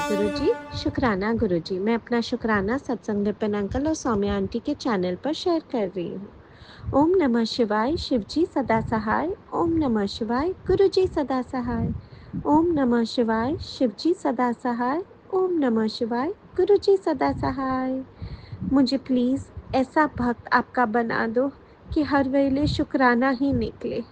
गुरुजी, शुक्राना गुरुजी। मैं अपना शुक्राना सत्संग विपिन अंकल और सौम्या आंटी के चैनल पर शेयर कर रही हूँ। ओम नमः शिवाय, शिवजी सदा सहाय। ओम नमः शिवाय, गुरुजी सदा सहाय। ओम नमः शिवाय, शिवजी सदा सहाय। ओम नमः शिवाय, गुरुजी सदा सहाय। मुझे प्लीज़ ऐसा भक्त आपका बना दो कि हर वेले शुक्राना ही निकले।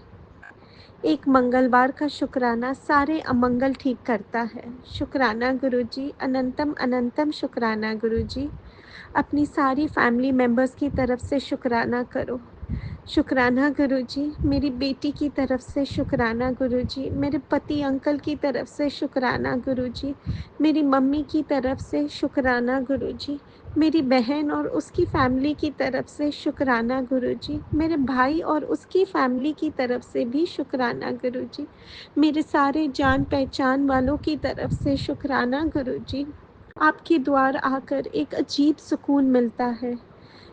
एक मंगलवार का शुक्राना सारे अमंगल ठीक करता है। शुक्राना गुरुजी, अनंतम अनंतम शुक्राना गुरुजी। अपनी सारी फैमिली मेंबर्स की तरफ से शुक्राना करो। शुक्राना गुरुजी, मेरी बेटी की तरफ से शुक्राना गुरुजी, मेरे पति अंकल की तरफ से शुक्राना गुरुजी, मेरी मम्मी की तरफ से शुक्राना गुरुजी, मेरी बहन और उसकी फैमिली की तरफ से शुक्राना गुरुजी, मेरे भाई और उसकी फैमिली की तरफ से भी शुक्राना गुरुजी, मेरे सारे जान पहचान वालों की तरफ से शुक्राना गुरुजी। आपके द्वार आकर एक अजीब सुकून मिलता है।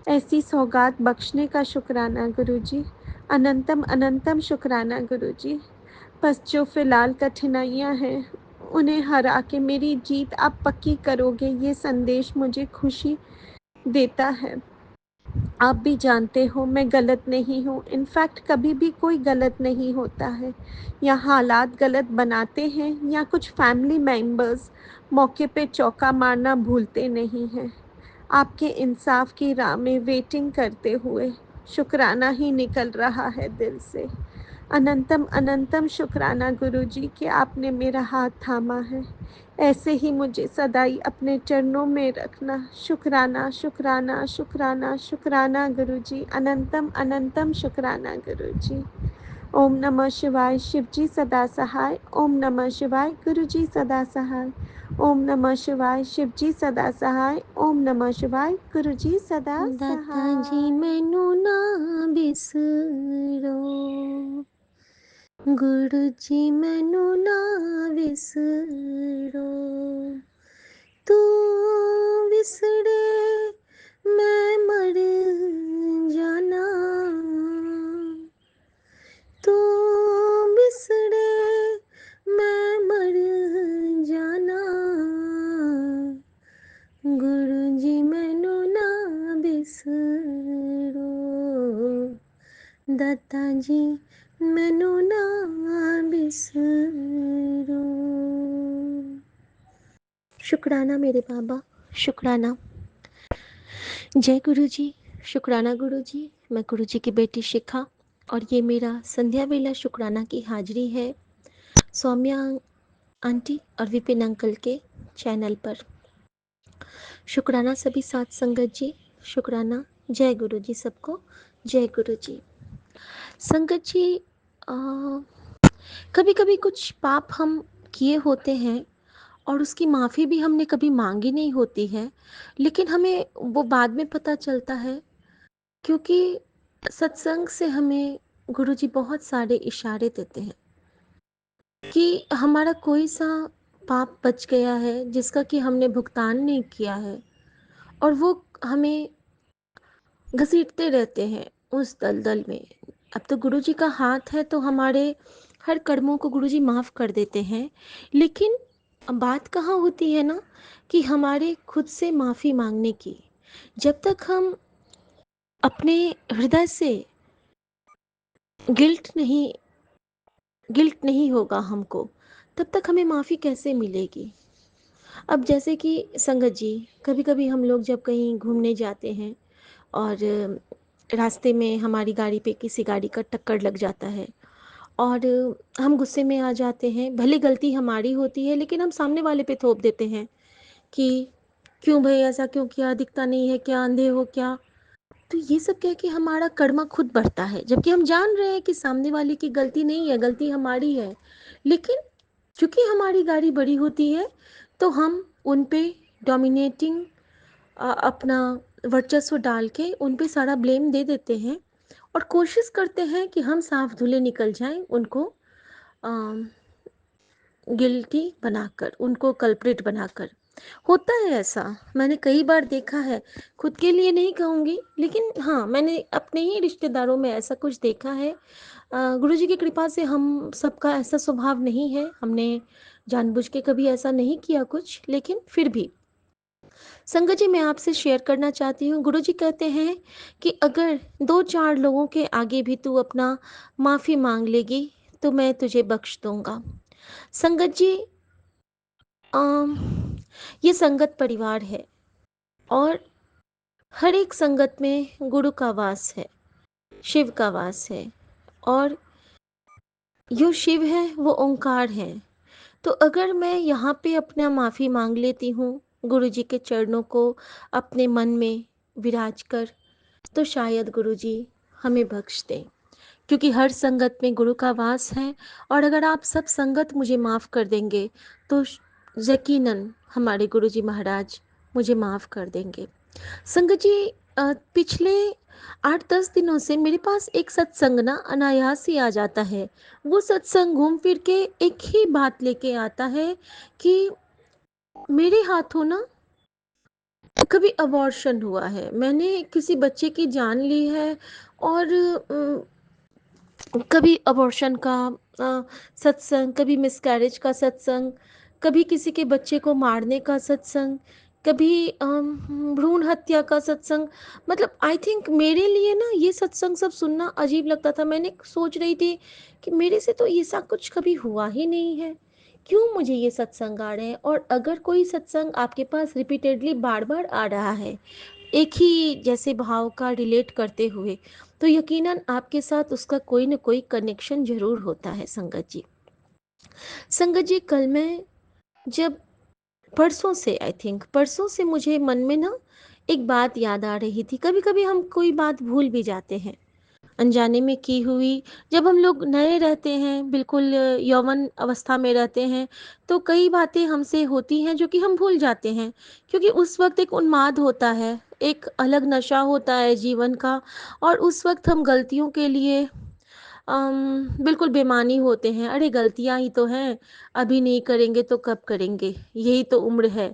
ऐसी सौगात बख्शने का शुक्राना गुरुजी। अनंतम अनंतम शुक्राना गुरुजी। बस जो फ़िलहाल कठिनाइयाँ हैं, उन्हें हरा के मेरी जीत आप पक्की करोगे, ये संदेश मुझे खुशी देता है। आप भी जानते हो मैं गलत नहीं हूँ। इनफैक्ट कभी भी कोई गलत नहीं होता है। या हालात गलत बनाते हैं या कुछ फैमिली मेंबर्स मौके पे चौका मारना भूलते नहीं हैं। आपके इंसाफ की राह में वेटिंग करते हुए शुक्राना ही निकल रहा है दिल से। अनंतम अनंतम शुक्राना गुरुजी कि आपने मेरा हाथ थामा है। ऐसे ही मुझे सदाई अपने चरणों में रखना। शुक्राना शुक्राना शुक्राना शुक्राना गुरुजी। अनंतम अनंतम शुक्राना गुरुजी। ओम नमः शिवाय, शिवजी सदा सहाय। ओम नमः शिवाय, गुरुजी सदा सहाय। ओम नमः शिवाय, शिवजी सदा सहाय। ओम नमः शिवाय, गुरुजी सदा दाता जी सहाय। मैनू ना बिसरो, गुरु जी मैनू ना बिसरो, तू विसरे मैं मर जाना, तू विसरे मैं मर जाना, गुरु जी मैनू ना बिसरो, दाता जी मैनू ना बिसरो। शुक्राना मेरे बाबा, शुक्राना। जय गुरु जी, शुक्राना गुरु जी। मैं गुरु जी की बेटी शिखा और ये मेरा संध्या वेला शुक्राना की हाजिरी है सौम्या आंटी और विपिन अंकल के चैनल पर। शुक्राना सभी साथ संगत जी, शुक्राना। जय गुरु जी सबको, जय गुरु जी। संगत जी, कभी कभी कुछ पाप हम किए होते हैं और उसकी माफ़ी भी हमने कभी मांगी नहीं होती है, लेकिन हमें वो बाद में पता चलता है, क्योंकि सत्संग से हमें गुरुजी बहुत सारे इशारे देते हैं कि हमारा कोई सा पाप बच गया है जिसका कि हमने भुगतान नहीं किया है, और वो हमें घसीटते रहते हैं उस दलदल में। अब तो गुरुजी का हाथ है तो हमारे हर कर्मों को गुरुजी माफ़ कर देते हैं, लेकिन बात कहाँ होती है ना कि हमारे खुद से माफ़ी मांगने की। जब तक हम अपने हृदय से गिल्ट नहीं होगा हमको, तब तक हमें माफ़ी कैसे मिलेगी। अब जैसे कि संगत जी, कभी कभी हम लोग जब कहीं घूमने जाते हैं और रास्ते में हमारी गाड़ी पे किसी गाड़ी का टक्कर लग जाता है और हम गुस्से में आ जाते हैं। भले गलती हमारी होती है लेकिन हम सामने वाले पे थोप देते हैं कि क्यों भाई ऐसा क्यों किया, दिखता नहीं है क्या, अंधे हो क्या। तो ये सब कह के हमारा कर्मा खुद बढ़ता है, जबकि हम जान रहे हैं कि सामने वाले की गलती नहीं है, गलती हमारी है। लेकिन चूंकि हमारी गाड़ी बड़ी होती है तो हम उन पे डोमिनेटिंग अपना वर्चस्व डाल के उन पे सारा ब्लेम दे देते हैं और कोशिश करते हैं कि हम साफ धुले निकल जाएं, उनको गिल्टी बनाकर, उनको कल्प्रिट बनाकर। होता है ऐसा, मैंने कई बार देखा है, खुद के लिए नहीं कहूँगी, लेकिन हाँ, मैंने अपने ही रिश्तेदारों में ऐसा कुछ देखा है। गुरुजी की कृपा से हम सबका ऐसा स्वभाव नहीं है, हमने जानबूझ के कभी ऐसा नहीं किया कुछ, लेकिन फिर भी संगत जी मैं आपसे शेयर करना चाहती हूँ। गुरुजी कहते हैं कि अगर 2-4 लोगों के आगे भी तू अपना माफ़ी माँग लेगी, तो मैं तुझे बख्श दूँगा। संगत जी अम, ये संगत परिवार है और हर एक संगत में गुरु का वास है, शिव का वास है और जो शिव है वो ओंकार है। तो अगर मैं यहाँ पे अपना माफ़ी माँग लेती हूँ, गुरुजी के चरणों को अपने मन में विराज कर, तो शायद गुरुजी हमें बख्श दें। क्योंकि हर संगत में गुरु का वास है और अगर आप सब संगत मुझे माफ़ कर देंगे, तो यकीनन हमारे गुरुजी महाराज मुझे माफ़ कर देंगे। संगत जी पिछले 8-10 दिनों से मेरे पास एक सत्संग ना अनायास ही आ जाता है। वो सत्संग घूम फिर के एक ही बात लेके आता है कि मेरे हाथों ना कभी अबॉर्शन हुआ है। मैंने किसी बच्चे की जान ली है और कभी अबॉर्शन का सत्संग, कभी मिसकैरेज का सत्संग, कभी किसी के बच्चे को मारने का सत्संग, कभी भ्रूण हत्या का सत्संग। मतलब आई थिंक मेरे लिए ना ये सत्संग सब सुनना अजीब लगता था। मैंने सोच रही थी कि मेरे से तो ऐसा कुछ कभी हुआ ही नहीं है, क्यों मुझे ये सत्संग आ रहे हैं। और अगर कोई सत्संग आपके पास रिपीटेडली बार बार आ रहा है एक ही जैसे भाव का रिलेट करते हुए, तो यकीनन आपके साथ उसका कोई न कोई कनेक्शन ज़रूर होता है संगत जी। संगत जी कल मैं जब परसों से आई थिंक परसों से मुझे मन में ना एक बात याद आ रही थी। कभी-कभी हम कोई बात भूल भी जाते हैं, अनजाने में की हुई। जब हम लोग नए रहते हैं, बिल्कुल यौवन अवस्था में रहते हैं, तो कई बातें हमसे होती हैं जो कि हम भूल जाते हैं, क्योंकि उस वक़्त एक उन्माद होता है, एक अलग नशा होता है जीवन का और उस वक़्त हम गलतियों के लिए बिल्कुल बेईमानी होते हैं। अरे गलतियाँ ही तो हैं, अभी नहीं करेंगे तो कब करेंगे? यही तो उम्र है।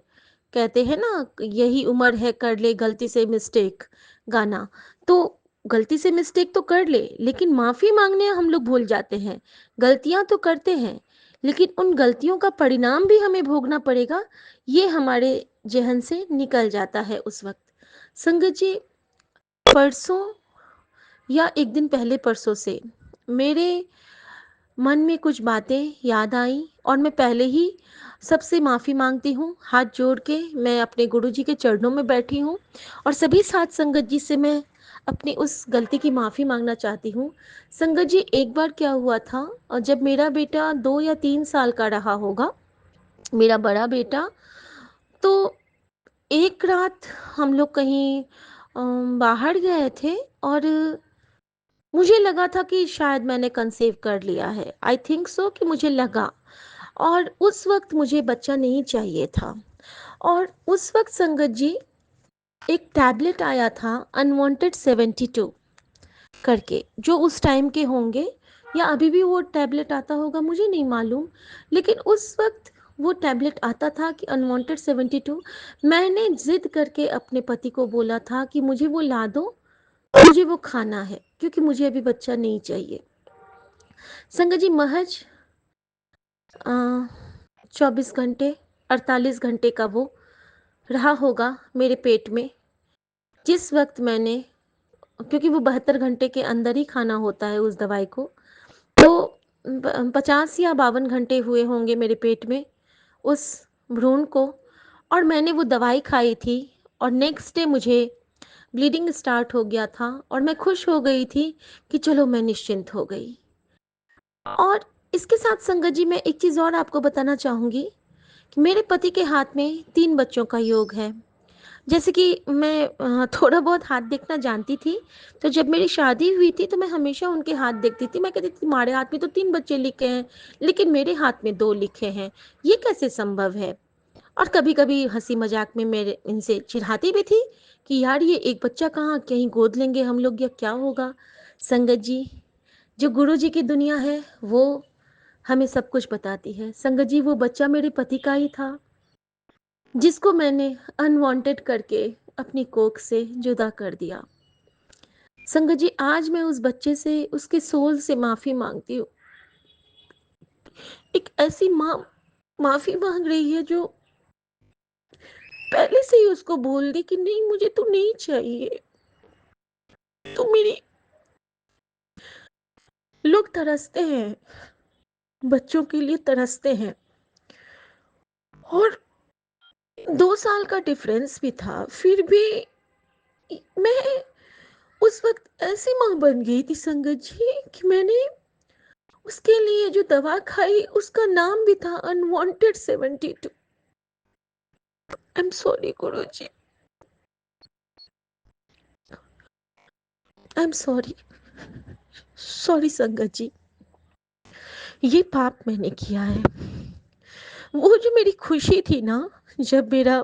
कहते हैं ना, यही उम्र है कर ले गलती से मिस्टेक गाना। तो गलती से मिस्टेक तो कर ले, लेकिन माफ़ी माँगने हम लोग भूल जाते हैं। गलतियाँ तो करते हैं, लेकिन उन गलतियों का परिणाम भी हमें भोगना पड़ेगा, ये हमारे ज़हन से निकल जाता है उस वक़्त। संगत जी, परसों या 1 दिन पहले परसों से मेरे मन में कुछ बातें याद आईं और मैं पहले ही सबसे माफ़ी माँगती हूँ। हाथ जोड़ के मैं अपने गुरुजी के चरणों में बैठी हूँ और सभी साथ संगत जी से मैं अपनी उस गलती की माफ़ी माँगना चाहती हूँ। संगत जी एक बार क्या हुआ था जब मेरा बेटा 2 या 3 साल का रहा होगा, मेरा बड़ा बेटा, तो एक रात हम लोग कहीं बाहर गए थे और मुझे लगा था कि शायद मैंने कंसीव कर लिया है। आई थिंक सो कि मुझे लगा और उस वक़्त मुझे बच्चा नहीं चाहिए था और उस वक़्त संगत जी एक टैबलेट आया था अनवांटेड 72 करके, जो उस टाइम के होंगे या अभी भी वो टैबलेट आता होगा मुझे नहीं मालूम। लेकिन उस वक़्त वो टैबलेट आता था कि अनवांटेड 72। मैंने ज़िद करके अपने पति को बोला था कि मुझे वो ला दो, मुझे वो खाना है क्योंकि मुझे अभी बच्चा नहीं चाहिए। संगत जी महज 24 घंटे 48 घंटे का वो रहा होगा मेरे पेट में। जिस वक़्त मैंने, क्योंकि वो 72 घंटे के अंदर ही खाना होता है उस दवाई को, तो 50 या 52 घंटे हुए होंगे मेरे पेट में उस भ्रूण को और मैंने वो दवाई खाई थी और नेक्स्ट डे मुझे ब्लीडिंग स्टार्ट हो गया था और मैं खुश हो गई थी कि चलो मैं निश्चिंत हो गई। और इसके साथ संगत जी मैं एक चीज़ और आपको बताना चाहूँगी कि मेरे पति के हाथ में 3 बच्चों का योग है। जैसे कि मैं थोड़ा बहुत हाथ देखना जानती थी, तो जब मेरी शादी हुई थी तो मैं हमेशा उनके हाथ देखती थी। मैं कहती थी तुम्हारे हाथ में तो 3 बच्चे लिखे हैं, लेकिन मेरे हाथ में 2 लिखे हैं, ये कैसे संभव है? और कभी-कभी हँसी मज़ाक में मेरे इनसे चिढ़ाती भी थी कि यार ये एक बच्चा कहाँ, कहीं गोद लेंगे हम लोग या क्या होगा? संगत जी, जो गुरुजी की दुनिया है वो हमें सब कुछ बताती है। संगत जी वो बच्चा मेरे पति का ही था। जिसको मैंने अनवांटेड करके अपनी कोख से जुदा कर दिया। संगत जी, आज मैं उस बच्चे से, उसके सोल से माफ़ी माँगती हूँ। एक ऐसी माँ माफ़ी माँग रही है जो पहले से ही उसको बोल दी कि नहीं, मुझे तू नहीं चाहिए। तू मेरी लोग तरसते हैं, बच्चों के लिए तरसते हैं। और 2 साल का डिफरेंस भी था, फिर भी मैं उस वक़्त ऐसी माँ बन गई थी संगत जी कि मैंने उसके लिए जो दवा खाई उसका नाम भी था unwanted 72। I am sorry Guruji, I am sorry. Sorry संगत जी, ये पाप मैंने किया है। वो जो मेरी खुशी थी ना, जब मेरा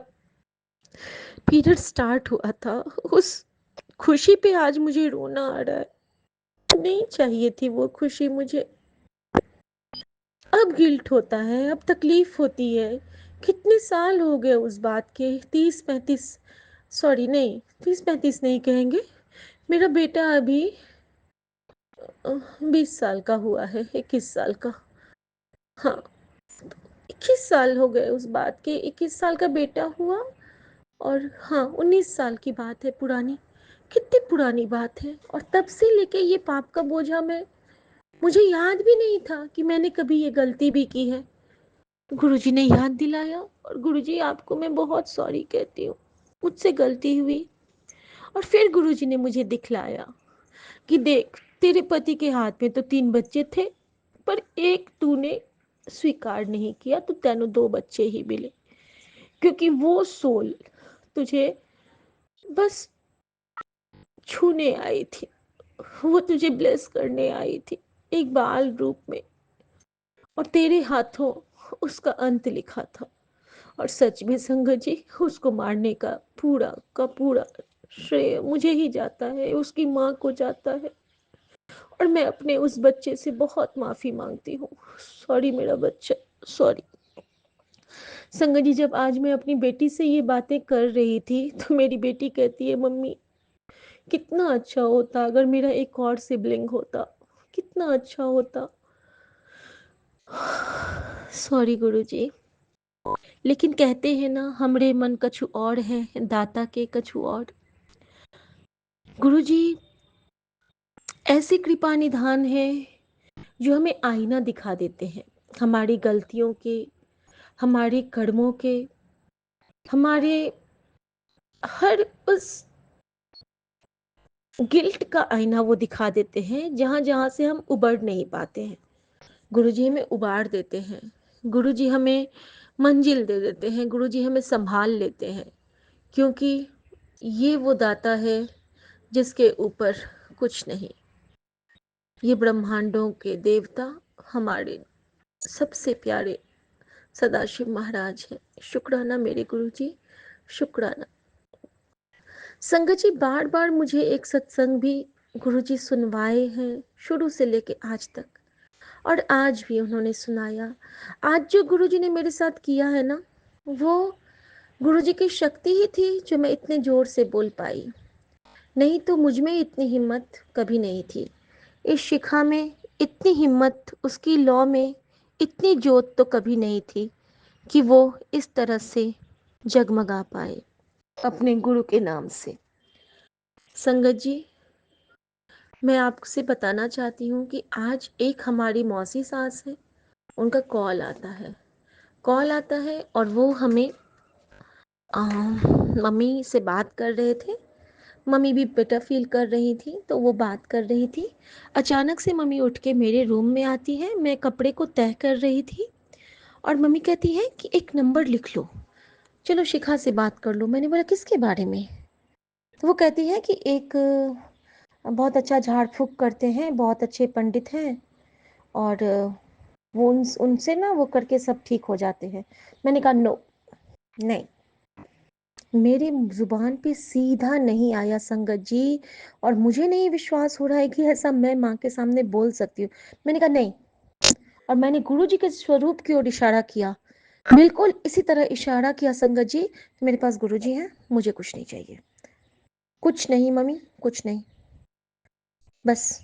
पीरियड स्टार्ट हुआ था, उस खुशी पे आज मुझे रोना आ रहा है। नहीं चाहिए थी वो खुशी मुझे। अब गिल्ट होता है, अब तकलीफ होती है। कितने साल हो गए उस बात के, 30-35, सॉरी नहीं, 30-35 नहीं कहेंगे। मेरा बेटा अभी 20 साल का हुआ है, 21 साल का। हाँ, 21 साल हो गए उस बात के, 21 साल का बेटा हुआ। और हाँ, 19 साल की बात है पुरानी। कितनी पुरानी बात है, और तब से लेके ये पाप का बोझा मैं, मुझे याद भी नहीं था कि मैंने कभी ये गलती भी की है। गुरुजी ने याद दिलाया, और गुरुजी आपको मैं बहुत सॉरी कहती हूँ, मुझसे गलती हुई। और फिर गुरुजी ने मुझे दिखलाया कि देख, तेरे पति के हाथ में तो 3 बच्चे थे, पर एक तूने स्वीकार नहीं किया, तो तेनों 2 बच्चे ही मिले, क्योंकि वो सोल तुझे बस छूने आई थी, वो तुझे ब्लेस करने आई थी एक बाल रूप में, और तेरे हाथों उसका अंत लिखा था। और सच में संगत जी, उसको मारने का पूरा श्रेय मुझे ही जाता है, उसकी माँ को जाता है। और मैं अपने उस बच्चे से बहुत माफ़ी मांगती हूँ। सॉरी मेरा बच्चा, सॉरी। संगत जी, जब आज मैं अपनी बेटी से ये बातें कर रही थी, तो मेरी बेटी कहती है, मम्मी कितना अच्छा होता अगर मेरा एक और सिबलिंग होता, कितना अच्छा होता। सॉरी गुरुजी। लेकिन कहते हैं ना, हमरे मन कछु और है, दाता के कछु और। गुरुजी ऐसी कृपा निधान है जो हमें आईना दिखा देते हैं, हमारी गलतियों के, हमारे कर्मों के, हमारे हर उस गिल्ट का आईना वो दिखा देते हैं, जहाँ जहाँ से हम उबर नहीं पाते हैं। गुरुजी हमें उबार देते हैं, गुरुजी हमें मंजिल दे देते हैं, गुरुजी हमें संभाल लेते हैं, क्योंकि ये वो दाता है जिसके ऊपर कुछ नहीं। ये ब्रह्मांडों के देवता हमारे सबसे प्यारे सदाशिव महाराज हैं। शुक्राना मेरे गुरुजी, शुक्राना। संगत जी, बार बार मुझे एक सत्संग भी गुरुजी सुनवाए हैं, शुरू से लेके आज तक, और आज भी उन्होंने सुनाया। आज जो गुरुजी ने मेरे साथ किया है ना, वो गुरुजी की शक्ति ही थी जो मैं इतने जोर से बोल पाई। नहीं तो मुझ में इतनी हिम्मत कभी नहीं थी, इस शिखा में इतनी हिम्मत, उसकी लौ में इतनी जोत तो कभी नहीं थी कि वो इस तरह से जगमगा पाए अपने गुरु के नाम से। संगत जी, मैं आपसे बताना चाहती हूँ कि आज एक हमारी मौसी सास है, उनका कॉल आता है और वो हमें मम्मी से बात कर रहे थे। मम्मी भी बेटर फील कर रही थी, तो वो बात कर रही थी। अचानक से मम्मी उठ के मेरे रूम में आती है, मैं कपड़े को तह कर रही थी, और मम्मी कहती है कि एक नंबर लिख लो, चलो शिखा से बात कर लो। मैंने बोला किसके बारे में? तो वो कहती है कि एक बहुत अच्छा झाड़ फूँक करते हैं, बहुत अच्छे पंडित हैं, और वो उनसे ना वो करके सब ठीक हो जाते हैं। मैंने कहा नो, नहीं, मेरे ज़ुबान पे सीधा नहीं आया संगत जी, और मुझे नहीं विश्वास हो रहा है कि ऐसा मैं माँ के सामने बोल सकती हूँ। मैंने कहा नहीं, और मैंने गुरु जी के स्वरूप की ओर इशारा किया। बिल्कुल इसी तरह इशारा किया संगत जी, मेरे पास गुरुजी हैं, मुझे कुछ नहीं चाहिए। कुछ नहीं मम्मी, कुछ नहीं। बस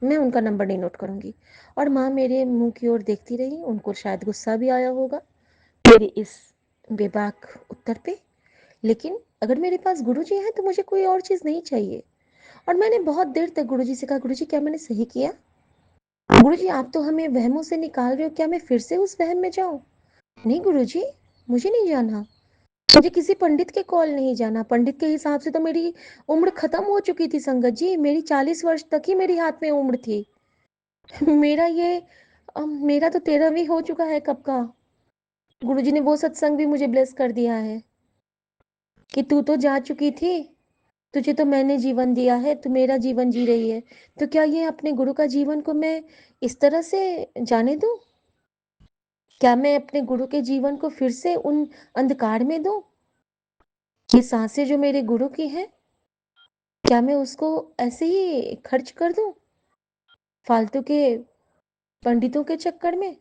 मैं उनका नंबर नहीं नोट करूँगी। और माँ मेरे मुँह की ओर देखती रही, उनको शायद गुस्सा भी आया होगा मेरे इस बेबाक उत्तर पे। लेकिन अगर मेरे पास गुरुजी हैं तो मुझे कोई और चीज़ नहीं चाहिए। और मैंने बहुत देर तक गुरुजी से कहा, गुरुजी क्या मैंने सही किया? गुरुजी आप तो हमें वहमों से निकाल रहे हो, क्या मैं फिर से उस वहम में जाऊँ? नहीं गुरुजी, मुझे नहीं जाना। मुझे किसी पंडित के कॉल नहीं जाना। पंडित के हिसाब से तो मेरी उम्र खत्म हो चुकी थी संगत जी। मेरी 40 वर्ष तक ही मेरी हाथ में उम्र थी। मेरा तो 13वीं हो चुका है कब का। गुरुजी ने वो सत्संग भी मुझे ब्लेस कर दिया है कि तू तो जा चुकी थी, तुझे तो मैंने जीवन दिया है, तू मेरा जीवन जी रही है। तो क्या ये अपने गुरु का जीवन को मैं इस तरह से जाने दूं? क्या मैं अपने गुरु के जीवन को फिर से उन अंधकार में दूं? ये सांसें जो मेरे गुरु की हैं, क्या मैं उसको ऐसे ही खर्च कर दूं फालतू के पंडितों के चक्कर में?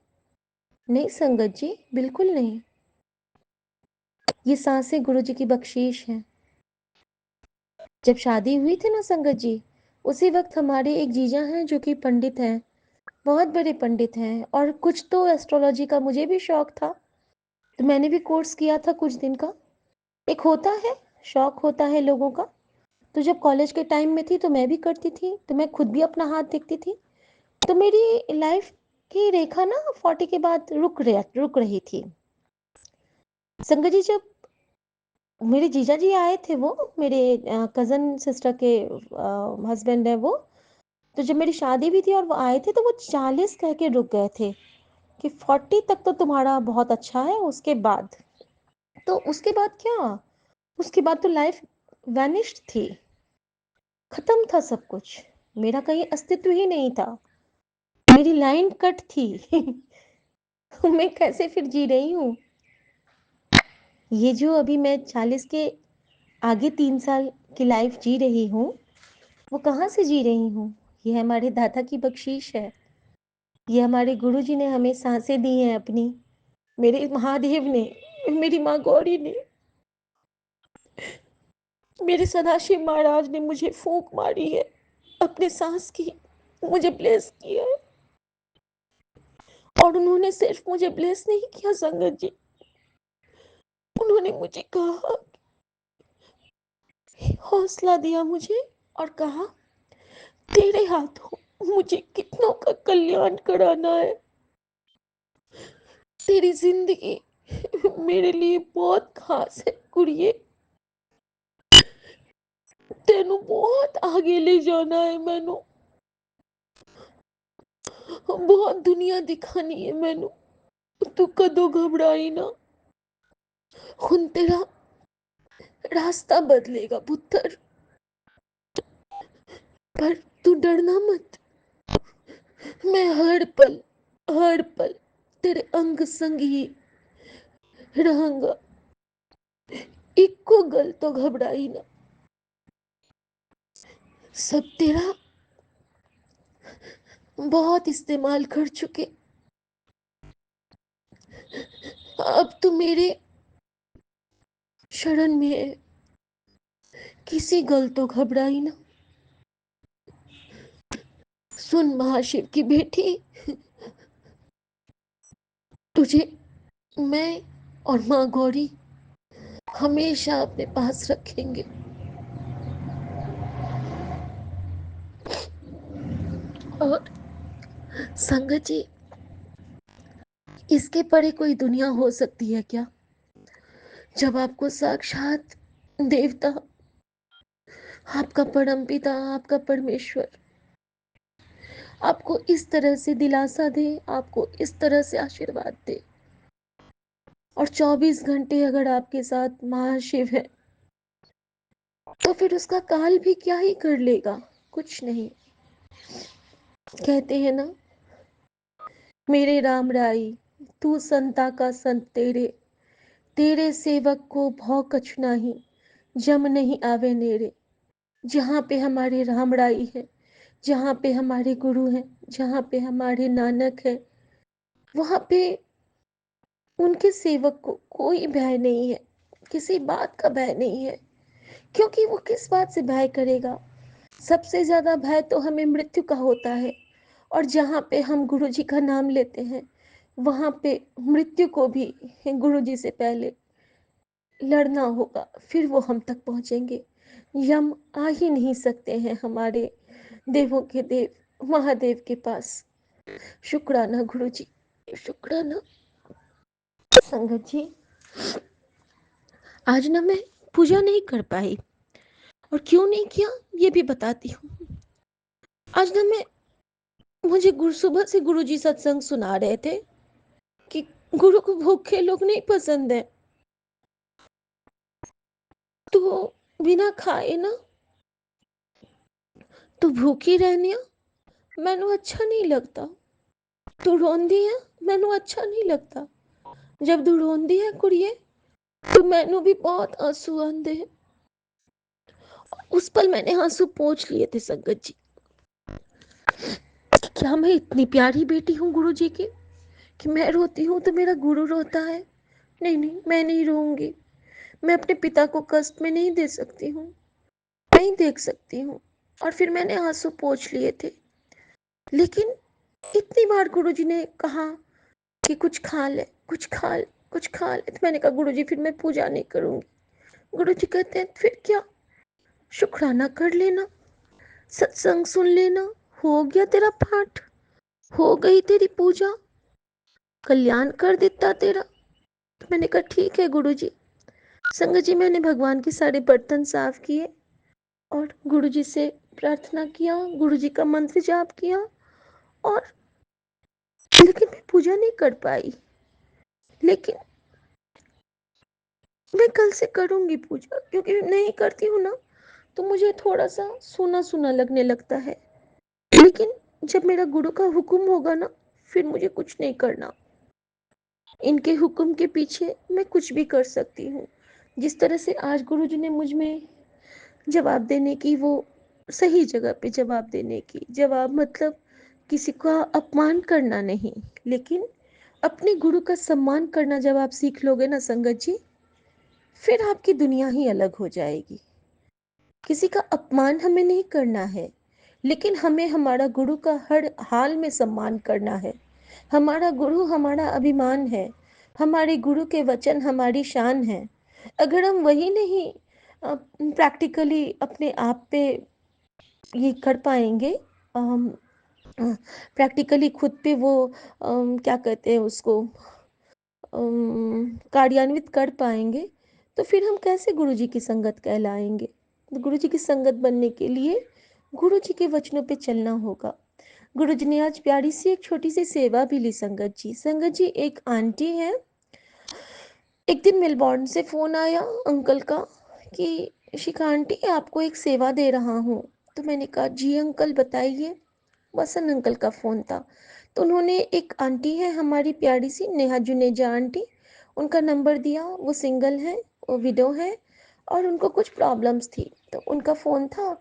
नहीं संगत जी, बिल्कुल नहीं। ये सांसें गुरु जी की बख्शीश हैं। जब शादी हुई थी ना संगत जी, उसी वक्त हमारे एक जीजा हैं जो कि पंडित हैं, बहुत बड़े पंडित हैं। और कुछ तो एस्ट्रोलॉजी का मुझे भी शौक था, तो मैंने भी कोर्स किया था कुछ दिन का। एक होता है, शौक होता है लोगों का। तो जब कॉलेज के टाइम में थी तो मैं भी करती थी, तो मैं खुद भी अपना हाथ देखती थी। तो मेरी लाइफ की रेखा ना 40 के बाद रुक रही थी संगत जी। जब मेरे जीजा जी आए थे, वो मेरे कज़न सिस्टर के हस्बैंड है वो। तो जब मेरी शादी भी थी और वो आए थे तो वो 40 कह के रुक गए थे कि 40 तक तो तुम्हारा बहुत अच्छा है, उसके बाद तो उसके बाद क्या, उसके बाद तो लाइफ वैनिश्ड थी, खत्म था सब कुछ। मेरा कहीं अस्तित्व ही नहीं था, मेरी लाइन कट थी। मैं कैसे फिर जी रही हूँ? ये जो अभी मैं 40 के आगे 3 साल की लाइफ जी रही हूँ, वो कहाँ से जी रही हूँ? ये हमारे दादा की बख्शीश है। ये हमारे गुरुजी ने हमें सांसें दी हैं अपनी, मेरे महादेव ने, मेरी माँ गौरी ने, मेरे सदाशिव महाराज ने मुझे फूंक मारी है, अपने सांस की, मुझे ब्लेस किया है। और उन्होंने सिर्फ मुझे ब्लेस नहीं किया संगत जी, उन्होंने मुझे कहा, हौसला दिया मुझे और कहा तेरे हाथों मुझे कितनों का कल्याण कराना है। तेरी जिंदगी मेरे लिए बहुत खास है कुड़िए, तेनू बहुत आगे ले जाना है, मैनू बहुत दुनिया दिखानी है मैनू। तू कदों घबराई ना, हुन तेरा रास्ता बदलेगा पुत्र, पर तू डरना मत। मैं हर पल तेरे अंग संग ही रहूंगा। इक्को गल तो घबराई ना, सब तेरा बहुत इस्तेमाल कर चुके, अब तू मेरे शरण में है, किसी गल तो घबराई ना। सुन महाशिव की बेटी, तुझे मैं और माँ गौरी हमेशा अपने पास रखेंगे। और संगत जी, इसके परे कोई दुनिया हो सकती है क्या, जब आपको साक्षात देवता, आपका परम पिता, आपका परमेश्वर आपको इस तरह से दिलासा दे, आपको इस तरह से आशीर्वाद दे, और 24 घंटे अगर आपके साथ महाशिव है, तो फिर उसका काल भी क्या ही कर लेगा, कुछ नहीं। कहते हैं ना, मेरे राम राई, तू संता का संत तेरे, तेरे सेवक को भौ कछु नाही, जम नहीं आवे नेरे। जहाँ पे हमारे राम राई है, जहाँ पे हमारे गुरु हैं, जहाँ पे हमारे नानक है, वहाँ पे उनके सेवक को कोई भय नहीं है, किसी बात का भय नहीं है, क्योंकि वो किस बात से भय करेगा। सबसे ज़्यादा भय तो हमें मृत्यु का होता है, और जहाँ पे हम गुरु जी का नाम लेते हैं, वहाँ पे मृत्यु को भी गुरु जी से पहले लड़ना होगा, फिर वो हम तक पहुँचेंगे। यम आ ही नहीं सकते हैं हमारे देवों के देव महादेव के पास। शुक्राना गुरु जी, शुक्राना। संगत जी, आज ना मैं पूजा नहीं कर पाई, और क्यों नहीं किया ये भी बताती हूँ। आज ना मैं मुझे सुबह से गुरु जी सत्संग सुना रहे थे कि गुरु को भूखे लोग नहीं पसंद है, तो बिना खाए ना तो भूखी रहनी मैनू अच्छा नहीं लगता। तू रोंदी है, मैनू अच्छा नहीं लगता। जब तू रोंदी है कुड़िए, तो मैनू भी बहुत आंसू आंदे हैं। उस पल मैंने आंसू पोंछ लिए थे संगत जी। क्या मैं इतनी प्यारी बेटी हूँ गुरु जी की कि मैं रोती हूँ तो मेरा गुरु रोता है? नहीं नहीं, मैं नहीं रोऊंगी। मैं अपने पिता को कष्ट में नहीं दे सकती हूँ, नहीं देख सकती हूँ। और फिर मैंने आंसू पोंछ लिए थे। लेकिन इतनी बार गुरुजी ने कहा कि कुछ खा ले, कुछ खा ले, कुछ खा ले, तो मैंने कहा गुरुजी फिर मैं पूजा नहीं करूंगी। गुरुजी कहते हैं फिर क्या, शुक्राना कर लेना, सत्संग सुन लेना, हो गया तेरा पाठ, हो गई तेरी पूजा, कल्याण कर देता तेरा। तो मैंने कहा ठीक है गुरुजी। संगत जी, मैंने भगवान के सारे बर्तन साफ किए और गुरुजी से प्रार्थना किया, गुरुजी का मंत्र जाप किया, और लेकिन मैं पूजा नहीं कर पाई। लेकिन मैं कल से करूंगी पूजा, क्योंकि नहीं करती हूँ ना तो मुझे थोड़ा सा सूना सूना लगने लगता है। लेकिन जब मेरा गुरु का हुक्म होगा ना, फिर मुझे कुछ नहीं करना। इनके हुक्म के पीछे मैं कुछ भी कर सकती हूँ। जिस तरह से आज गुरु जी ने मुझ में जवाब देने की, वो सही जगह पे जवाब देने की, जवाब मतलब किसी का अपमान करना नहीं, लेकिन अपने गुरु का सम्मान करना जब आप सीख लोगे ना संगत जी, फिर आपकी दुनिया ही अलग हो जाएगी। किसी का अपमान हमें नहीं करना है, लेकिन हमें हमारा गुरु का हर हाल में सम्मान करना है। हमारा गुरु हमारा अभिमान है, हमारे गुरु के वचन हमारी शान है। अगर हम वही नहीं प्रैक्टिकली अपने आप पे ये कर पाएंगे, प्रैक्टिकली खुद पे वो क्या कहते हैं उसको, कार्यान्वित कर पाएंगे, तो फिर हम कैसे गुरु जी की संगत कहलाएंगे। तो गुरु जी की संगत बनने के लिए गुरु जी के वचनों पे चलना होगा। गुरु जी ने आज प्यारी सी एक छोटी सी सेवा भी ली संगत जी। संगत जी, एक आंटी है, एक दिन मेलबॉर्न से फ़ोन आया अंकल का कि शिखा आंटी, आपको एक सेवा दे रहा हूँ। तो मैंने कहा जी अंकल बताइए। वसंत अंकल का फ़ोन था। तो उन्होंने, एक आंटी है हमारी प्यारी सी नेहा जुनेजा आंटी, उनका नंबर दिया। वो सिंगल है, वो विडो है, और उनको कुछ प्रॉब्लम्स थी, तो उनका फ़ोन था।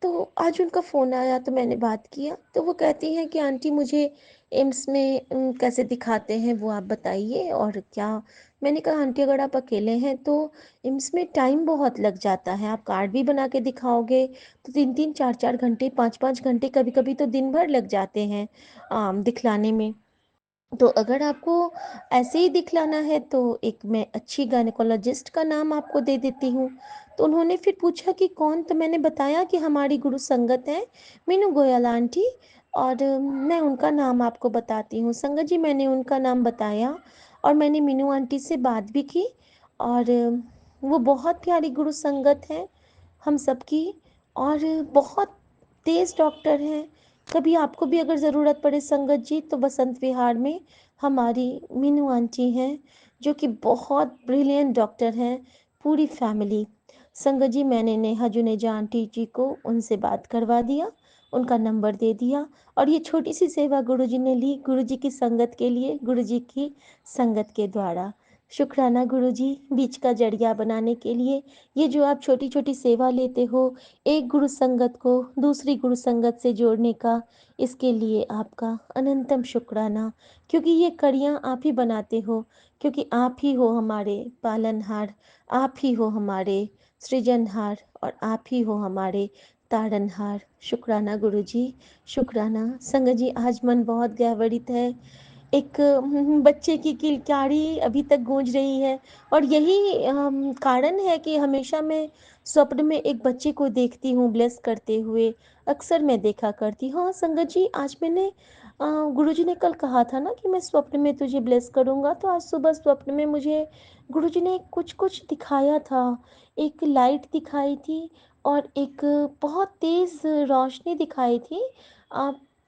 तो आज उनका फ़ोन आया तो मैंने बात किया। तो वो कहती हैं कि आंटी मुझे एम्स में कैसे दिखाते हैं वो आप बताइए, और क्या। मैंने कहा आंटी अगर आप अकेले हैं तो एम्स में टाइम बहुत लग जाता है, आप कार्ड भी बना के दिखाओगे तो 3-3 4-4 घंटे, 5-5 घंटे, कभी कभी तो दिन भर लग जाते हैं दिखलाने में। तो अगर आपको ऐसे ही दिखलाना है तो एक मैं अच्छी गायनेकोलॉजिस्ट का नाम आपको दे देती हूँ। तो उन्होंने फिर पूछा कि कौन, तो मैंने बताया कि हमारी गुरु संगत है मीनू गोयल आंटी, और मैं उनका नाम आपको बताती हूँ। संगत जी, मैंने उनका नाम बताया और मैंने मीनू आंटी से बात भी की, और वो बहुत प्यारी गुरु संगत है हम सबकी, और बहुत तेज़ डॉक्टर हैं। कभी आपको भी अगर ज़रूरत पड़े संगत जी, तो बसंत विहार में हमारी मीनू आंटी हैं, जो कि बहुत ब्रिलियंट डॉक्टर हैं। पूरी फैमिली। संगत जी, मैंने नेहा जुनेजा आंटी जी को उनसे बात करवा दिया, उनका नंबर दे दिया, और ये छोटी सी सेवा गुरु जी ने ली, गुरु जी की संगत के लिए, गुरु जी की संगत के द्वारा। शुक्राना गुरुजी, बीच का जरिया बनाने के लिए। ये जो आप छोटी-छोटी सेवा लेते हो, एक गुरु संगत को दूसरी गुरु संगत से जोड़ने का, इसके लिए आपका अनंतम शुक्राना। क्योंकि ये कड़ियाँ आप ही बनाते हो, क्योंकि आप ही हो हमारे पालनहार, आप ही हो हमारे सृजनहार और आप ही हो हमारे तारनहार। शुक्राना गुरुजी, शुक्राना। संगत जी, आज मन बहुत गहवरित है। एक बच्चे की किलकारी अभी तक गूंज रही है और यही कारण है कि हमेशा मैं स्वप्न में एक बच्चे को देखती हूँ ब्लेस करते हुए। अक्सर मैं देखा करती हूँ। हाँ संगत जी, आज मैंने गुरुजी ने कल कहा था ना कि मैं स्वप्न में तुझे ब्लेस करूँगा, तो आज सुबह स्वप्न में मुझे गुरुजी ने कुछ कुछ दिखाया था। एक लाइट दिखाई थी और एक बहुत तेज रोशनी दिखाई थी।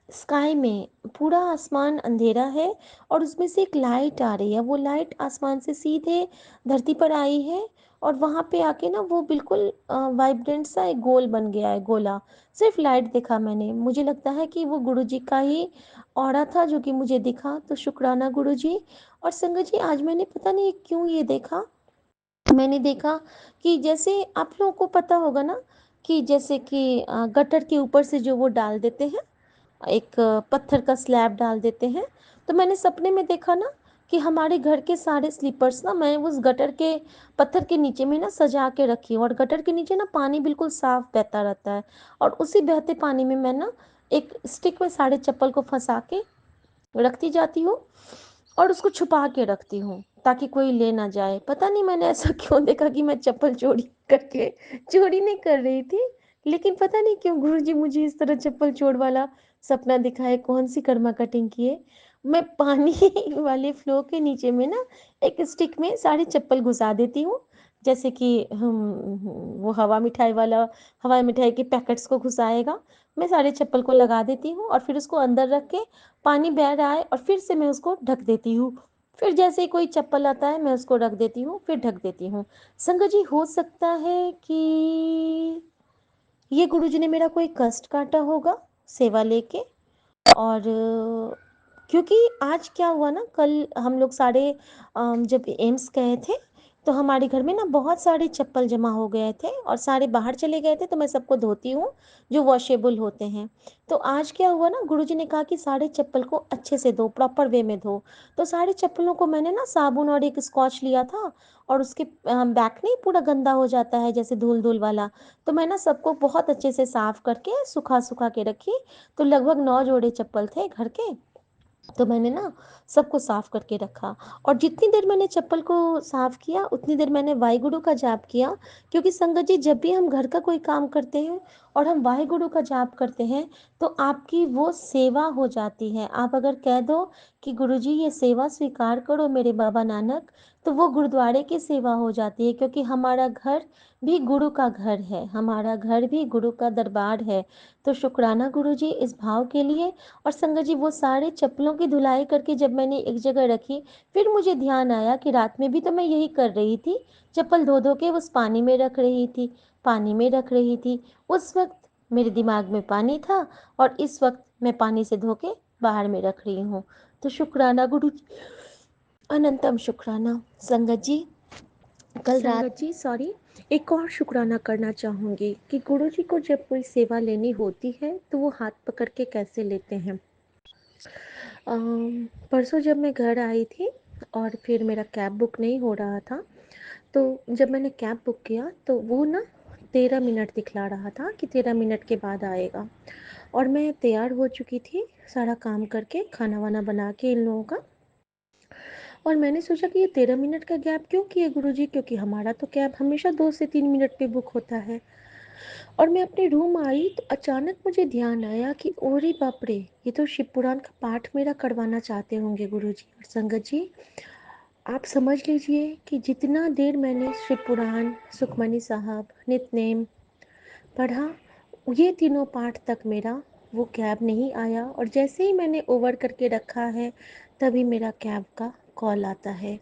स्काई में पूरा आसमान अंधेरा है और उसमें से एक लाइट आ रही है। वो लाइट आसमान से सीधे धरती पर आई है और वहाँ पे आके ना वो बिल्कुल वाइब्रेंट सा एक गोल बन गया है, गोला। सिर्फ लाइट देखा मैंने, मुझे लगता है कि वो गुरुजी का ही ऑरा था जो कि मुझे दिखा। तो शुक्राना गुरुजी। और संगत जी, आज मैंने पता नहीं क्यों ये देखा, मैंने देखा कि जैसे आप लोगों को पता होगा ना कि जैसे कि गटर के ऊपर से जो वो डाल देते हैं, एक पत्थर का स्लैब डाल देते हैं। तो मैंने सपने में देखा ना कि हमारे घर के सारे स्लीपर्स ना मैं उस गटर के पत्थर के नीचे में ना सजा के रखी हूँ और गटर के नीचे ना पानी बिल्कुल साफ बहता रहता है और उसी बहते पानी में मैं ना एक स्टिक में सारे चप्पल को फंसा के रखती जाती हूँ और उसको छुपा के रखती हूँ ताकि कोई ले ना जाए। पता नहीं मैंने ऐसा क्यों देखा कि मैं चप्पल चोरी करके, चोरी नहीं कर रही थी, लेकिन पता नहीं क्यों गुरुजी मुझे इस तरह चप्पल चोर वाला सपना दिखाए। कौन सी कर्मा कटिंग की है। मैं पानी वाले फ्लो के नीचे में ना एक स्टिक में सारी चप्पल घुसा देती हूँ, जैसे कि हम वो हवा मिठाई वाला हवा मिठाई के पैकेट्स को घुसाएगा। मैं सारे चप्पल को लगा देती हूँ और फिर उसको अंदर रख के पानी बह रहा है और फिर से मैं उसको ढक देती हूँ। फिर जैसे ही कोई चप्पल आता है मैं उसको रख देती हूँ, फिर ढक देती हूँ। संगत जी, हो सकता है कि ये गुरुजी ने मेरा कोई कष्ट काटा होगा सेवा लेके। और क्योंकि आज क्या हुआ ना, कल हम लोग सारे जब एम्स गए थे तो हमारे घर में ना बहुत सारे चप्पल जमा हो गए थे और सारे बाहर चले गए थे, तो मैं सबको धोती हूँ जो वॉशेबल होते हैं। तो आज क्या हुआ ना, गुरुजी ने कहा कि सारे चप्पल को अच्छे से धो, प्रॉपर वे में धो। तो सारे चप्पलों को मैंने ना साबुन और एक स्कॉच लिया था और उसके बैक नहीं पूरा गंदा हो जाता है जैसे धूल धूल वाला, तो मैं ना सबको बहुत अच्छे से साफ करके सुखा सुखा के रखी। तो लगभग 9 जोड़े चप्पल थे घर के, तो मैंने ना सबको साफ करके रखा। और जितनी देर मैंने चप्पल को साफ किया उतनी देर मैंने वाहिगुरु का जाप किया। क्योंकि संगत जी, जब भी हम घर का कोई काम करते हैं और हम वाहिगुरु का जाप करते हैं तो आपकी वो सेवा हो जाती है। आप अगर कह दो कि गुरुजी ये सेवा स्वीकार करो मेरे बाबा नानक, तो वो गुरुद्वारे की सेवा हो जाती है। क्योंकि हमारा घर भी गुरु का घर है, हमारा घर भी गुरु का दरबार है। तो शुक्राना गुरुजी इस भाव के लिए। और संगत जी, वो सारे चप्पलों की धुलाई करके जब मैंने एक जगह रखी, फिर मुझे ध्यान आया कि रात में भी तो मैं यही कर रही थी, चप्पल धो धो के उस पानी में रख रही थी, पानी में रख रही थी। उस वक्त मेरे दिमाग में पानी था और इस वक्त मैं पानी से धो के बाहर में रख रही हूँ। तो शुक्राना गुरु जी, अनंतम शुक्राना। संगत जी, कल रात संगत जी सॉरी, एक और शुक्राना करना चाहूँगी कि गुरुजी को जब कोई सेवा लेनी होती है तो वो हाथ पकड़ के कैसे लेते हैं। परसों जब मैं घर आई थी और फिर मेरा कैब बुक नहीं हो रहा था, तो जब मैंने कैब बुक किया तो वो ना 13 मिनट दिखला रहा था कि 13 मिनट के बाद आएगा। और मैं तैयार हो चुकी थी सारा काम करके, खाना वाना बना के इन लोगों का। और मैंने सोचा कि ये 13 मिनट का गैप क्यों किए गुरुजी, क्योंकि हमारा तो कैब हमेशा 2 से 3 मिनट पे बुक होता है। और मैं अपने रूम आई तो अचानक मुझे ध्यान आया कि ओरे बाप रे, ये तो शिव पुराण का पाठ मेरा करवाना चाहते होंगे गुरुजी। और संगत जी, आप समझ लीजिए कि जितना देर मैंने शिव पुराण, सुखमनी साहब, नितनेम पढ़ा, ये तीनों पाठ तक मेरा वो कैब नहीं आया। और जैसे ही मैंने ओवर करके रखा है तभी मेरा कैब का कॉल आता है।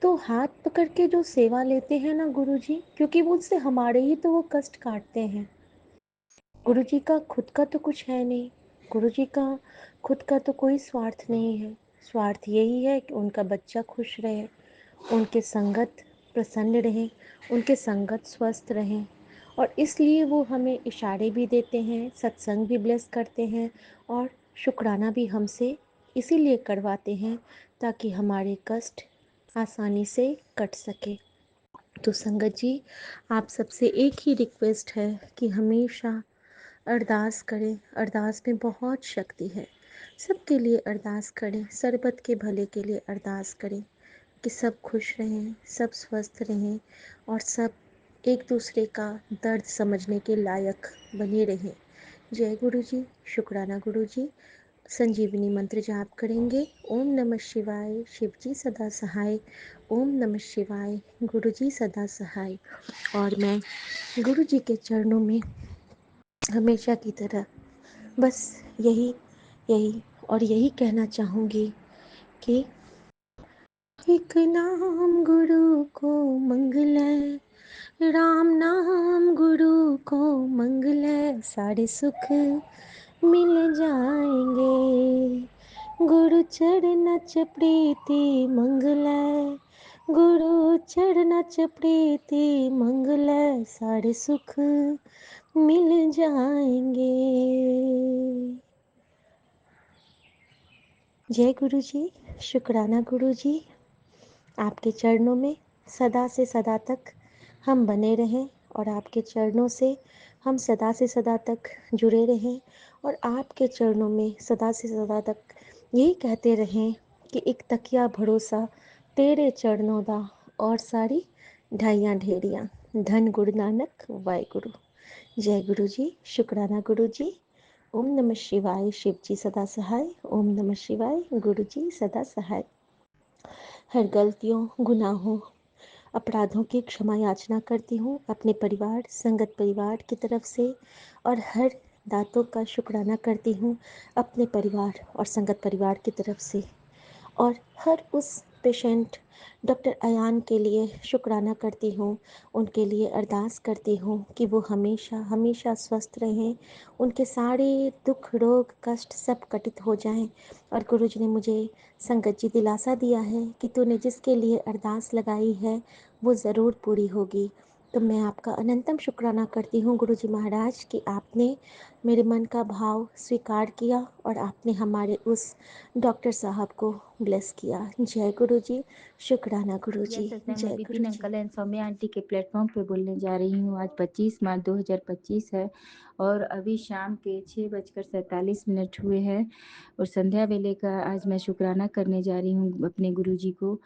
तो हाथ पकड़ के जो सेवा लेते हैं ना गुरुजी, क्योंकि वो उससे हमारे ही तो वो कष्ट काटते हैं। गुरुजी का खुद का तो कुछ है नहीं, गुरुजी का खुद का तो कोई स्वार्थ नहीं है। स्वार्थ यही है कि उनका बच्चा खुश रहे, उनके संगत प्रसन्न रहें, उनके संगत स्वस्थ रहें, और इसलिए वो हमें इशारे भी देते हैं, सत्संग भी ब्लेस करते हैं, और शुक्राना भी हमसे इसीलिए करवाते हैं ताकि हमारे कष्ट आसानी से कट सके। तो संगत जी, आप सबसे एक ही रिक्वेस्ट है कि हमेशा अरदास करें। अरदास में बहुत शक्ति है। सबके लिए अरदास करें, सरबत के भले के लिए अरदास करें कि सब खुश रहें, सब स्वस्थ रहें, और सब एक दूसरे का दर्द समझने के लायक बने रहें। जय गुरु जी। शुक्राना गुरु जी। संजीवनी मंत्र जाप करेंगे। ओम नमः शिवाय, शिव जी सदा सहाय। ओम नमः शिवाय, गुरु जी सदा सहाय। और मैं गुरु जी के चरणों में हमेशा की तरह बस यही यही और यही कहना चाहूँगी कि एक नाम गुरु को मंगलै, राम नाम गुरु को मंगलै, सारे सुख मिल जाएंगे। गुरु चरणच प्रीति मंगलै, गुरु चरणच प्रीति मंगलै, सारे सुख मिल जाएंगे। जय गुरु जी। शुक्राना गुरु जी। आपके चरणों में सदा से सदा तक हम बने रहें, और आपके चरणों से हम सदा से सदा तक जुड़े रहें, और आपके चरणों में सदा से सदा तक यही कहते रहें कि एक तकिया भरोसा तेरे चरणों दा, और सारी ढाइयाँ ढेरियाँ। धन गुरु नानक वाहिगुरु। जय गुरु जी। शुक्राना गुरु जी। ओम नमः शिवाय, शिव जी सदा सहाय। ओम नमः शिवाय, गुरु जी सदा सहाय। हर गलतियों, गुनाहों, अपराधों की क्षमा याचना करती हूँ अपने परिवार, संगत परिवार की तरफ से, और हर दातों का शुक्राना करती हूँ अपने परिवार और संगत परिवार की तरफ से। और हर उस पेशेंट डॉक्टर अयान के लिए शुक्राना करती हूँ, उनके लिए अरदास करती हूँ कि वो हमेशा हमेशा स्वस्थ रहें, उनके सारे दुख रोग कष्ट सब कटित हो जाएं। और गुरु जी ने मुझे संगत जी दिलासा दिया है कि तूने जिसके लिए अरदास लगाई है वो ज़रूर पूरी होगी। तो मैं आपका अनंतम शुक्राना करती हूँ गुरु जी महाराज कि आपने मेरे मन का भाव स्वीकार किया, और आपने हमारे उस डॉक्टर साहब को ब्लेस किया। जय गुरु जी। शुक्राना गुरु यह जी। सत्संग मैं जय बिपिन गुरु जी। अंकल एंड सौम्या आंटी के प्लेटफॉर्म पे बोलने जा रही हूँ। आज 25 मार्च 2025 है और अभी शाम के 6:47 हुए हैं, और संध्या वेले का आज मैं शुक्राना करने जा रही हूँ अपने गुरुजी को।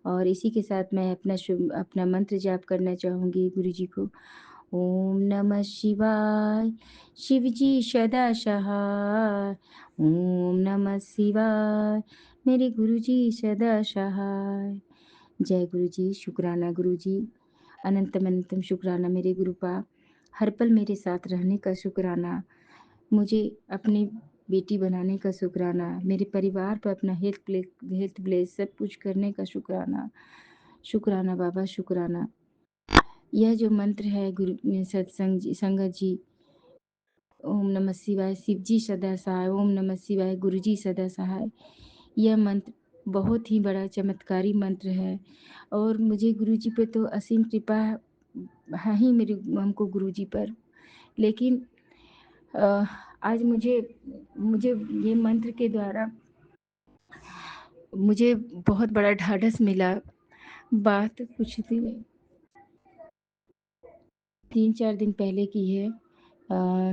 और इसी के साथ मैं अपना मंत्र जाप करना चाहूँगी गुरुजी को। ओम नमः शिवाय, शिव जी सदा सहाय। ओम नमः शिवाय, मेरे गुरुजी सदा सहाय। जय गुरु जी। शुक्राना गुरु जी। अनंतम अनंतम शुक्राना मेरे गुरुपा। हर पल मेरे साथ रहने का शुक्राना, मुझे अपनी बेटी बनाने का शुक्राना, मेरे परिवार पर अपना हेल्थ ब्लेस सब कुछ करने का शुक्राना। शुक्राना बाबा, शुक्राना। यह जो मंत्र है गुरु सत्संग जी, संगत जी, ओम नमः शिवाय, शिव जी सदा सहाय। ओम नमः शिवाय, गुरु जी सदा सहाय। यह मंत्र बहुत ही बड़ा चमत्कारी मंत्र है, और मुझे गुरु जी पे तो असीम कृपा है ही मेरे हमको गुरु जी पर। लेकिन आज मुझे मुझे ये मंत्र के द्वारा मुझे बहुत बड़ा ढाढ़स मिला। बात कुछ 3-4 दिन पहले की है।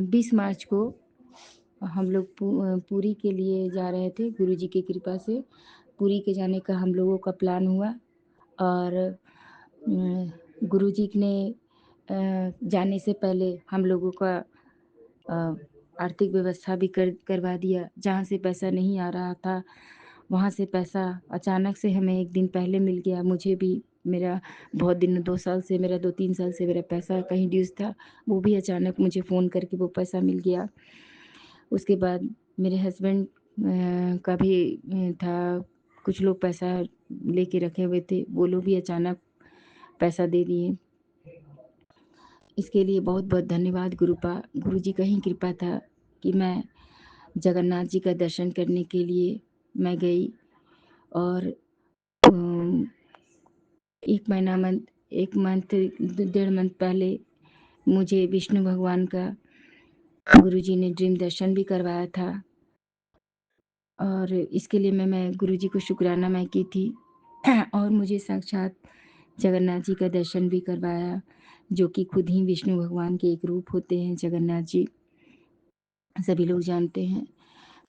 20 मार्च को हम लोग पुरी के लिए जा रहे थे। गुरु जी की कृपा से पुरी के जाने का हम लोगों का प्लान हुआ, और गुरु जी ने जाने से पहले हम लोगों का आर्थिक व्यवस्था भी करवा दिया। जहाँ से पैसा नहीं आ रहा था वहाँ से पैसा अचानक से हमें एक दिन पहले मिल गया। मुझे भी, मेरा बहुत दिन 2 साल से, मेरा 2-3 साल से मेरा पैसा कहीं ड्यूज़ था, वो भी अचानक मुझे फ़ोन करके वो पैसा मिल गया। उसके बाद मेरे हस्बैंड का भी था, कुछ लोग पैसा लेके रखे हुए थे, वो लोग भी अचानक पैसा दे दिए। इसके लिए बहुत बहुत धन्यवाद गुरुपा। गुरु जी का ही कृपा था कि मैं जगन्नाथ जी का दर्शन करने के लिए मैं गई, और 1 मंथ 1.5 मंथ पहले मुझे विष्णु भगवान का गुरुजी ने ड्रीम दर्शन भी करवाया था और इसके लिए मैं गुरुजी को शुक्राना मैं की थी और मुझे साक्षात जगन्नाथ जी का दर्शन भी करवाया, जो कि खुद ही विष्णु भगवान के एक रूप होते हैं जगन्नाथ जी, सभी लोग जानते हैं।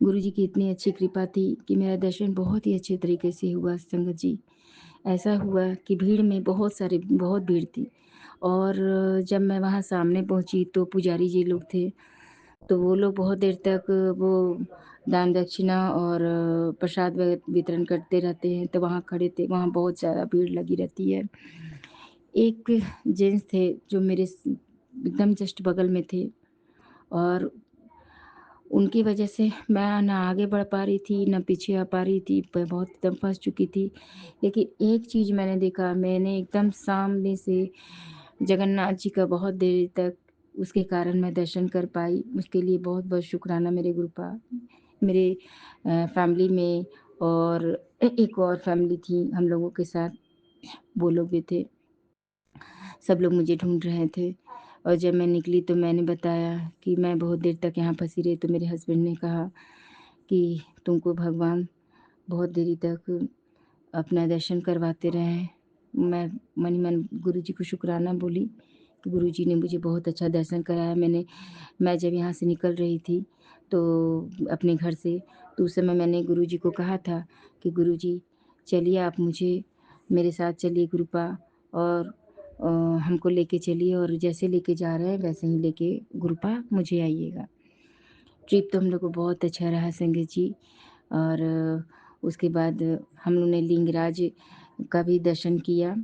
गुरुजी की इतनी अच्छी कृपा थी कि मेरा दर्शन बहुत ही अच्छे तरीके से हुआ संगत जी। ऐसा हुआ कि भीड़ में बहुत भीड़ थी और जब मैं वहाँ सामने पहुँची तो पुजारी जी लोग थे, तो वो लोग बहुत देर तक वो दान दक्षिणा और प्रसाद वितरण करते रहते हैं, तो वहाँ खड़े थे, वहाँ बहुत ज़्यादा भीड़ लगी रहती है। एक जेंट्स थे जो मेरे एकदम जस्ट बगल में थे और उनकी वजह से मैं ना आगे बढ़ पा रही थी, ना पीछे आ पा रही थी, मैं बहुत एकदम फँस चुकी थी। लेकिन एक चीज़ मैंने देखा, मैंने एकदम सामने से जगन्नाथ जी का बहुत देर तक उसके कारण मैं दर्शन कर पाई। उसके लिए बहुत-बहुत शुकराना मेरे मेरे फैमिली में और एक और फैमिली थी हम लोगों के साथ, वो लोग भी थे। सब लोग मुझे ढूँढ रहे थे और जब मैं निकली तो मैंने बताया कि मैं बहुत देर तक यहाँ फँसी रही, तो मेरे हस्बैंड ने कहा कि तुमको भगवान बहुत देरी तक अपना दर्शन करवाते रहे। मैं मन ही मन गुरुजी को शुकराना बोली कि गुरुजी ने मुझे बहुत अच्छा दर्शन कराया। मैं जब यहाँ से निकल रही थी तो अपने घर से, तो उस समय मैंने गुरुजी को कहा था कि गुरुजी चलिए आप मुझे मेरे साथ चलिए कृपा और हमको लेके चलिए और जैसे लेके जा रहे हैं वैसे ही लेके कृपा मुझे आइएगा। ट्रिप तो हम लोग को बहुत अच्छा रहा संगत जी और उसके बाद हम लोग ने लिंगराज का भी दर्शन किया,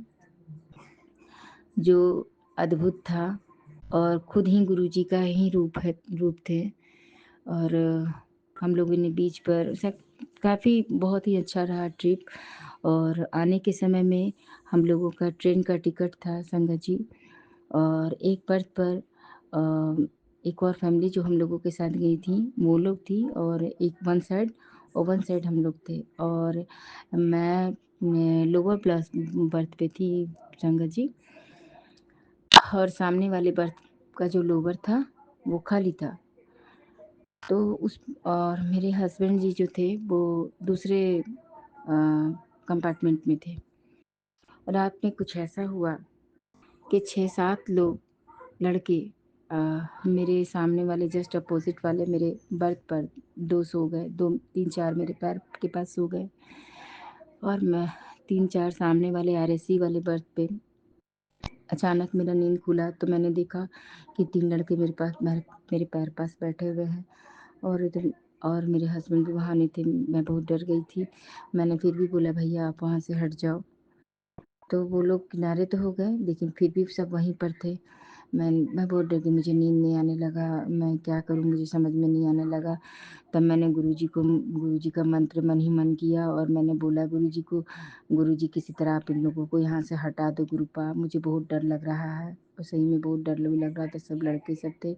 जो अद्भुत था और खुद ही गुरुजी का ही रूप थे और हम लोगों ने बीच पर काफ़ी बहुत ही अच्छा रहा ट्रिप और आने के समय में हम लोगों का ट्रेन का टिकट था संगत जी और एक बर्थ पर एक और फैमिली जो हम लोगों के साथ गई थी, वो लोग थी और एक वन साइड हम लोग थे और मैं लोअर प्लस बर्थ पे थी संगत जी और सामने वाले बर्थ का जो लोअर था, वो खाली था। तो उस और मेरे हस्बैंड जी जो थे, वो दूसरे कंपार्टमेंट में थे। रात में कुछ ऐसा हुआ कि 6-7 लोग लड़के अ, मेरे सामने वाले जस्ट अपोज़िट वाले मेरे बर्थ पर 2 सो गए, 2 3-4 मेरे पैर के पास सो गए और मैं 3-4 सामने वाले आरएसी वाले बर्थ पे अचानक मेरा नींद खुला तो मैंने देखा कि 3 लड़के मेरे पैर पास बैठे हुए हैं और इधर और मेरे हस्बैंड भी वहाँ नहीं थे। मैं बहुत डर गई थी। मैंने फिर भी बोला भैया आप वहाँ से हट जाओ। तो वो लोग किनारे तो हो गए लेकिन फिर भी सब वहीं पर थे। मैं बहुत डर गई, मुझे नींद नहीं आने लगा, मैं क्या करूँ मुझे समझ में नहीं आने लगा। तब मैंने गुरुजी का मंत्र मन ही मन किया और मैंने बोला गुरुजी को, गुरुजी किसी तरह आप इन लोगों को यहाँ से हटा दो गुरुपा, मुझे बहुत डर लग रहा है। और सही में बहुत डर लग रहा था, सब लड़के सब थे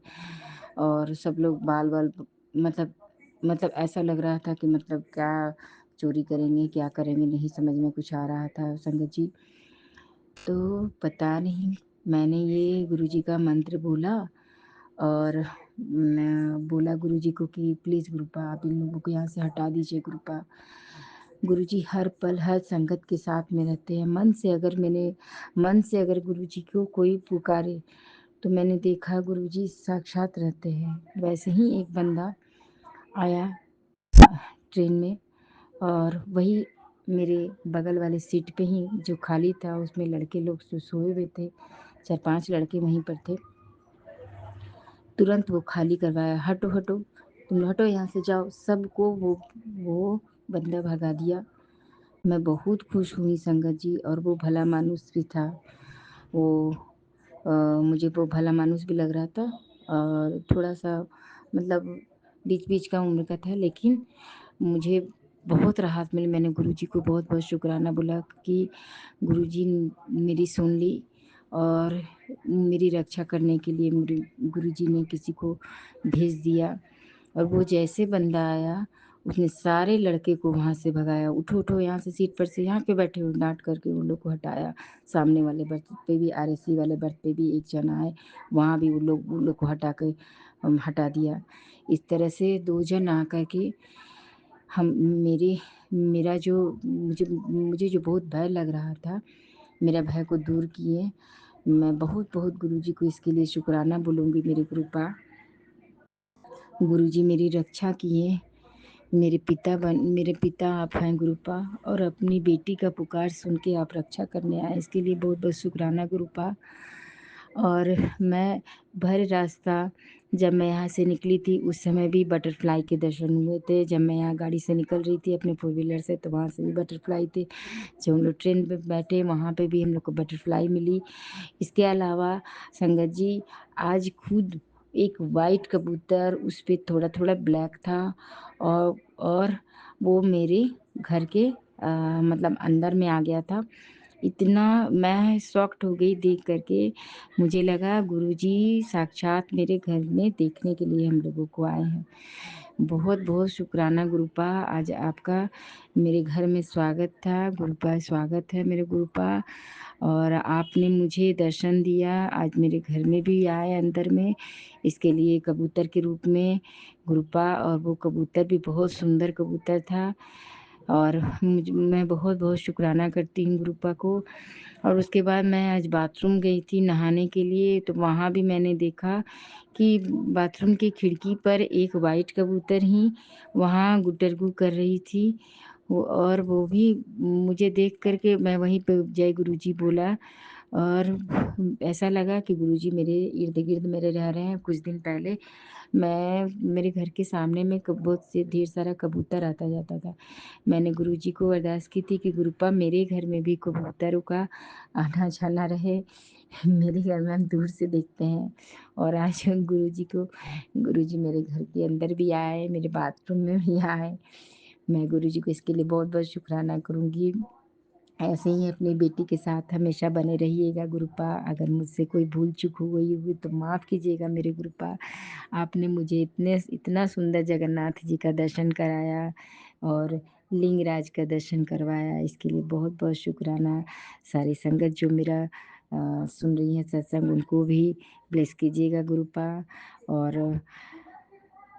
और सब लोग बाल-वाल मतलब ऐसा लग रहा था कि मतलब क्या चोरी करेंगे, क्या करेंगे, नहीं समझ में कुछ आ रहा था संगत जी। तो पता नहीं मैंने ये गुरुजी का मंत्र बोला और मैं बोला गुरुजी को कि प्लीज़ गुरुपा आप इन लोगों को यहाँ से हटा दीजिए गुरुपा। गुरुजी हर पल हर संगत के साथ में रहते हैं। मन से अगर गुरुजी को कोई पुकारे तो मैंने देखा गुरुजी साक्षात रहते हैं। वैसे ही एक बंदा आया ट्रेन में और वही मेरे बगल वाले सीट पे ही जो खाली था उसमें लड़के लोग जो सोए हुए थे, 4-5 लड़के वहीं पर थे। तुरंत वो खाली करवाया, हटो, हटो, तुम हटो यहाँ से जाओ, सबको वो बंदा भगा दिया। मैं बहुत खुश हुई संगत जी और वो भला मानुस भी था। वो मुझे वो भला मानुस भी लग रहा था और थोड़ा-सा मतलब बीच-बीच का उम्र का था लेकिन मुझे बहुत राहत मिली। मैंने गुरुजी को बहुत-बहुत शुकराना बोला कि गुरुजी मेरी सुन ली और मेरी रक्षा करने के लिए मेरे गुरुजी ने किसी को भेज दिया और वो जैसे बंदा आया उसने सारे लड़के को वहाँ से भगाया, उठो, उठो यहाँ से सीट पर से, यहाँ पे बैठे हो, डाँट कर के उन लोग को हटाया। सामने वाले बर्थ पे भी आरएसी वाले बर्थ पे भी एक जन आए, वहाँ भी उन लोग को हटा के हटा दिया। इस तरह से 2 जन आ कर के हम मेरे मेरा जो मुझे जो बहुत भय लग रहा था, मेरा भय को दूर किए। मैं बहुत-बहुत गुरुजी को इसके लिए शुकराना बोलूँगी, मेरे कृपा गुरुजी मेरी रक्षा किए। मेरे पिता आप हैं गुरुपा, और अपनी बेटी का पुकार सुन के आप रक्षा करने आए, इसके लिए बहुत-बहुत शुकराना गुरुपा। और मैं भर रास्ता जब मैं यहाँ से निकली थी उस समय भी बटरफ्लाई के दर्शन हुए थे। जब मैं यहाँ गाड़ी से निकल रही थी अपने फोर व्हीलर से, तो वहाँ से भी बटरफ्लाई थे। जब हम लोग ट्रेन पे बैठे वहाँ पे भी हम लोग को बटरफ्लाई मिली। इसके अलावा संगत जी, आज खुद एक वाइट कबूतर, उस पे थोड़ा-थोड़ा ब्लैक था, और वो मेरे घर के मतलब अंदर में आ गया था। इतना मैं शॉक्ड हो गई देख कर के, मुझे लगा गुरुजी साक्षात मेरे घर में देखने के लिए हम लोगों को आए हैं। बहुत-बहुत शुकराना गुरुपा, आज आपका मेरे घर में स्वागत था। गुरुपा स्वागत है मेरे गुरुपा, और आपने मुझे दर्शन दिया, आज मेरे घर में भी आए अंदर में, इसके लिए कबूतर के रूप में गुरुपा। और वो कबूतर भी बहुत सुंदर कबूतर था, और मैं बहुत-बहुत शुकराना करती हूँ गुरुपा को। और उसके बाद मैं आज बाथरूम गई थी नहाने के लिए, तो वहाँ भी मैंने देखा कि बाथरूम की खिड़की पर एक वाइट कबूतर ही वहाँ गुटरगू कर रही थी। और वो भी मुझे देख कर के मैं वहीं पे जय गुरुजी बोला, और ऐसा लगा कि गुरुजी मेरे इर्द-गिर्द मेरे रह रहे हैं। कुछ दिन पहले मेरे घर के सामने में बहुत से ढेर सारा कबूतर आता-जाता था। मैंने गुरुजी को अरदास की थी कि गुरुपा मेरे घर में भी कबूतरों का आना-जाना रहे। मेरे घर में हम दूर से देखते हैं, और आज गुरुजी मेरे घर के अंदर भी आए, मेरे बाथरूम में भी आए। मैं गुरुजी को इसके लिए बहुत-बहुत शुकराना करूँगी। ऐसे ही अपनी बेटी के साथ हमेशा बने रहिएगा गुरुपा। अगर मुझसे कोई भूल-चूक हो गई होगी तो माफ़ कीजिएगा मेरे गुरुपा। आपने मुझे इतना सुंदर जगन्नाथ जी का दर्शन कराया, और लिंगराज का दर्शन करवाया, इसके लिए बहुत-बहुत शुकराना। सारी संगत जो मेरा सुन रही है सत्संग, उनको भी ब्लेस कीजिएगा गुरुपा, और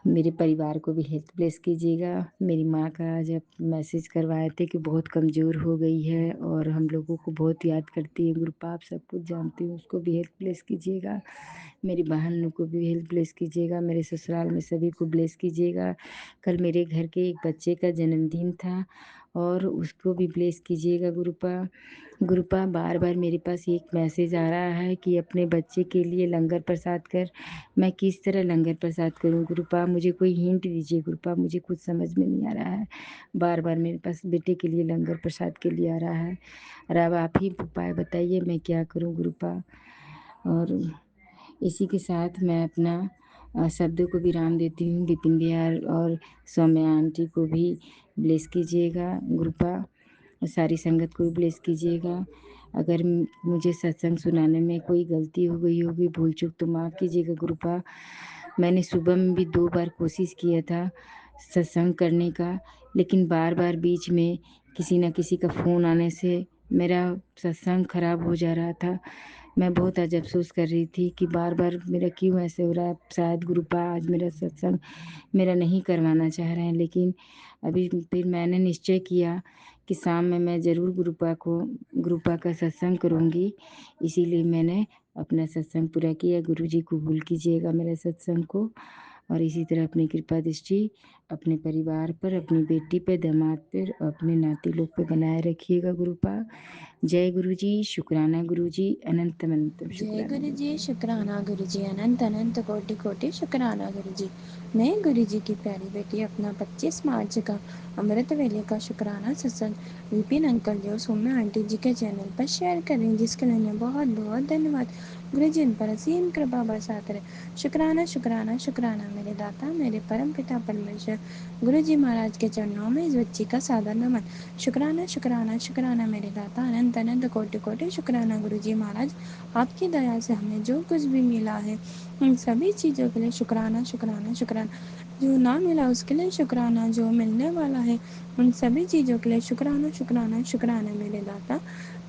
मेरे परिवार को भी हेल्थ ब्लेस कीजिएगा। मेरी माँ का जब मैसेज करवाए थे कि बहुत कमज़ोर हो गई है और हम लोगों को बहुत याद करती है गुरुपा, आप सब कुछ जानती हूँ, उसको भी हेल्थ ब्लेस कीजिएगा। मेरी बहन लोग को भी हेल्थ ब्लेस कीजिएगा, मेरे ससुराल में सभी को ब्लेस कीजिएगा। कल मेरे घर के एक बच्चे का जन्मदिन था, और उसको भी ब्लेस कीजिएगा गुरुपा। गुरुपा बार-बार मेरे पास एक मैसेज आ रहा है कि अपने बच्चे के लिए लंगर प्रसाद कर। मैं किस तरह लंगर प्रसाद करूँ गुरुपा? मुझे कोई हिंट दीजिए गुरुपा, मुझे कुछ समझ में नहीं आ रहा है। बार-बार मेरे पास बेटे के लिए लंगर प्रसाद के लिए आ रहा है, और अब आप ही उपाय बताइए मैं क्या करूँ गुरुपा? और इसी के साथ मैं अपना शब्दों को विराम देती हूँ। विपिन भैया और सौम्या आंटी को भी ब्लेस कीजिएगा गुरुपा, और सारी संगत को भी ब्लेस कीजिएगा। अगर मुझे सत्संग सुनाने में कोई गलती हो गई होगी, भूल-चूक, तो माफ़ कीजिएगा गुरुपा। मैंने सुबह में भी 2 बार कोशिश किया था सत्संग करने का, लेकिन बार-बार बीच में किसी न किसी का फ़ोन आने से मेरा सत्संग खराब हो जा रहा था। मैं बहुत आज अफ़सोस कर रही थी कि बार-बार मेरा क्यों ऐसे हो रहा है। शायद गुरुपा आज मेरा सत्संग मेरा नहीं करवाना चाह रहे हैं, लेकिन अभी फिर मैंने निश्चय किया कि शाम में मैं ज़रूर गुरुपा का सत्संग करूँगी। इसीलिए मैंने अपना सत्संग पूरा किया। गुरुजी कबूल कीजिएगा मेरे सत्संग को, और इसी तरह अपनी कृपा दृष्टि अपने परिवार पर, अपनी बेटी पे, दामाद पर, अपने नाती लोग पे बनाए रखिएगा गुरुपा। जय गुरुजी, शुक्राना गुरुजी, अनंत-अनंत जय शुक्राना गुरु जी, गुरुजी। शुक्राना गुरु जी, अनंत अनंत कोटि कोटि शुक्राना गुरु जी। मैं गुरु जी की प्यारी बेटी अपना 25 मार्च का अमृत वेले का शुक्राना सत्संग विपिन अंकल जी और सौम्या आंटी जी के चैनल पर शेयर करें, जिसके लिए उन्हें बहुत बहुत धन्यवाद। गुरु जी इन पर असीम कृपा बरसात रहे। शुक्राना शुक्राना शुक्राना मेरे दाता, मेरे परम पिता परमेश्वर गुरु जी महाराज के चरणों में इस बच्ची का सादर नमन। शुक्राना शुक्राना शुक्राना मेरे दाता, अनंत अनंत कोटि कोटि शुक्राना गुरु जी महाराज। आपकी दया से हमें जो कुछ भी मिला है उन सभी चीज़ों के लिए शुक्राना शुक्राना शुक्राना। जो ना मिला उसके लिए शुक्राना, जो मिलने वाला है उन सभी चीज़ों के लिए शुक्राना शुक्राना शुक्राना मेरे दाता।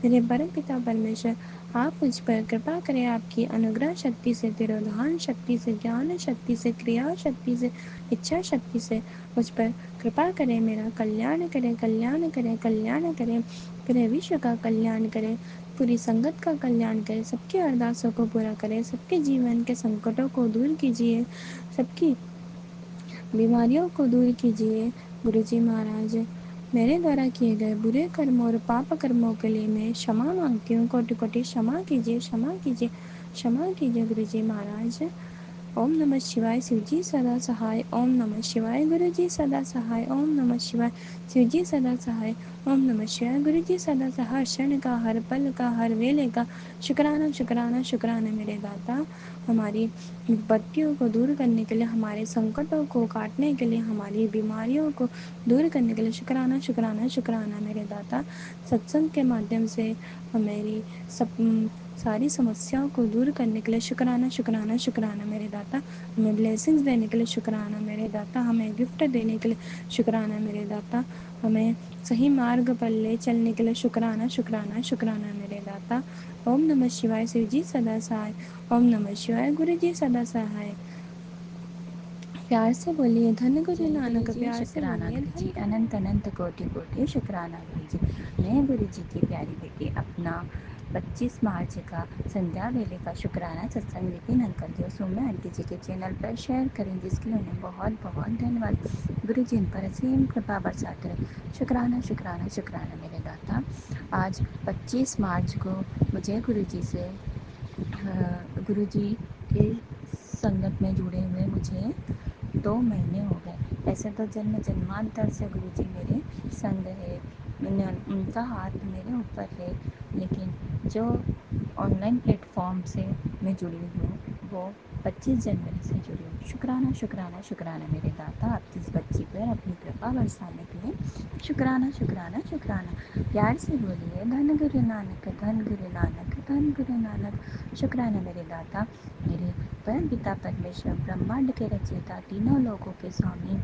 मेरे परम पिता परमेश्वर, आप मुझ पर कृपा करें, आपकी अनुग्रह शक्ति से, तिरोधान शक्ति से, ज्ञान शक्ति से, क्रिया शक्ति से, इच्छा शक्ति से मुझ पर कृपा करें, मेरा कल्याण करें, कल्याण करें, कल्याण करें, पूरे विश्व का कल्याण करें, पूरी संगत का कल्याण करें, सबकी अरदासों को पूरा करें, सबके जीवन के संकटों को दूर कीजिए, सबकी बीमारियों को दूर कीजिए। गुरुजी महाराज, मेरे द्वारा किए गए बुरे कर्मों और पाप कर्मों के लिए मैं क्षमा मांगती हूँ। कोटि कोटि क्षमा कीजिए, क्षमा कीजिए, क्षमा कीजिए गुरुजी महाराज। ओम नमः शिवाय, शिवजी सदा सहाय। ओम नमः शिवाय, गुरुजी सदा सहाय। ओम नमः शिवाय, शिवजी सदा सहाय। ओम नमः शिवाय, गुरुजी सदा सहाय। क्षण का, हर पल का, हर वेले का शुक्राना शुक्राना शुक्राना मेरे दाता। हमारी विपत्तियों को दूर करने के लिए, हमारे संकटों को काटने के लिए, हमारी बीमारियों को दूर करने के लिए शुक्राना शुक्राना शुक्राना मेरे दाता। सत्संग के माध्यम से मेरी सब सारी समस्याओं को दूर करने के लिए शुक्राना शुक्राना शुक्राना मेरे दाता। हमें ब्लेसिंग्स देने के लिए शुक्राना मेरे दाता। हमें गिफ्ट देने के लिए शुक्राना मेरे दाता। हमें सही मार्ग पर ले चलने के लिए शुक्राना शुक्राना शुक्राना मेरे दाता। ओम नमः शिवाय, शिव जी सदा सहाय। ओम नमः शिवाय, गुरु जी सदा सहाय। प्यार से बोलिए धन गुरु जय गुरु नानक, जी, प्यार से शुक्राना बोलिए गुरु धन जी, गुरु अनंत नानक। अनंत कोटि कोटि शुक्राना गुरु जी। मैं गुरु जी की प्यारी बेटी अपना 25 मार्च का संध्या वेले का शुक्राना सत्संग विपिन अंकल जी और सौम्या आंटी जी के चैनल पर शेयर करें, जिसके लिए उन्हें बहुत बहुत धन्यवाद। गुरु जी इन पर असीम कृपा बरसाते रहे। शुक्राना शुक्राना शुक्राना मेरे दाता। आज 25 मार्च को मुझे गुरु जी से गुरु जी के संगत में जुड़े हुए मुझे 2 महीने हो गए। ऐसे तो जन्म जन्मांतर से गुरु जी मेरे संग है, उनका हाथ मेरे ऊपर है, लेकिन जो ऑनलाइन प्लेटफॉर्म से मैं जुड़ी हूँ वो 25 जनवरी से जुड़ी हूँ। शुक्राना शुक्राना शुक्राना मेरे दाता, आप इस बच्ची पर अपनी कृपा बरसाने के लिए शुक्राना शुक्राना शुक्राना। प्यार से बोलिए धन गुरु नानक, धन गुरु नानक, धन गुरु नानक। शुक्राना मेरे दाता। मेरे परम पिता परमेश्वर, ब्रह्मांड के रचयिता, तीनों लोकों के स्वामी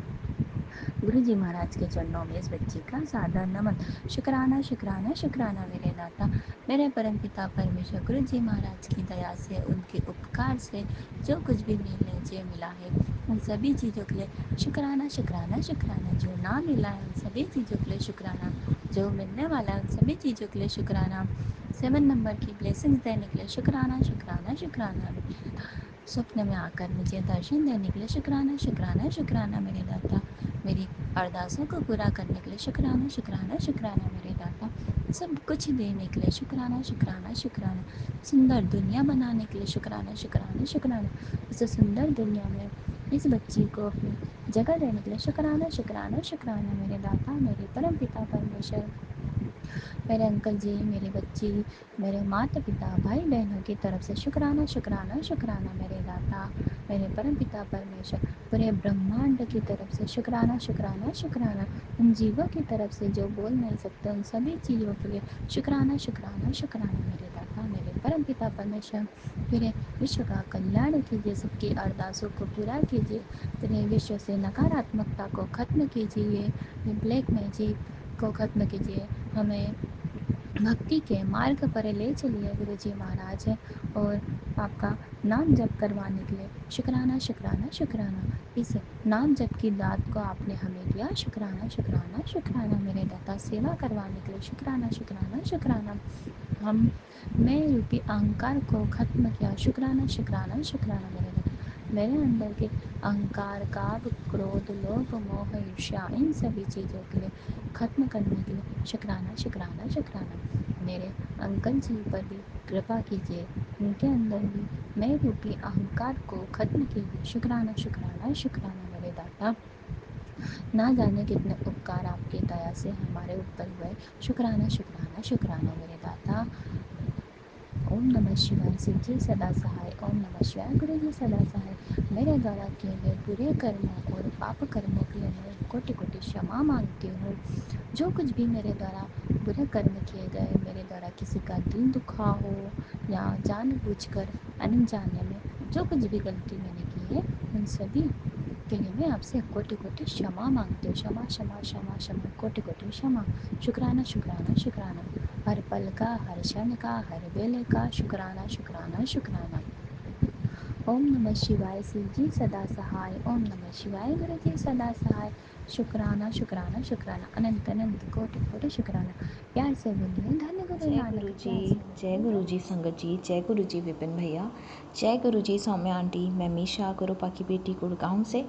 गुरु जी महाराज के चरणों में इस बच्ची का सादर नमन। शुक्राना शुक्राना शुक्राना मेरे दाता। मेरे परम पिता परमेश्वर गुरु जी महाराज की दया से, उनके उपकार से जो कुछ भी मुझे मिला है उन सभी चीज़ों के लिए शुक्राना शुक्राना शुक्राना। जो ना मिला है उन सभी चीज़ों के लिए शुक्राना, जो मिलने वाला है उन सभी चीज़ों के लिए शुक्राना। 7 नंबर की ब्लेसिंग्स देने के लिए शुक्राना शुक्राना शुक्राना। स्वप्न में आकर मुझे दर्शन देने के लिए शुक्राना शुक्राना शुक्राना मेरे दाता। मेरी अरदासों को पूरा करने के लिए शुक्राना शुक्राना शुक्राना मेरे दाता। सब कुछ देने के लिए शुक्राना शुक्राना शुक्राना। सुंदर दुनिया बनाने के लिए शुक्राना शुक्राना शुक्राना। इस सुंदर दुनिया में इस बच्ची को अपनी जगह देने के लिए शुक्राना शुक्राना शुक्राना मेरे दाता। मेरे परम पिता परमेश्वर, मेरे अंकल जी, मेरी बच्ची, मेरे माता पिता, भाई बहनों की तरफ से शुक्राना शुक्राना शुक्राना मेरे दाता। मेरे परम पिता परमेश्वर, पूरे ब्रह्मांड की तरफ से शुक्राना शुक्राना शुक्राना। उन जीवों की तरफ से जो बोल नहीं सकते उन सभी चीज़ों के लिए शुक्राना शुक्राना शुक्राना मेरे दाता। मेरे परम पिता परमेश्वर, पूरे विश्व का कल्याण कीजिए, सबकी अरदासों को पूरा कीजिए, पूरे विश्व से नकारात्मकता को ख़त्म कीजिए, ब्लैक मैजिक को ख़त्म कीजिए, हमें भक्ति के मार्ग पर ले चलिए गुरु जी महाराज। और आपका नाम जप करवाने के लिए शुक्राना शुक्राना शुक्राना। इस नाम जप की दात को आपने हमें दिया, शुक्राना शुक्राना शुक्राना मेरे दाता। सेवा करवाने के लिए शुक्राना शुक्राना शुक्राना। हम मैं रूपी अहंकार को ख़त्म किया, शुक्राना शुक्राना शुक्राना मेरे दाता। मेरे अंदर के अहंकार, काब, क्रोध, लोभ, मोह, ईर्ष्या, इन सभी चीज़ों के लिए ख़त्म करने के लिए शुक्राना शुक्राना शुक्राना। मेरे अंकल जी पर भी कृपा कीजिए, उनके अंदर भी मैं रूपी अहंकार को ख़त्म कीजिए, शुक्राना शुक्राना शुक्राना मेरे दाता। ना जाने कितने उपकार आपकी दया से हमारे ऊपर हुए, शुक्राना शुक्राना शुक्राना मेरे दाता। ओम नमः शिवाय, शिव जी सदा सहाय। ओम नमः शिवाय, गुरु जी सदा सहाय। मेरे द्वारा किए गए बुरे कर्मों और पाप कर्मों के लिए मैं कोटि कोटि क्षमा मांगती हूँ। जो कुछ भी मेरे द्वारा बुरे कर्म किए गए, मेरे द्वारा किसी का दिल दुखा हो या जानबूझकर अनजाने में जो कुछ भी गलती मैंने की है, उन सभी उसके लिए मैं आपसे कोटि कोटि क्षमा मांगती हूँ। क्षमा क्षमा क्षमा क्षमा, कोटि कोटि क्षमा। शुक्राना शुक्राना शुक्राना, हर पल का, हर क्षण का, हर वेले का शुक्राना शुक्राना शुक्राना। ओम नमः शिवाय, शिव जी सदा सहाय। ओम नमः शिवाय, गुरु जी सदा सहाय। शुक्राना शुक्राना शुक्राना, अनंत अनंत कोटि कोटि शुक्राना। प्यार से बोलिए धन्य गुरु जय नानक। गुरु जी, प्यार से जय गुरु जी संगत जी, जय गुरु जी विपिन भैया, जय गुरु जी सौम्या आंटी। मैं मीशा गुरुपा की बेटी गुड़गांव से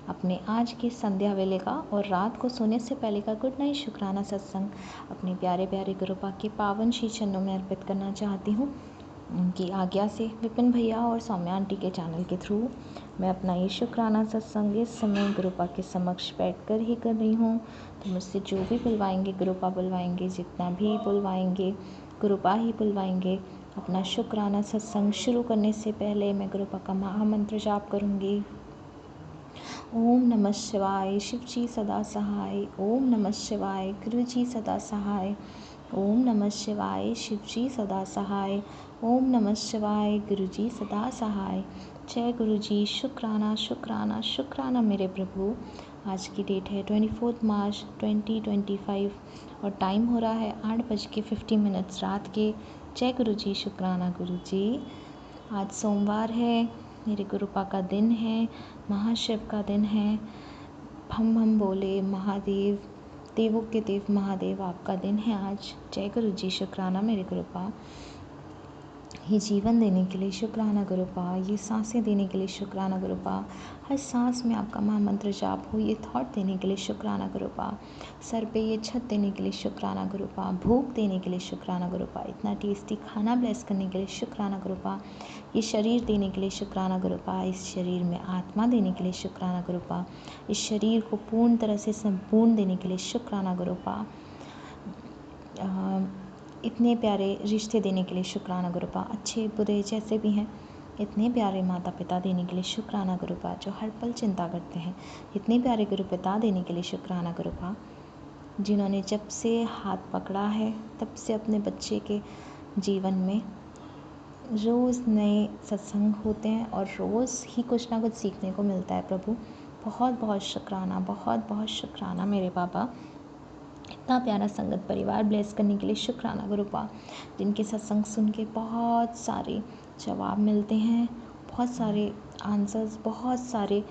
अपने आज के संध्या वेले का और रात को सोने से पहले का गुड नाइट शुक्राना सत्संग अपने प्यारे प्यारे गुरुपा के पावन श्री चरणों में अर्पित करना चाहती हूँ। उनकी आज्ञा से विपिन भैया और सौम्या आंटी के चैनल के थ्रू मैं अपना ये शुक्राना सत्संग इस समय गुरुपा के समक्ष बैठकर ही कर रही हूँ। तो मुझसे जो भी बुलवाएंगे गुरुपा बुलवाएंगे, जितना भी बुलवाएंगे गुरुपा ही बुलवाएंगे। अपना शुक्राना सत्संग शुरू करने से पहले मैं गुरुपा का महामंत्र जाप करूँगी। ओम नमः शिवाय, शिव जी सदा सहाय। ओम नमः शिवाय, गुरु जी सदा सहाय। ओम नमः शिवाय, शिव जी सदा सहाय। ओम नमः शिवाय, गुरु जी सदा सहाय। जय गुरु जी। शुक्राना शुक्राना शुक्राना मेरे प्रभु। आज की डेट है 24 मार्च 2025 और टाइम हो रहा है 8:50 रात के। जय गुरु जी। शुक्राना गुरु जी। आज सोमवार है, मेरे गुरुपा का दिन है, महाशिव का दिन है। हम बोले महादेव, देवों के देव महादेव आपका दिन है आज। जय गुरु जी। शुक्राना मेरे गुरुपा। ये जीवन देने के लिए शुक्राना गुरुपा, ये सांसें देने के लिए शुक्राना गुरुपा, हर सांस में आपका महामंत्र जाप हो ये थॉट देने के लिए शुक्राना गुरुपा, सर पे ये छत देने के लिए शुक्राना गुरुपा, भूख देने के लिए शुक्राना गुरुपा, इतना टेस्टी खाना ब्लेस करने के लिए शुक्राना गुरुपा, ये शरीर देने के लिए शुक्राना गुरुपा, इस शरीर में आत्मा देने के लिए शुक्राना गुरुपा, इस शरीर को पूर्ण तरह से संपूर्ण देने के लिए शुक्राना गुरुपा, इतने प्यारे रिश्ते देने के लिए शुक्राना गुरुपा, अच्छे बुरे जैसे भी हैं इतने प्यारे माता पिता देने के लिए शुक्राना गुरुपा, जो हर पल चिंता करते हैं इतने प्यारे गुरु पिता देने के लिए शुक्राना गुरुपा, जिन्होंने जब से हाथ पकड़ा है तब से अपने बच्चे के जीवन में रोज़ नए सत्संग होते हैं और रोज़ ही कुछ ना कुछ सीखने को मिलता है। प्रभु बहुत बहुत शुक्राना, बहुत बहुत शुक्राना मेरे बाबा, इतना प्यारा संगत परिवार ब्लेस करने के लिए शुक्राना गुरुपा, जिनके सत्संग सुन के बहुत सारे जवाब मिलते हैं, बहुत सारे आंसर्स, बहुत सारे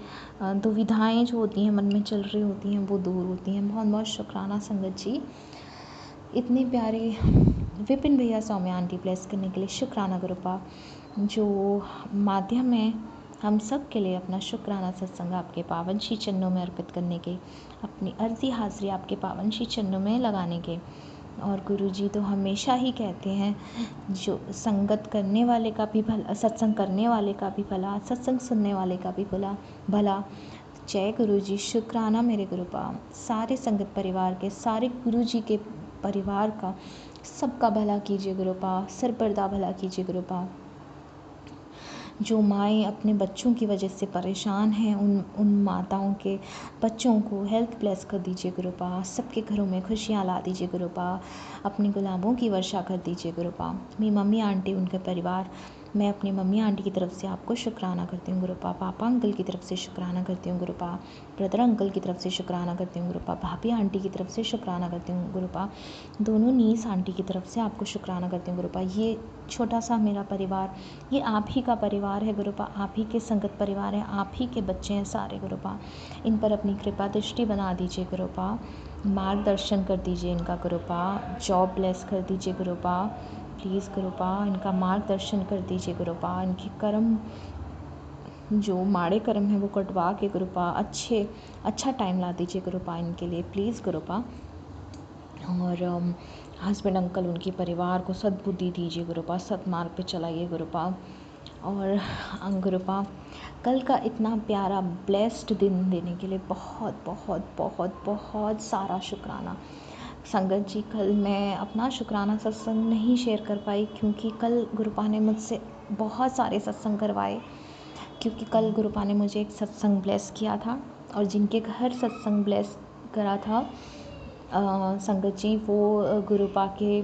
दुविधाएं जो होती हैं मन में चल रही होती हैं वो दूर होती हैं। बहुत बहुत शुक्राना संगत जी, इतने प्यारे विपिन भैया सौम्या आंटी ब्लेस करने के लिए शुक्राना गुरुपा, जो माध्यम है हम सब के लिए अपना शुक्राना सत्संग आपके पावन श्री चरणों में अर्पित करने के, अपनी अर्जी हाजिरी आपके पावन श्री चरणों में लगाने के। और गुरु जी तो हमेशा ही कहते हैं जो संगत करने वाले का भी भला, सत्संग करने वाले का भी भला, सत्संग सुनने वाले का भी भला। जय गुरु जी। शुक्राना मेरे गुरुपा, सारे संगत परिवार के, सारे गुरु जी के परिवार का सबका भला कीजिए गुरुपा, सरपर्दा भला कीजिए गुरुपा। जो माएँ अपने बच्चों की वजह से परेशान हैं उन माताओं के बच्चों को हेल्थ ब्लेस कर दीजिए गुरुपा, सबके घरों में खुशियाँ ला दीजिए गुरुपा, अपने गुलाबों की वर्षा कर दीजिए गुरुपा। मेरी मम्मी आंटी, उनके परिवार, मैं अपनी मम्मी आंटी की तरफ से आपको शुक्राना करती हूँ गुरुपा, पापा अंकल की तरफ से शुक्राना करती हूँ गुरुपा, ब्रदर अंकल की तरफ से शुक्राना करती हूँ गुरुपा, भाभी आंटी की तरफ से शुक्राना करती हूँ गुरुपा, दोनों नीस आंटी की तरफ से आपको शुक्राना करती हूँ गुरुपा। ये छोटा सा मेरा परिवार, ये आप ही का परिवार है गुरुपा, आप ही के संगत परिवार है, आप ही के बच्चे हैं सारे गुरुपा। इन पर अपनी कृपा दृष्टि बना दीजिए गुरुपा, मार्गदर्शन कर दीजिए इनका गुरुपा, जॉब ब्लेस कर दीजिए गुरुपा, प्लीज़ गुरुपा इनका मार्गदर्शन कर दीजिए गुरुपा, इनके कर्म जो माड़े कर्म है वो कटवा के गुरुपा अच्छा टाइम ला दीजिए गुरुपा इनके लिए, प्लीज़ गुरुपा। और हस्बैंड अंकल, उनके परिवार को सद्बुद्धि दीजिए गुरुपा, सतमार्ग पे चलाइए गुरुपा। और गुरुपा कल का इतना प्यारा ब्लेस्ड दिन देने के लिए बहुत बहुत बहुत बहुत सारा शुक्राना संगत जी। कल मैं अपना शुक्राना सत्संग नहीं शेयर कर पाई क्योंकि कल गुरुपा ने मुझसे बहुत सारे सत्संग करवाए, क्योंकि कल गुरुपा ने मुझे एक सत्संग ब्लेस किया था और जिनके घर सत्संग ब्लेस करा था संगत जी, वो गुरुपा के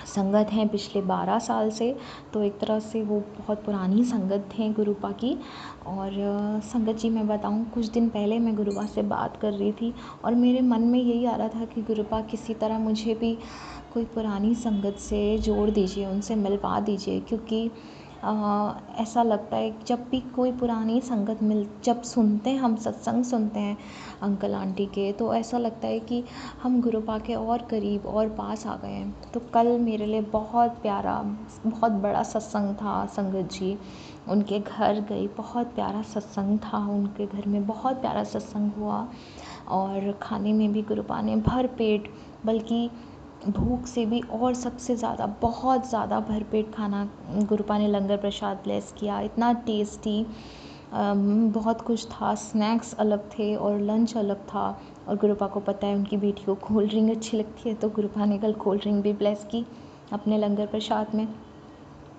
संगत हैं पिछले 12 साल से, तो एक तरह से वो बहुत पुरानी संगत है गुरुपा की। और संगत जी मैं बताऊँ, कुछ दिन पहले मैं गुरुपा से बात कर रही थी और मेरे मन में यही आ रहा था कि गुरुपा किसी तरह मुझे भी कोई पुरानी संगत से जोड़ दीजिए, उनसे मिलवा दीजिए, क्योंकि ऐसा लगता है जब भी कोई पुरानी संगत जब सुनते हैं, हम सत्संग सुनते हैं अंकल आंटी के, तो ऐसा लगता है कि हम गुरुपा के और करीब और पास आ गए हैं। तो कल मेरे लिए बहुत प्यारा, बहुत बड़ा सत्संग था संगत जी। उनके घर गई, बहुत प्यारा सत्संग था, उनके घर में बहुत प्यारा सत्संग हुआ और खाने में भी गुरुपा ने भर पेट, बल्कि भूख से भी और सबसे ज़्यादा, बहुत ज़्यादा भरपेट खाना गुरुपा ने लंगर प्रसाद ब्लेस किया। इतना टेस्टी, बहुत कुछ था, स्नैक्स अलग थे और लंच अलग था। और गुरुपा को पता है उनकी बेटी को कोल्ड ड्रिंक अच्छी लगती है, तो गुरुपा ने कल कोल्ड ड्रिंक भी ब्लेस की अपने लंगर प्रसाद में।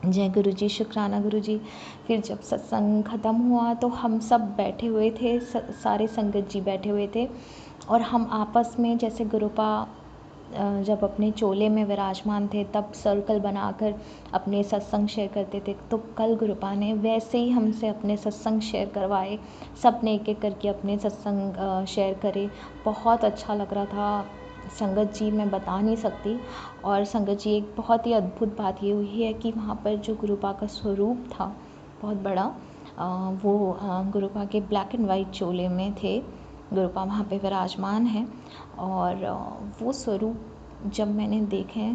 जय गुरु जी, शुक्राना गुरु जी। फिर जब सत्संग ख़त्म हुआ तो हम सब बैठे हुए थे, सारे संगत जी बैठे हुए थे और हम आपस में, जैसे गुरुपा जब अपने चोले में विराजमान थे तब सर्कल बनाकर अपने सत्संग शेयर करते थे, तो कल गुरुपा ने वैसे ही हमसे अपने सत्संग शेयर करवाए। सब ने एक एक करके अपने सत्संग शेयर करे। बहुत अच्छा लग रहा था संगत जी, मैं बता नहीं सकती। और संगत जी, एक बहुत ही अद्भुत बात ये हुई है कि वहाँ पर जो गुरुपा का स्वरूप था बहुत बड़ा, वो गुरुपा के ब्लैक एंड वाइट चोले में थे। गुरुपा वहाँ पे विराजमान है और वो स्वरूप जब मैंने देखे,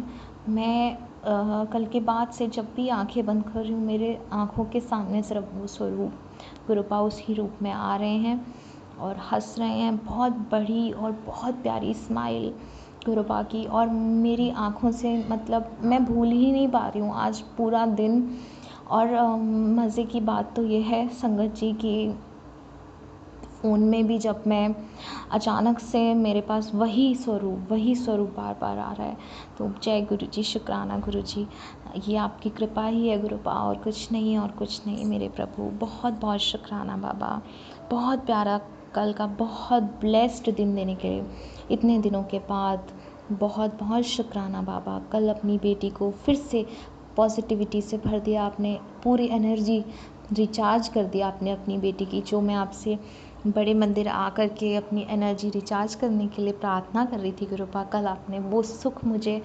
मैं कल के बाद से जब भी आंखें बंद कर रही हूँ, मेरे आँखों के सामने सिर्फ वो स्वरूप गुरुपा उसी रूप में आ रहे हैं और हंस रहे हैं। बहुत बड़ी और बहुत प्यारी स्माइल गुरुपा की, और मेरी आँखों से, मतलब मैं भूल ही नहीं पा रही हूँ आज पूरा दिन। और मज़े की बात तो ये है संगत जी की, फ़ोन में भी जब मैं अचानक से मेरे पास वही स्वरूप बार बार आ रहा है। तो जय गुरु जी, शुक्राना गुरु जी, ये आपकी कृपा ही है गुरुपा, और कुछ नहीं, और कुछ नहीं मेरे प्रभु। बहुत बहुत शुक्राना बाबा, बहुत प्यारा कल का बहुत ब्लेस्ड दिन देने के लिए इतने दिनों के बाद। बहुत बहुत शुक्राना बाबा। कल अपनी बेटी को फिर से पॉजिटिविटी से भर दिया आपने, पूरी एनर्जी रिचार्ज कर दिया आपने अपनी बेटी की। जो मैं आपसे बड़े मंदिर आकर के अपनी एनर्जी रिचार्ज करने के लिए प्रार्थना कर रही थी गुरुपा, कल आपने वो सुख मुझे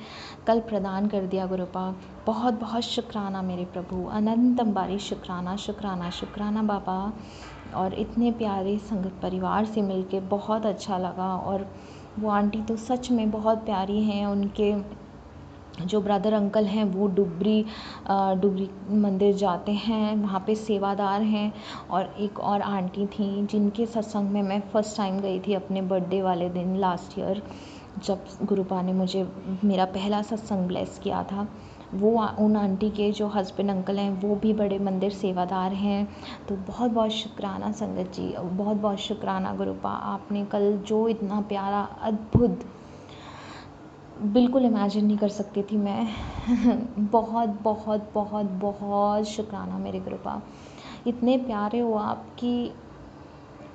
कल प्रदान कर दिया गुरुपा। बहुत बहुत शुक्राना मेरे प्रभु, अनंत अंबारी शुक्राना शुक्राना शुक्राना बाबा। और इतने प्यारे संगत परिवार से मिलके बहुत अच्छा लगा। और वो आंटी तो सच में बहुत प्यारी हैं। उनके जो ब्रदर अंकल हैं वो डुबरी मंदिर जाते हैं, वहाँ पे सेवादार हैं। और एक और आंटी थी जिनके सत्संग में मैं फ़र्स्ट टाइम गई थी अपने बर्थडे वाले दिन लास्ट ईयर, जब गुरुपा ने मुझे मेरा पहला सत्संग ब्लेस किया था। वो उन आंटी के जो हस्बैंड अंकल हैं वो भी बड़े मंदिर सेवादार हैं। तो बहुत बहुत शुक्राना संगत जी, बहुत बहुत शुक्राना गुरुपा। आपने कल जो इतना प्यारा अद्भुत, बिल्कुल इमेजिन नहीं कर सकती थी मैं बहुत बहुत बहुत बहुत शुक्राना मेरे गुरुपा। इतने प्यारे हो आप कि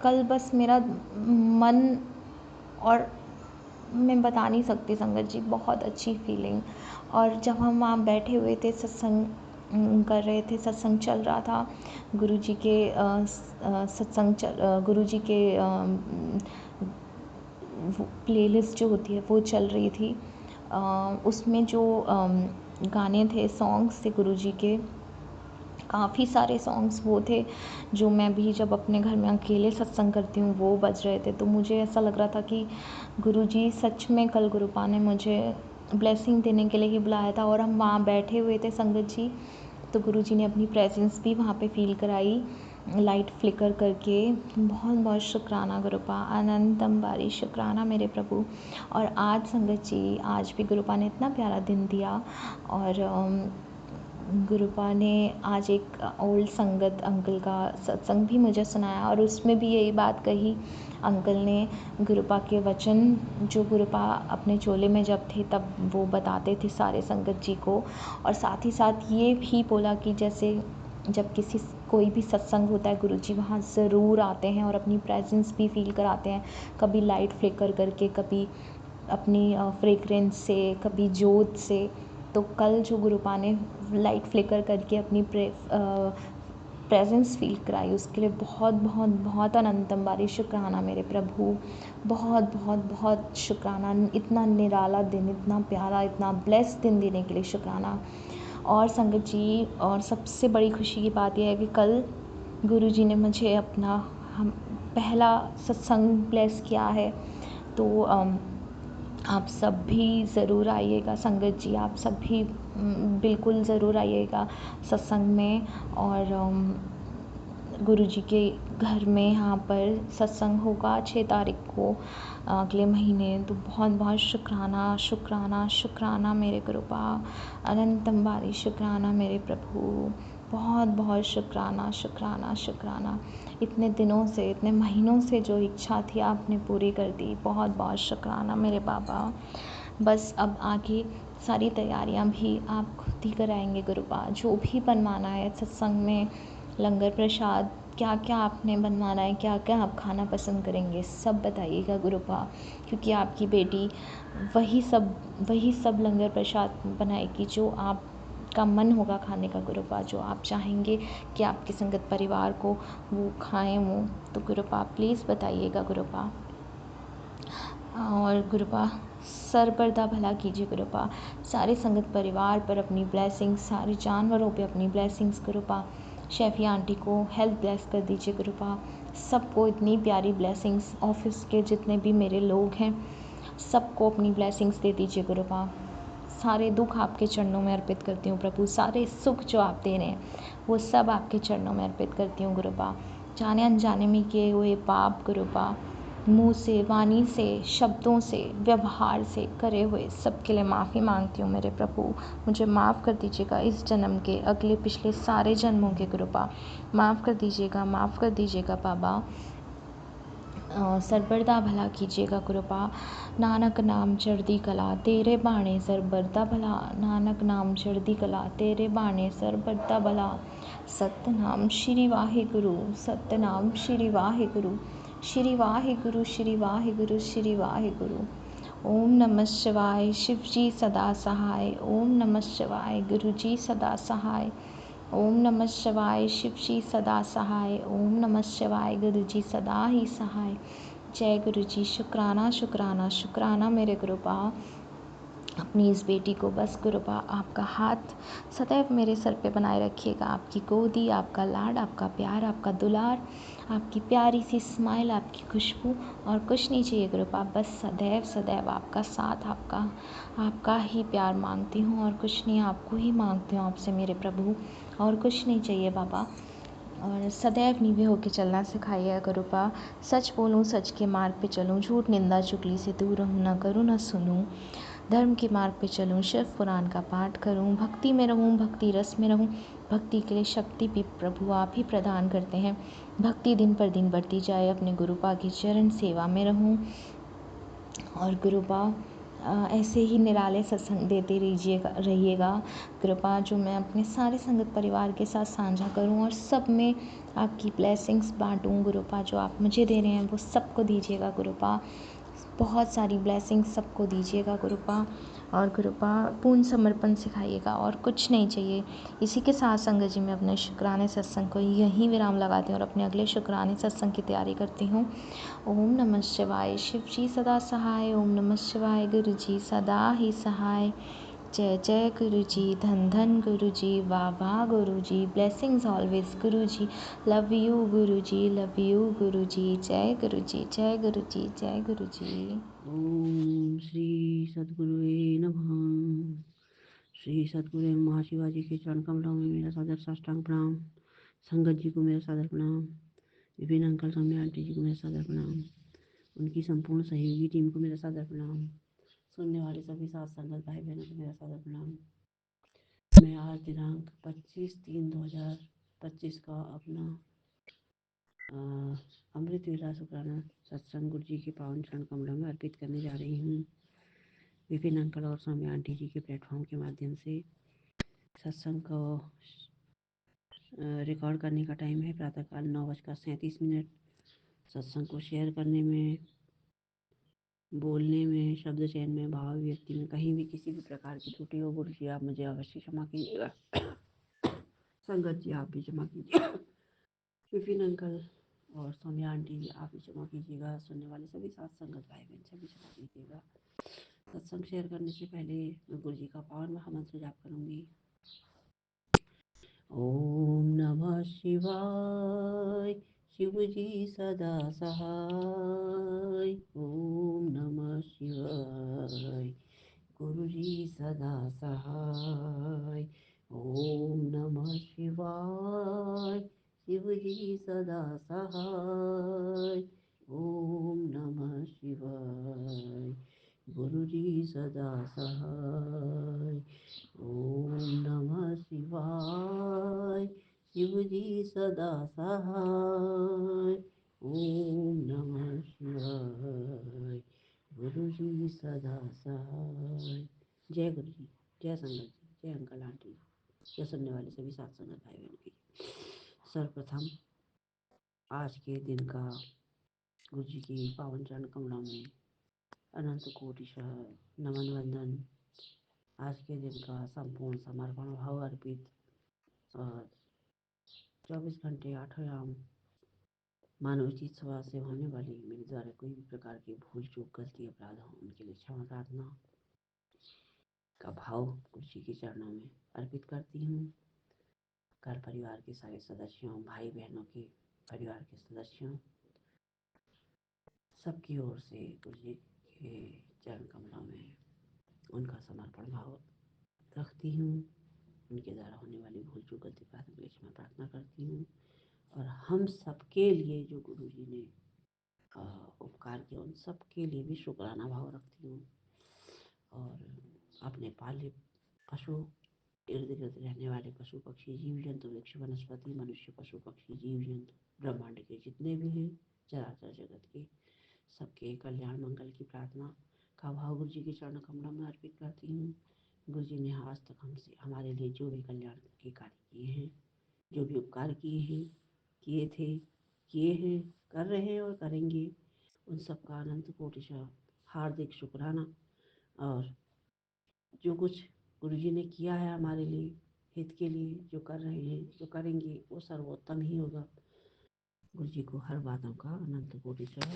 कल बस मेरा मन, और मैं बता नहीं सकती संगत जी, बहुत अच्छी फीलिंग। और जब हम वहाँ बैठे हुए थे, सत्संग कर रहे थे, सत्संग चल रहा था, गुरुजी के गुरुजी के प्लेलिस्ट जो होती है वो चल रही थी। उसमें जो गाने थे, सॉन्ग्स थे गुरुजी के, काफ़ी सारे सॉन्ग्स वो थे जो मैं भी जब अपने घर में अकेले सत्संग करती हूँ वो बज रहे थे। तो मुझे ऐसा लग रहा था कि गुरुजी सच में कल गुरुपा ने मुझे ब्लेसिंग देने के लिए ही बुलाया था। और हम वहाँ बैठे हुए थे संगत जी, तो गुरुजी ने अपनी प्रेजेंस भी वहाँ पे फील कराई, लाइट फ्लिकर करके। बहुत बहुत शुक्राना गुरुपा, अनंत अंबारी शुक्राना मेरे प्रभु। और आज संगत जी, आज भी गुरुपा ने इतना प्यारा दिन दिया। और गुरुपा ने आज एक ओल्ड संगत अंकल का सत्संग भी मुझे सुनाया, और उसमें भी यही बात कही अंकल ने। गुरुपा के वचन जो गुरुपा अपने चोले में जब थे तब वो बताते थे सारे संगत जी को। और साथ ही साथ ये भी बोला कि जैसे जब कोई भी सत्संग होता है, गुरुजी वहाँ ज़रूर आते हैं और अपनी प्रेजेंस भी फील कराते हैं। कभी लाइट फ्लिकर करके, कभी अपनी फ्रेगरेंस से, कभी जोत से। तो कल जो गुरुपा ने लाइट फ्लिकर करके अपनी प्रेजेंस फील कराई उसके लिए बहुत बहुत बहुत अनंतम बारी शुक्राना मेरे प्रभु। बहुत बहुत बहुत शुक्राना, इतना निराला दिन, इतना प्यारा, इतना ब्लेस्ड दिन देने के लिए शुक्राना। और संगत जी, और सबसे बड़ी खुशी की बात यह है कि कल गुरुजी ने मुझे अपना पहला सत्संग ब्लेस किया है। तो आप सब भी ज़रूर आइएगा संगत जी, आप सब भी बिल्कुल ज़रूर आइएगा सत्संग में। और गुरुजी के घर में यहाँ पर सत्संग होगा 6 तारीख को अगले महीने। तो बहुत बहुत शुक्राना शुक्राना शुक्राना मेरे गुरुपा, अनंतम बारी शुक्राना मेरे प्रभु। बहुत बहुत शुक्राना शुक्राना शुक्राना। इतने दिनों से, इतने महीनों से जो इच्छा थी आपने पूरी कर दी। बहुत बहुत शुक्राना मेरे बाबा। बस अब आगे सारी तैयारियां भी आप खुद ही कराएंगे गुरुपा। जो भी बनवाना है सत्संग में, लंगर प्रसाद, क्या क्या आपने बनवाना है, क्या क्या आप खाना पसंद करेंगे, सब बताइएगा गुरुपा। क्योंकि आपकी बेटी वही सब लंगर प्रसाद बनाएगी जो आप का मन होगा खाने का गुरुपा, जो आप चाहेंगे कि आपके संगत परिवार को वो खाएं वो। तो गुरुपा प्लीज़ बताइएगा गुरुपा। और गुरुपा सरबरदा भला कीजिए गुरुपा। सारे संगत परिवार पर अपनी ब्लेसिंग्स, सारे जानवरों पे अपनी ब्लेसिंग्स गुरुपा। शेफी आंटी को हेल्थ ब्लेस कर दीजिए गुरुपा। सबको इतनी प्यारी ब्लेसिंग्स, ऑफिस के जितने भी मेरे लोग हैं सबको अपनी ब्लेसिंग्स दे दीजिए गुरुपा। सारे दुख आपके चरणों में अर्पित करती हूँ प्रभु। सारे सुख जो आप दे रहे हैं वो सब आपके चरणों में अर्पित करती हूँ गुरुपा। जाने अनजाने में किए हुए पाप गुरुपा, मुँह से, वाणी से, शब्दों से, व्यवहार से करे हुए सबके लिए माफ़ी मांगती हूँ मेरे प्रभु। मुझे माफ़ कर दीजिएगा इस जन्म के, अगले पिछले सारे जन्मों के गुरुपा। माफ़ कर दीजिएगा बाबा। सरबरदा भला कीजिएगा गुरुपा। नानक नाम चढ़दी कला तेरे बाणे सरबरदा भला। नानक नाम चढ़दी कला तेरे बाणे सरबरदा भला। सतनाम श्री वाहिगुरु, सतनाम श्री वाहिगुरु, श्री वाहिगुरु, श्री वाहिगुरु, श्री वाहिगुरु। ओम नमः शिवाय, शिव जी सदा सहाय। ओम नमः शिवाय, गुरु जी सदा सहाय। ओम नमः शिवाय, शिव जी सदा सहाय। ओम नमः शिवाय, गुरु जी सदा ही सहाय। जय गुरु जी। शुक्राना शुक्राना शुक्राना मेरे गुरुपा। अपनी इस बेटी को बस गुरुपा आपका हाथ सदैव मेरे सर पे बनाए रखिएगा। आपकी गोदी, आपका लाड, आपका प्यार, आपका दुलार, आपकी प्यारी सी स्माइल, आपकी खुशबू, और कुछ नहीं चाहिए गुरुपा। बस सदैव सदैव आपका साथ, आपका ही प्यार मांगती हूँ और कुछ नहीं, आपको ही मांगती हूँ आपसे मेरे प्रभु, और कुछ नहीं चाहिए बाबा। और सदैव नीवे होके चलना सिखाइए गुरुपा। सच बोलूँ, सच के मार्ग पे चलूँ, झूठ निंदा चुगली से दूर रहूँ, ना करूँ ना सुनूँ, धर्म के मार्ग पे चलूँ, शिव पुराण का पाठ करूँ, भक्ति में रहूँ, भक्ति रस में रहूँ। भक्ति के लिए शक्ति भी प्रभु आप ही प्रदान करते हैं। भक्ति दिन पर दिन बढ़ती जाए, अपने गुरुपा की चरण सेवा में रहूँ। और गुरुपा ऐसे ही निराले सत्संग देते रहिएगा कृपा, जो मैं अपने सारे संगत परिवार के साथ साझा करूं और सब में आपकी ब्लेसिंग्स बांटूं गुरुपा। जो आप मुझे दे रहे हैं वो सबको दीजिएगा गुरुपा। बहुत सारी ब्लेसिंग्स सबको दीजिएगा गुरुपा। और गुरुपा पूर्ण समर्पण सिखाइएगा, और कुछ नहीं चाहिए। इसी के साथ संगत जी मैं अपने शुक्राने सत्संग को यहीं विराम लगाती हूँ और अपने अगले शुक्राने सत्संग की तैयारी करती हूँ। ओम नमः शिवाय, शिव जी सदा सहाय। ओम नमः शिवाय, गुरु जी सदा ही सहाय। जय जय गुरु जी, धन धन गुरु जी, वाह वाह गुरु जी, blessings always Guru ji, love you Guru ji, love you गुरु जी। जय गुरु जी, जय गुरु जी, जय गुरु जी। ओम श्री सद्गुरुवे नमः। श्री सद्गुरु महाशिवाजी के चरण कमलों में मेरा सादर साष्टांग प्रणाम। संगत जी को मेरा सादर प्रणाम। विभिन्न अंकल स्वामी आंटी जी को मेरा सादर प्रणाम। उनकी संपूर्ण सहयोगी टीम को मेरा सादर प्रणाम। सुनने वाले सभी साथ संगत भाई बहनों को मेरा सादर प्रणाम। मैं आज दिनांक 25/3/2025 का अपना अमृत वेला शुक्राना सत्संग गुरु जी के पावन चरण कमलों में अर्पित करने जा रही हूँ। विपिन अंकल और स्वामी आंटी जी के प्लेटफॉर्म के माध्यम से सत्संग को रिकॉर्ड करने का टाइम है प्रातःकाल 9:37 सत्संग को शेयर करने में बोलने में, शब्द चयन में, भाव व्यक्ति में कहीं भी किसी भी प्रकार की त्रुटि हो गुरु जी आप मुझे अवश्य क्षमा कीजिएगा। संगत जी आप भी क्षमा कीजिएगा। विपिन अंकल और सोनिया आंटी जी आप भी क्षमा कीजिएगा। सुनने वाले सभी साथ संगत भाई बहन सभी क्षमा कीजिएगा। सत्संग शेयर करने से पहले मैं गुरु जी का पावन महामंत्र जाप करूंगी। ओम नमः शिवाय, शिव जी सदा सहाय। ओम नमः शिवाय, गुरु जी सदा सहाय। ओम नमः शिवाय, शिव जी सदा सहाय। ओम नमः शिवाय, गुरु जी सदा सहाय। ओम नमः शिवाय, शिव जी सदा सहाय। ओम नमः शिवाय, गुरु जी सदा सहाय। जय गुरु जी, जय संगत जी, जय अंकल आंटी, जय सुनने वाले सभी साथ संगत भाई बहन की। सर्वप्रथम आज के दिन का गुरु जी की पावन चरण कमलों में अनंत कोटिशः नमन वंदन। आज के दिन का संपूर्ण समर्पण भाव अर्पित और 24 घंटे 8 मानवोचित सेवा से होने वाली मेरे द्वारा कोई भी प्रकार की भूल चूक गलती अपराध हो उनके लिए क्षमा प्रार्थना का भाव गुरु जी के चरणों में अर्पित करती हूँ। घर परिवार के सारे सदस्यों, भाई बहनों के परिवार के सदस्यों सबकी ओर से गुरु जी के चरण कमलों में उनका समर्पण भाव रखती हूँ। उनके द्वारा होने वाली भूल चूक गलती अपराध के लिए क्षमा प्रार्थना करती हूँ। और हम सबके लिए जो गुरु जी ने उपकार किया उन सबके लिए भी शुक्राना भाव रखती हूँ। और अपने पाले पशु, इर्द गिर्द रहने वाले पशु पक्षी, जीव जंतु, वृक्ष वनस्पति, मनुष्य, पशु पक्षी, जीव जंतु, ब्रह्मांड के जितने भी हैं, चराचर जगत के सबके कल्याण मंगल की प्रार्थना का भाव गुरु जी के चरण कमलों में अर्पित करती हूँ। गुरु जी ने आज तक हमसे हमारे लिए जो भी कल्याण के कार्य किए हैं, जो भी उपकार किए हैं, किए थे, किए हैं, कर रहे हैं और करेंगे, उन सबका अनंत कोटिशः हार्दिक शुक्राना। और जो कुछ गुरु जी ने किया है हमारे लिए हित के लिए, जो कर रहे हैं, जो करेंगे, वो सर्वोत्तम ही होगा। गुरु जी को हर बातों का अनंत कोटिशः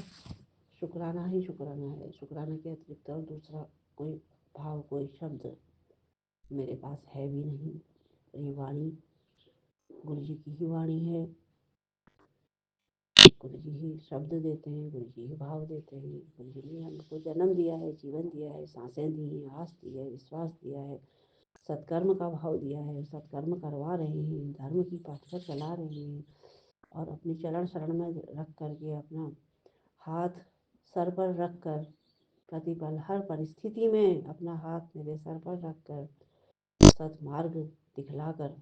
शुक्राना ही शुक्राना है। शुक्राना के अतिरिक्त और दूसरा कोई भाव, कोई शब्द मेरे पास है भी नहीं। ये वाणी गुरु जी की ही वाणी है। गुरु जी ही शब्द देते हैं, गुरु जी ही भाव देते हैं। गुरु जी ने हमको जन्म दिया है, जीवन दिया है, सांसें दी हैं, आस दी है, विश्वास दिया है, सत्कर्म का भाव दिया है, सत्कर्म करवा रहे हैं, धर्म की पथ पर चला रहे हैं। और अपनी चरण शरण में रख करके अपना हाथ सर पर रख कर प्रतिपल हर परिस्थिति में अपना हाथ मेरे सर पर रख कर सतमार्ग दिखलाकर,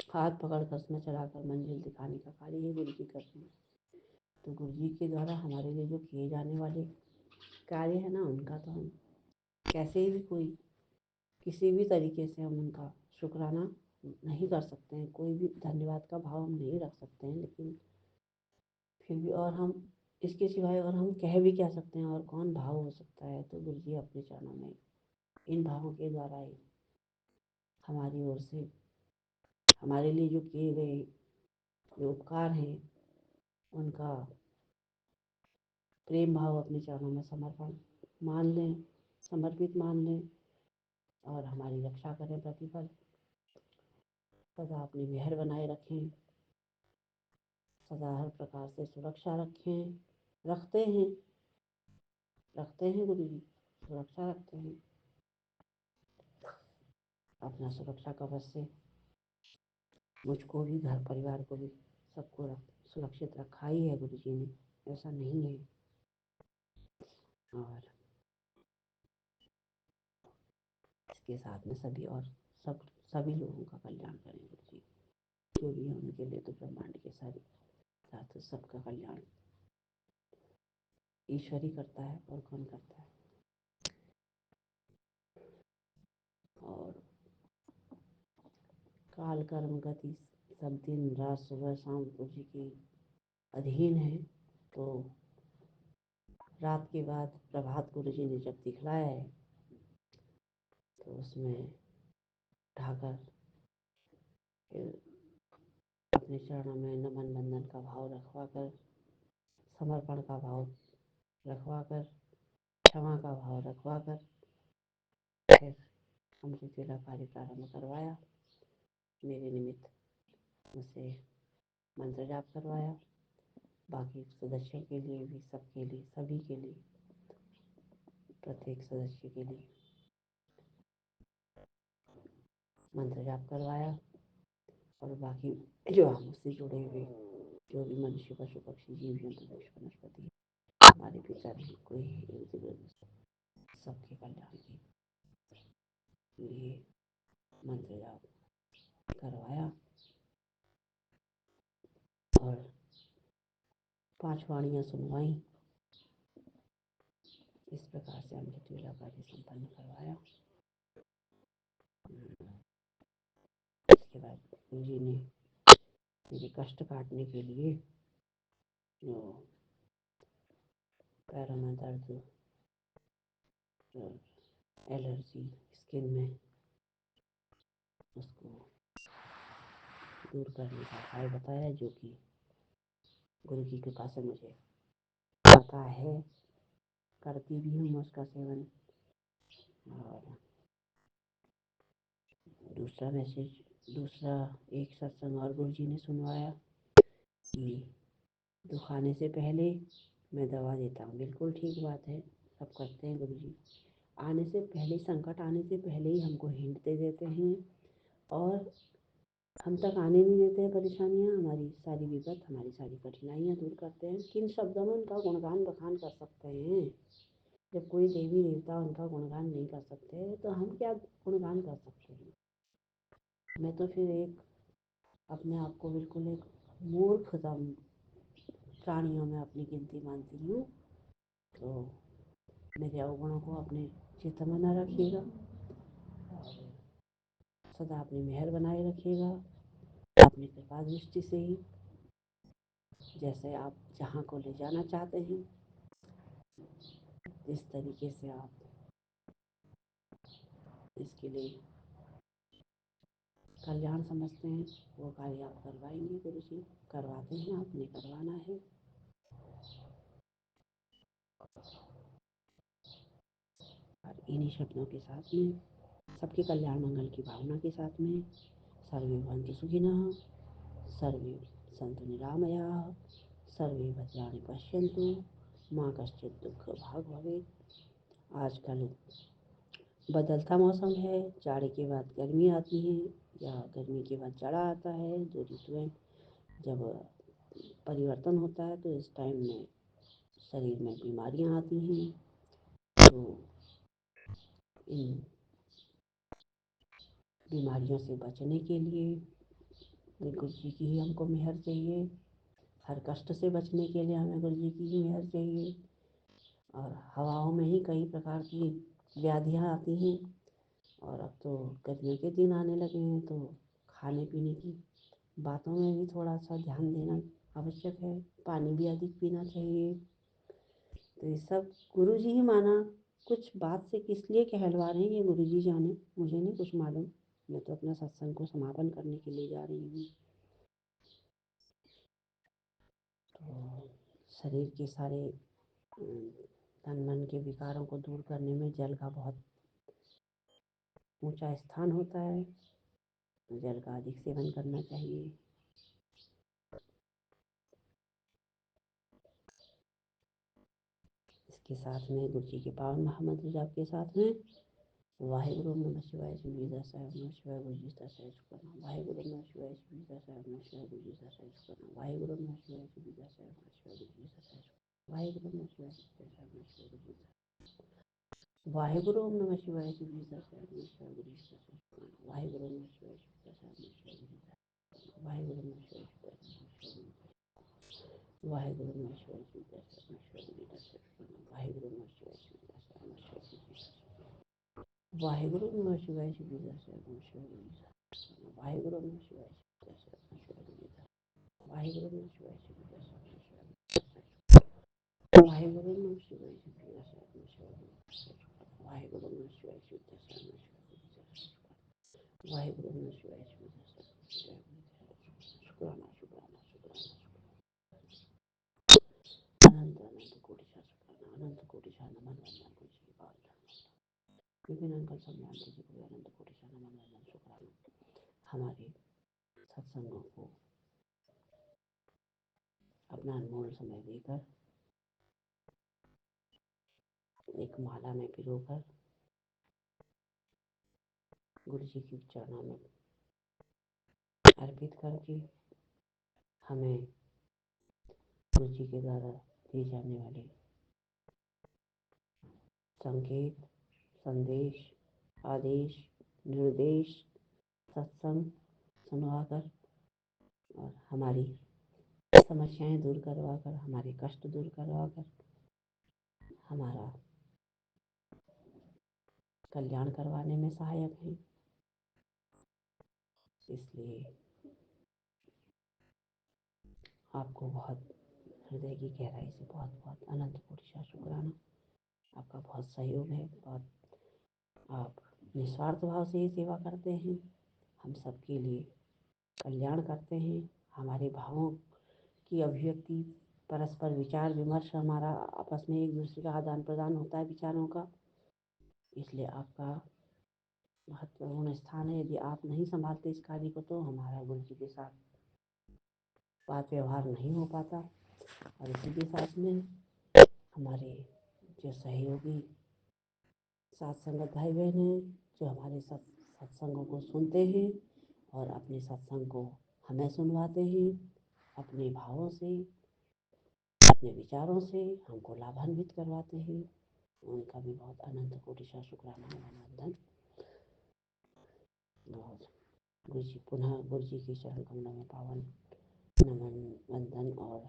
हाथ पकड़कर उसमें चलाकर मंजिल दिखाने का कार्य ही गुरु जी करते हैं। तो गुरु जी के द्वारा हमारे लिए जो किए जाने वाले कार्य है ना, उनका तो हम कैसे भी कोई किसी भी तरीके से हम उनका शुक्राना नहीं कर सकते हैं, कोई भी धन्यवाद का भाव हम नहीं रख सकते हैं। लेकिन फिर भी और हम इसके सिवाय और हम कह भी क्या सकते हैं, और कौन भाव हो सकता है। तो गुरु जी अपने चरणों में इन भावों के द्वारा ही हमारी ओर से हमारे लिए जो किए गए जो उपकार हैं उनका प्रेम भाव अपने चरणों में समर्पण मान लें, समर्पित मान लें और हमारी रक्षा करें प्रतिपल। सदा अपनी मेहर बनाए रखें, सदा हर प्रकार से सुरक्षा रखें, रखते हैं गुरु जी, सुरक्षा रखते हैं। अपना सुरक्षा कवच से मुझको भी, घर परिवार को भी, सबको सुरक्षित रखा ही है गुरु जी ने, ऐसा नहीं है। और इसके साथ में सभी और सभी लोगों का कल्याण करें गुरु जी, जो भी है उनके लिए तो ब्रह्मांड के सारे साथ सबका कल्याण ईश्वर ही करता है और कौन करता है। और काल कर्म गति सब दिन रात सुबह शाम गुरु जी के अधीन है। तो रात के बाद प्रभात गुरु जी ने जब दिखलाया है तो उसमें ढाकर फिर अपने चरणों में नमन बंदन का भाव रखवा कर, समर्पण का भाव रखवा कर, क्षमा का भाव रखवा कर फिर अमृत वेला कार्य प्रारंभ करवाया। मेरे निमित्त मुझसे मंत्र जाप करवाया। बाकी सदस्यों के लिए भी, सबके लिए, सभी के लिए, प्रत्येक सदस्य के लिए मंत्र जाप करवाया। और बाकी जो हम उससे जुड़े हुए जो भी मनुष्य, पशु, पक्षी, जीव जंतु, वृक्ष, वनस्पति, हमारे पितर हैं, कोई सबके कल्याण के लिए मंत्र जाप करवाया। और 5 वाणियाँ सुनवाई। इस प्रकार से अमृत वेला कार्य संपन्न करवाया। इसके बाद गुरु जी ने मेरे कष्ट काटने के लिए जो पैरों में दर्द, एलर्जी स्किन में, उसको दूर करने का उपाय बताया, जो कि गुरु की कृपा से मुझे पता है, करती भी हूँ उसका सेवन। और दूसरा एक सत्संग और गुरु जी ने सुनवाया कि दुखाने से पहले मैं दवा देता हूँ। बिल्कुल ठीक बात है, सब करते हैं गुरु जी। आने से पहले, संकट आने से पहले ही हमको हिंट दे देते हैं और हम तक आने नहीं देते हैं परेशानियाँ। हमारी सारी विपत, हमारी सारी कठिनाइयाँ दूर करते हैं। किन शब्दों में उनका गुणगान बखान कर सकते हैं? जब कोई देवी देवता उनका गुणगान नहीं कर सकते तो हम क्या गुणगान कर सकते हैं? मैं तो फिर अपने आप को बिल्कुल एक मूर्खतम प्राणियों में अपनी गिनती मानती हूँ। तो मेरे अवगुणों को अपने चित्त में न रखिएगा और सदा अपनी मेहर बनाए रखिएगा। अपनी कृपा दृष्टि से ही जैसे आप जहाँ को ले जाना चाहते हैं, जिस तरीके से आप इसके लिए कल्याण समझते हैं, वो कार्य आप करवाएंगे गुरु जी, करवाते हैं, आपने करवाना है। और इन्हीं शब्दों के साथ में, सबके कल्याण मंगल की भावना के साथ में, सर्वे भवन्तु सुखिनः, सर्वे सन्तु निरामयाः, सर्वे भद्राणि पश्यन्तु, माँ कश्चित् दुःख भाग् भवेत्। आजकल बदलता मौसम है, जाड़े के बाद गर्मी आती है या गर्मी के बाद जाड़ा आता है। 2 ऋतुएं जब परिवर्तन होता है तो इस टाइम में शरीर में बीमारियां आती हैं। तो इन बीमारियों से बचने के लिए गुरु जी की ही हमको मेहर चाहिए। हर कष्ट से बचने के लिए हमें गुरु जी की ही मेहर चाहिए। और हवाओं में ही कई प्रकार की व्याधियां आती हैं। और अब तो गर्मी के दिन आने लगे हैं तो खाने पीने की बातों में भी थोड़ा सा ध्यान देना आवश्यक है। पानी भी अधिक पीना चाहिए। तो ये सब गुरु जी ही माना। कुछ बात से किस लिए कहलवा रहे हैं ये गुरु जी जाने, मुझे नहीं कुछ मालूम। मैं तो अपना सत्संग को समापन करने के लिए जा रही हूँ। तो शरीर के सारे तन मन के विकारों को दूर करने में जल का बहुत ऊंचा स्थान होता है। जल का अधिक सेवन करना चाहिए। इसके साथ में गुरु जी के पावन महामंत्र जाप के साथ में वाहेगुरु नमः शिवाय श्री विद्या साहेब नमः शिवाय गुरु जी साहेब करना। वाहेगुरु नमः शिवाय श्री विद्या साहेब नमः शिवाय गुरु जी साहेब करना। वाहेगुरु नमः शिवाय श्री विद्या साहेब नमः शिवाय गुरु जी साहेब। वाहेगुरु नमः शिवाय श्री विद्या साहेब नमः शिवाय गुरु जी। वाहेगुरु नमः शिवाय श्री विद्या साहेब नमः शिवाय गुरु जी साहेब करना। वाहेगुरु नमः शिवाय श्री विद्या साहेब नमः शिवाय गुरु जी साहेब। वाहेगुरु नमः शिवाय श्री विद्या साहेब। वाहेगुरु नमः शिवाय श्री विद्या साहेब नमः शिवाय गुरु जी साहेब करना। वाहेगुरु नमः शिवाय श्री विद्या साहेब नमः शिवाय गुरु जी साहेब। वाहेगुरु नमः शिवाय श्री विद्या साहेब नमः शिवाय गुरु जी साहेब। वाहेगुरु नमः शिवाय श्री विद्या साहेब नमः शिवाय गुरु जी साहेब। वाहेगुरु नमः शिवाय श्री विद्या साहेब नमः शिवाय। वाहेगुरु नमः शिवाय वाहेगुरु नमः शिवाय वाहेगुरु नमः शिवाय शुक्राना शुक्राना शुक्राना अनंत अनंत कोटि शुक्राना अनंत कोटि नमन वंदन गुरु जी की पावन विभिन्न अंकल सम्मान जी को अनंत कोटि नमन वंदन शुक्राना हमारे सत्संगों को अपना अनमोल समय देकर एक माला में पिरोकर गुरु जी के चरणों में अर्पित करके हमें गुरु जी के द्वारा दिए जाने वाले संकेत, संदेश, आदेश, निर्देश, सत्संग सुनवाकर और हमारी समस्याएं दूर करवाकर, हमारे कष्ट दूर करवाकर, हमारा कल्याण करवाने में सहायक हैं। इसलिए आपको बहुत हृदय की गहराई से बहुत बहुत अनंत कोटि शुक्राना। आपका बहुत सहयोग है, बहुत आप निस्वार्थ भाव से ये सेवा करते हैं, हम सबके लिए कल्याण करते हैं। हमारे भावों की अभिव्यक्ति, परस्पर विचार विमर्श, हमारा आपस में एक दूसरे का आदान प्रदान होता है विचारों का। इसलिए आपका महत्वपूर्ण स्थान है। यदि आप नहीं संभालते इस कार्य को तो हमारा गुरु जी के साथ बात व्यवहार नहीं हो पाता। और इसी के साथ में हमारे जो सहयोगी साथ संगत भाई बहन हैं, जो हमारे सत्संगों को सुनते हैं और अपने सत्संग को हमें सुनवाते हैं, अपने भावों से, अपने विचारों से हमको लाभान्वित करवाते हैं, उनका भी बहुत अनंत कोटि शुक्राना वंदन। गुरु जी पुनः गुरु जी की चरण कमलों में पावन नमन वंदन और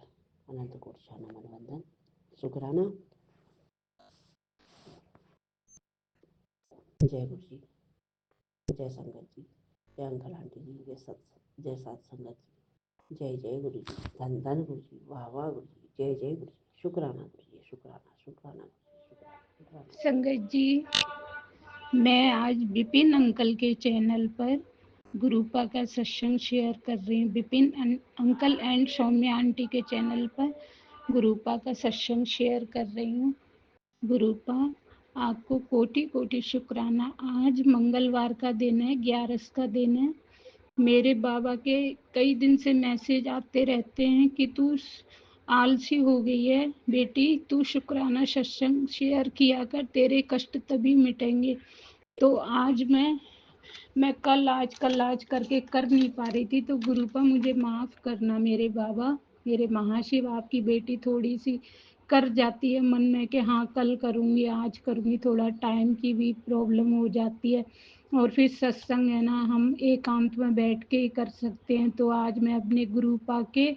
अनंत कोटि नमन वंदन शुक्राना। जय गुरु जी, जय संगत जी, जय अंकल आंटी जी, जय सात संगत जी, जय जय गुरु जी, धन धन गुरु जी, वाह वाह गुरु जी, जय जय गुरु जी, शुक्राना गुरु जी, शुक्राना शुक्राना शुक्राना। संगत जी, मैं आज विपिन अंकल के चैनल पर गुरुपा का सत्संग शेयर कर रही हूँ। Vipin uncle and Saumya aunty के चैनल पर गुरुपा का सत्संग शेयर कर रही हूँ। गुरुपा आपको कोटि कोटि शुक्राना। आज मंगलवार का दिन है, 11 का दिन है। मेरे बाबा के कई दिन से मैसेज आते रहते हैं कि तू आलसी हो गई है बेटी, तू शुक्राना सत्संग शेयर किया कर, तेरे कष्ट तभी मिटेंगे। तो आज मैं कल आज करके कर नहीं पा रही थी। तो गुरुपा मुझे माफ़ करना मेरे बाबा, मेरे महाशिव। आपकी बेटी थोड़ी सी कर जाती है मन में कि हाँ कल करूँगी आज करूँगी, थोड़ा टाइम की भी प्रॉब्लम हो जाती है। और फिर सत्संग है ना, हम एकांत में बैठ के ही कर सकते हैं। तो आज मैं अपने गुरुपा के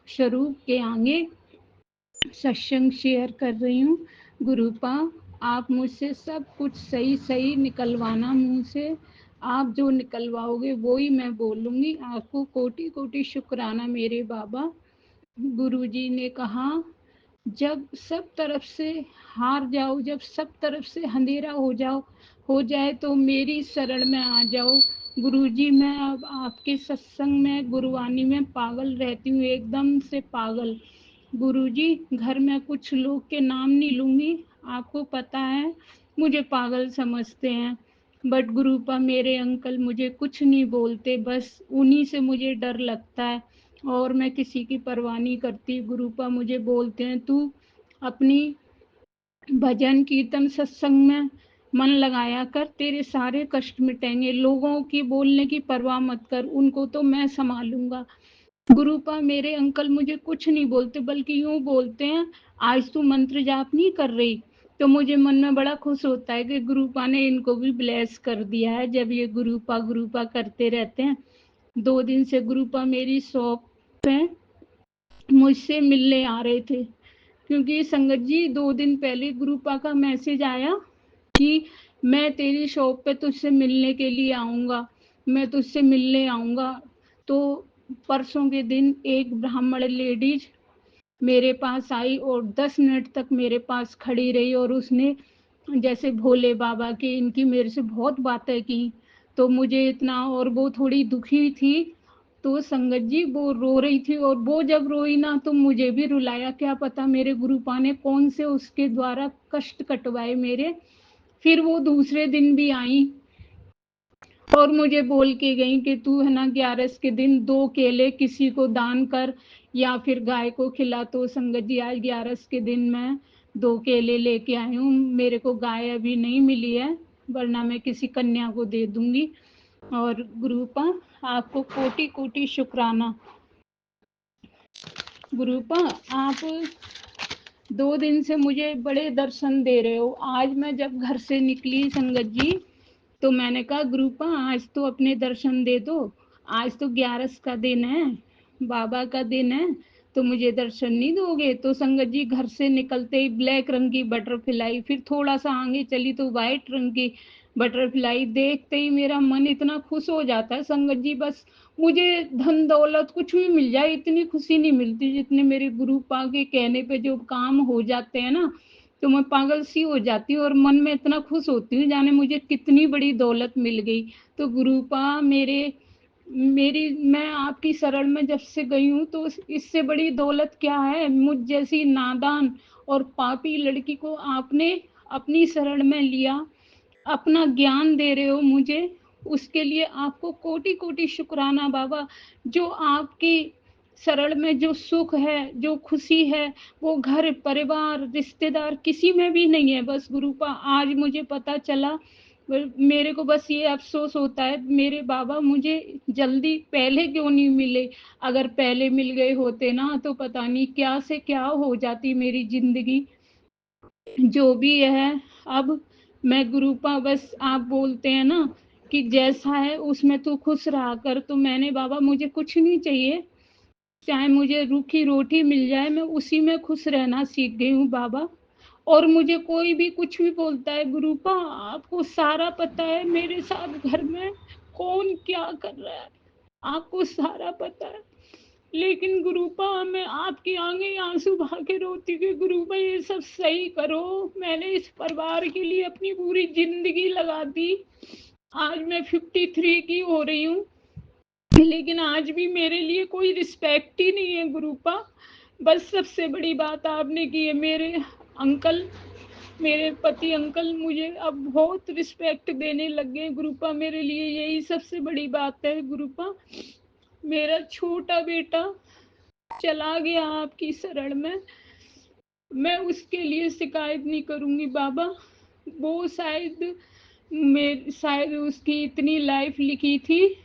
स्वरूप के आगे सत्संग शेयर कर रही हूँ। गुरुपा आप मुझसे सब कुछ सही सही निकलवाना, मुँह से आप जो निकलवाओगे वो ही मैं बोलूँगी। आपको कोटि कोटि शुक्राना मेरे बाबा। गुरुजी ने कहा जब सब तरफ से हार जाओ, जब सब तरफ से अंधेरा हो जाए तो मेरी शरण में आ जाओ। गुरुजी मैं अब आपके सत्संग में गुरुवाणी में पागल रहती हूँ, एकदम से पागल। गुरुजी घर में कुछ लोग के नाम नहीं लूँगी, आपको पता है मुझे पागल समझते हैं। बट गुरुपा मेरे अंकल मुझे कुछ नहीं बोलते, बस उन्हीं से मुझे डर लगता है और मैं किसी की परवाह नहीं करती। गुरुपा मुझे बोलते हैं तू अपनी भजन कीर्तन सत्संग में मन लगाया कर, तेरे सारे कष्ट मिटेंगे। लोगों की बोलने की परवाह मत कर, उनको तो मैं संभालूंगा। गुरुपा मेरे अंकल मुझे कुछ नहीं बोलते, बल्कि यूं बोलते हैं आज तू मंत्र जाप नहीं कर रही। तो मुझे मन में बड़ा खुश होता है कि गुरुपा ने इनको भी ब्लेस कर दिया है जब ये गुरुपा करते रहते हैं। 2 दिन से गुरुपा मेरी शॉप पे मुझसे मिलने आ रहे थे, क्योंकि संगत जी 2 दिन पहले गुरुपा का मैसेज आया कि मैं तेरी शॉप पे तुझसे मिलने के लिए आऊँगा, मैं तुझसे मिलने आऊँगा। तो परसों के दिन एक ब्राह्मण लेडीज मेरे पास आई और 10 मिनट तक मेरे पास खड़ी रही और उसने जैसे भोले बाबा की इनकी मेरे से बहुत बातें की। तो मुझे इतना, और वो थोड़ी दुखी थी, तो संगत जी वो रो रही थी और वो जब रोई ना तो मुझे भी रुलाया। क्या पता मेरे गुरुपा ने कौन से उसके द्वारा कष्ट कटवाए मेरे। फिर वो दूसरे दिन भी आई और मुझे बोल के गई कि तू है ना 11 के दिन 2 केले किसी को दान कर या फिर गाय को खिला। तो संगत जी आज 11 के दिन मैं 2 केले लेके आई हूँ। मेरे को गाय अभी नहीं मिली है, वरना मैं किसी कन्या को दे दूंगी। और गुरुपा आपको कोटि कोटि शुक्राना। गुरुपा आप 2 दिन से मुझे बड़े दर्शन दे रहे हो। आज मैं जब घर से निकली संगत जी, तो मैंने कहा गुरुपा आज तो अपने दर्शन दे दो, आज तो 11 का दिन है, बाबा का दिन है, तो मुझे दर्शन नहीं दोगे? तो संगत जी घर से निकलते ही ब्लैक रंग की बटरफ्लाई, फिर थोड़ा सा आगे चली तो वाइट रंग की बटरफ्लाई, देखते ही मेरा मन इतना खुश हो जाता है संगत जी। बस मुझे धन दौलत कुछ भी मिल जाए इतनी खुशी नहीं मिलती जितने मेरे गुरुपा के कहने पे जो काम हो जाते हैं ना, तो मैं पागल सी हो जाती हूँ और मन में इतना खुश होती हूँ जाने मुझे कितनी बड़ी दौलत मिल गई। तो गुरुपा मेरी मैं आपकी शरण में जब से गई हूँ तो इससे बड़ी दौलत क्या है? मुझ जैसी नादान और पापी लड़की को आपने अपनी शरण में लिया, अपना ज्ञान दे रहे हो मुझे, उसके लिए आपको कोटि कोटि शुक्राना बाबा। जो आपकी शरण में जो सुख है, जो खुशी है, वो घर परिवार रिश्तेदार किसी में भी नहीं है। बस गुरुपा आज मुझे पता चला, मेरे को बस ये अफसोस होता है मेरे बाबा मुझे जल्दी पहले क्यों नहीं मिले। अगर पहले मिल गए होते ना तो पता नहीं क्या से क्या हो जाती मेरी जिंदगी। जो भी है अब मैं गुरुपा, बस आप बोलते हैं ना कि जैसा है उसमें तू खुश रहा कर, तो मैंने बाबा मुझे कुछ नहीं चाहिए, चाहे मुझे रूखी रोटी मिल जाए मैं उसी में खुश रहना सीख गई हूँ बाबा। और मुझे कोई भी कुछ भी बोलता है गुरुपा आपको सारा पता है मेरे साथ घर में कौन क्या कर रहा है, आपको सारा पता है। लेकिन गुरुपा मैं आपके आगे आंसू बहा के रोती कि गुरुपा ये सब सही करो, मैंने इस परिवार के लिए अपनी पूरी जिंदगी लगा दी। आज मैं 53 की हो रही हूँ, लेकिन आज भी मेरे लिए कोई रिस्पेक्ट ही नहीं है गुरुपा। बस सबसे बड़ी बात आपने की है, मेरे अंकल, मेरे पति अंकल मुझे अब बहुत रिस्पेक्ट देने लग गए गुरुपा। मेरे लिए यही सबसे बड़ी बात है गुरुपा। मेरा छोटा बेटा चला गया आपकी शरण में, मैं उसके लिए शिकायत नहीं करूंगी बाबा। वो शायद उसकी इतनी लाइफ लिखी थी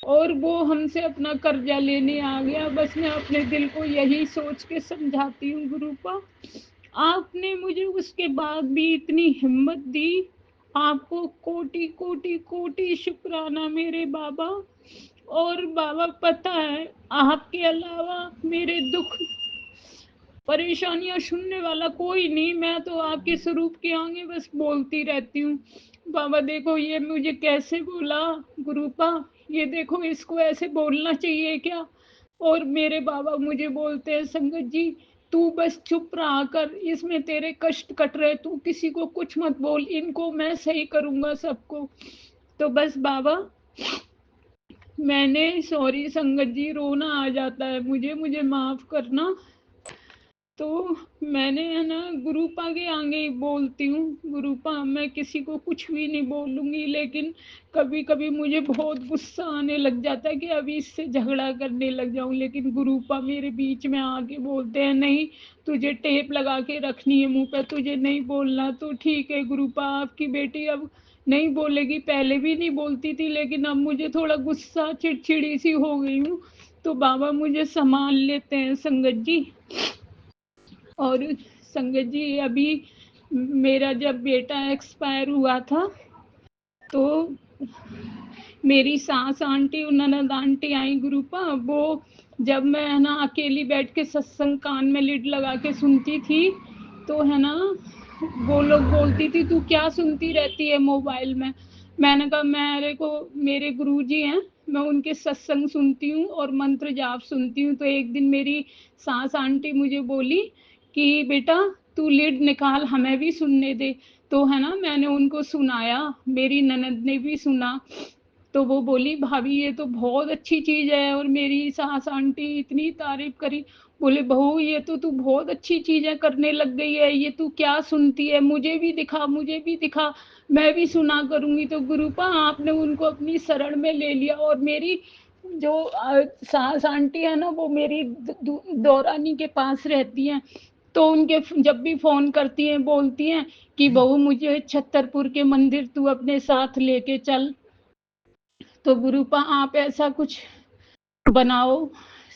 और वो हमसे अपना कर्जा लेने आ गया। बस मैं अपने दिल को यही सोच के समझाती हूँ गुरुपा, आपने मुझे उसके बाद भी इतनी हिम्मत दी, आपको कोटि कोटि कोटि शुक्राना मेरे बाबा। और बाबा पता है आपके अलावा मेरे दुख परेशानियां सुनने वाला कोई नहीं, मैं तो आपके स्वरूप के आगे बस बोलती रहती हूँ। बाबा देखो ये मुझे कैसे बोला गुरुपा, ये देखो इसको ऐसे बोलना चाहिए क्या? और मेरे बाबा मुझे बोलते हैं संगत जी तू बस चुप रहा कर, इसमें तेरे कष्ट कट रहे, तू किसी को कुछ मत बोल, इनको मैं सही करूंगा सबको। तो बस बाबा मैंने, सॉरी संगत जी रोना आ जाता है मुझे माफ करना। तो मैंने है ना गुरुपा के आगे ही बोलती हूँ, गुरुपा मैं किसी को कुछ भी नहीं बोलूंगी, लेकिन कभी कभी मुझे बहुत गुस्सा आने लग जाता है कि अभी इससे झगड़ा करने लग जाऊं। लेकिन गुरुपा मेरे बीच में आके बोलते हैं नहीं तुझे टेप लगा के रखनी है मुंह पे, तुझे नहीं बोलना। तो ठीक है गुरुपा आपकी बेटी अब नहीं बोलेगी, पहले भी नहीं बोलती थी लेकिन अब मुझे थोड़ा गुस्सा चिड़चिड़ी सी हो गई हूँ, तो बाबा मुझे संभाल लेते हैं संगत जी। और संगत जी अभी मेरा जब बेटा एक्सपायर हुआ था तो मेरी सास आंटी और ननद आंटी आई गुरुपा, वो जब मैं है ना अकेली बैठ के सत्संग कान में लिड लगा के सुनती थी तो है ना वो लोग बोलती थी तू क्या सुनती रहती है मोबाइल में। मैंने कहा मेरे गुरुजी हैं मैं उनके सत्संग सुनती हूँ और मंत्र जाप सुनती हूँ। तो एक दिन मेरी सास आंटी मुझे बोली कि बेटा तू लीड निकाल, हमें भी सुनने दे। तो है ना, मैंने उनको सुनाया, मेरी ननद ने भी सुना। तो वो बोली भाभी ये तो बहुत अच्छी चीज है, और मेरी सास आंटी इतनी तारीफ करी। बोले बहू ये तो तू बहुत अच्छी चीजें करने लग गई है, ये तू क्या सुनती है, मुझे भी दिखा, मुझे भी दिखा, मैं भी सुना करूंगी। तो गुरुपा आपने उनको अपनी शरण में ले लिया। और मेरी जो सास आंटी है ना, वो मेरी दौरानी के पास रहती हैं। तो उनके जब भी फोन करती हैं बोलती हैं कि बहू मुझे छतरपुर के मंदिर तू अपने साथ लेके चल। तो गुरुपा आप ऐसा कुछ बनाओ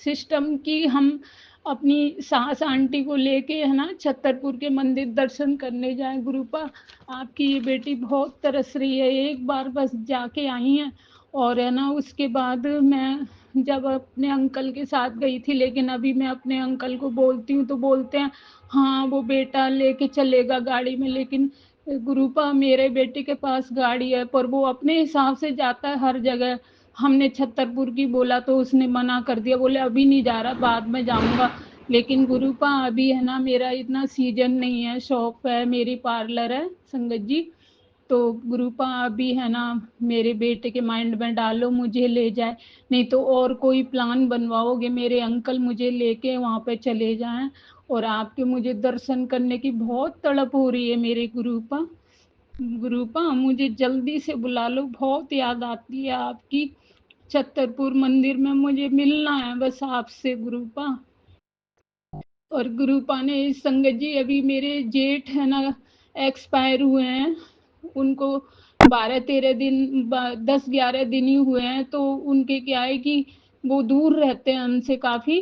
सिस्टम कि हम अपनी सास आंटी को लेके है ना छतरपुर के मंदिर दर्शन करने जाएं। गुरुपा आपकी ये बेटी बहुत तरस रही है, एक बार बस जाके आई हैं। और है ना उसके बाद मैं जब अपने अंकल के साथ गई थी, लेकिन अभी मैं अपने अंकल को बोलती हूँ तो बोलते हैं हाँ वो बेटा लेके चलेगा गाड़ी में। लेकिन गुरुपा मेरे बेटे के पास गाड़ी है, पर वो अपने हिसाब से जाता है हर जगह। हमने छतरपुर की बोला तो उसने मना कर दिया, बोले अभी नहीं जा रहा, बाद में जाऊंगा। लेकिन गुरुपा अभी है ना मेरा इतना सीजन नहीं है, शॉप है मेरी, पार्लर है संगत जी। तो गुरुपा अभी है ना मेरे बेटे के माइंड में डालो मुझे ले जाए, नहीं तो और कोई प्लान बनवाओगे, मेरे अंकल मुझे लेके वहां पे चले जाएं। और आपके मुझे दर्शन करने की बहुत तड़प हो रही है मेरे गुरुपा। गुरुपा मुझे जल्दी से बुला लो, बहुत याद आती है आपकी। छतरपुर मंदिर में मुझे मिलना है बस आपसे गुरुपा। और गुरुपा ने संगत जी अभी मेरे जेठ है ना एक्सपायर हुए हैं, उनको 12-13 दिन 10-11 दिन ही हुए हैं। तो उनके क्या है कि वो दूर रहते हैं हमसे काफी,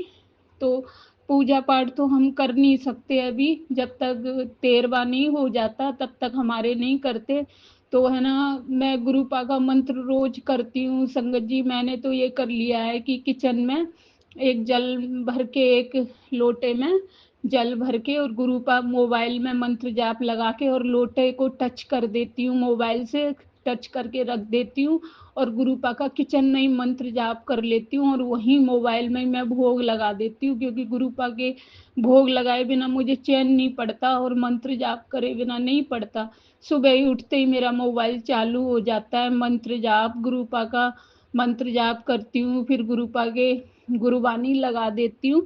तो पूजा पाठ तो हम कर नहीं सकते अभी, जब तक 13वां नहीं हो जाता तब तक हमारे नहीं करते। तो है ना मैं गुरुपा का मंत्र रोज करती हूँ संगत जी। मैंने तो ये कर लिया है कि किचन में एक जल भर के, एक लोटे में जल भर के, और गुरुपा मोबाइल में मंत्र जाप लगा के और लोटे को टच कर देती हूँ, मोबाइल से टच करके रख देती हूँ। और गुरुपा का किचन में ही मंत्र जाप कर लेती हूँ, और वहीं मोबाइल में मैं भोग लगा देती हूँ, क्योंकि गुरुपा के भोग लगाए बिना मुझे चैन नहीं पड़ता, और मंत्र जाप करे बिना नहीं पड़ता। सुबह ही उठते ही मेरा मोबाइल चालू हो जाता है मंत्र जाप, गुरुपा का मंत्र जाप करती हूँ, फिर गुरुपा के गुरुवाणी लगा देती हूँ।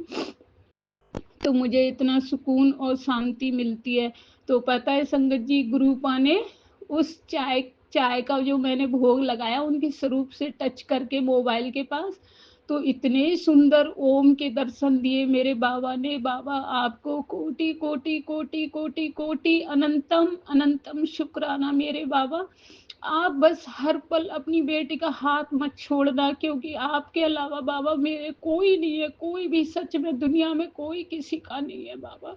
तो मुझे इतना सुकून और शांति मिलती है। तो पता है संगत जी, गुरुपा ने उस चाय चाय का जो मैंने भोग लगाया उनके स्वरूप से टच करके मोबाइल के पास, तो इतने सुंदर ओम के दर्शन दिए मेरे बाबा ने। बाबा आपको कोटि कोटि कोटि कोटि कोटि अनंतम अनंतम शुक्राना मेरे बाबा। आप बस हर पल अपनी बेटी का हाथ मत छोड़ना, क्योंकि आपके अलावा बाबा मेरे कोई नहीं है, कोई भी सच में दुनिया में कोई किसी का नहीं है बाबा।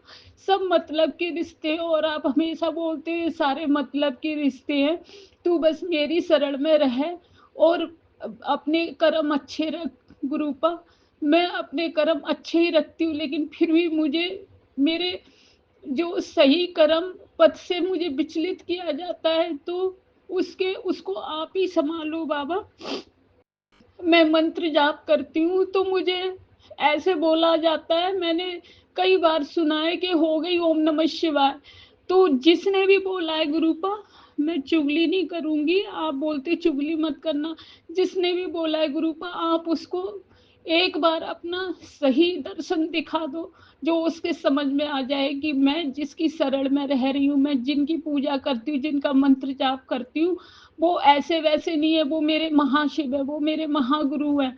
सब मतलब के रिश्ते हैं, और आप हमेशा बोलते हैं सारे मतलब के रिश्ते हैं। तू बस मेरी शरण में रह और अपने कर्म अच्छे रख गुरुपा। मैं अपने कर्म अच्छे ही रखती हूँ, लेकिन फिर भी मुझे मेरे जो सही कर्म पथ से मुझे विचलित किया जाता है, तो उसको आप ही संभालो बाबा। मैं मंत्र जाप करती हूँ तो मुझे ऐसे बोला जाता है, मैंने कई बार सुना है कि हो गई ओम नमः शिवाय। तो जिसने भी बोला है गुरुपा, मैं चुगली नहीं करूंगी, आप बोलते चुगली मत करना। जिसने भी बोला है गुरुपा, आप उसको एक बार अपना सही दर्शन दिखा दो, जो उसके समझ में आ जाए कि मैं जिसकी शरण में रह रही हूँ, मैं जिनकी पूजा करती हूँ, जिनका मंत्र जाप करती हूँ, वो ऐसे वैसे नहीं है, वो मेरे महाशिव है, वो मेरे महागुरु है।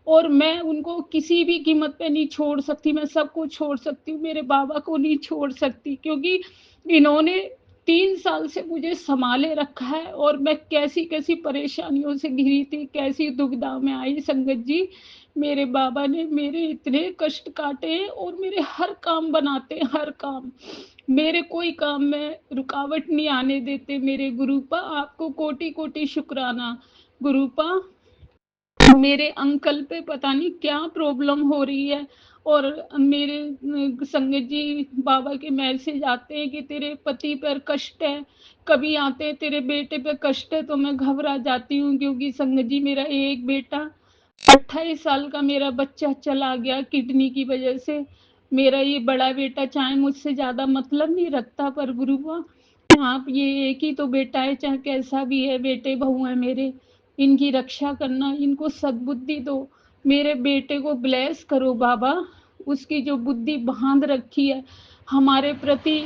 और मैं उनको किसी भी कीमत पे नहीं छोड़ सकती, मैं सबको छोड़ सकती हूँ, मेरे बाबा को नहीं छोड़ सकती, क्योंकि इन्होंने 3 साल से मुझे संभाले रखा है। और मैं कैसी कैसी परेशानियों से घिरी थी, कैसी दुविधा में आई संगत जी, मेरे बाबा ने मेरे इतने कष्ट काटे हैं, और मेरे हर काम बनाते हैं, हर काम, मेरे कोई काम में रुकावट नहीं आने देते मेरे गुरुपा। आपको कोटि कोटि शुक्राना गुरुपा। मेरे अंकल पे पता नहीं क्या प्रॉब्लम हो रही है, और मेरे संगत जी बाबा के मैसेज आते हैं कि तेरे पति पर कष्ट है, कभी आते हैं तेरे बेटे पे कष्ट है, तो मैं घबरा जाती हूँ, क्योंकि संगत जी मेरा एक बेटा 28 साल का मेरा बच्चा चला गया किडनी की वजह से। मेरा ये बड़ा बेटा चाहे मुझसे ज़्यादा मतलब नहीं रखता, पर गुरुआ आप ये एक ही तो बेटा है, चाहे कैसा भी है, बेटे बहू है मेरे, इनकी रक्षा करना, इनको सद्बुद्धि दो। मेरे बेटे को ब्लेस करो बाबा, उसकी जो बुद्धि बांध रखी है हमारे प्रति,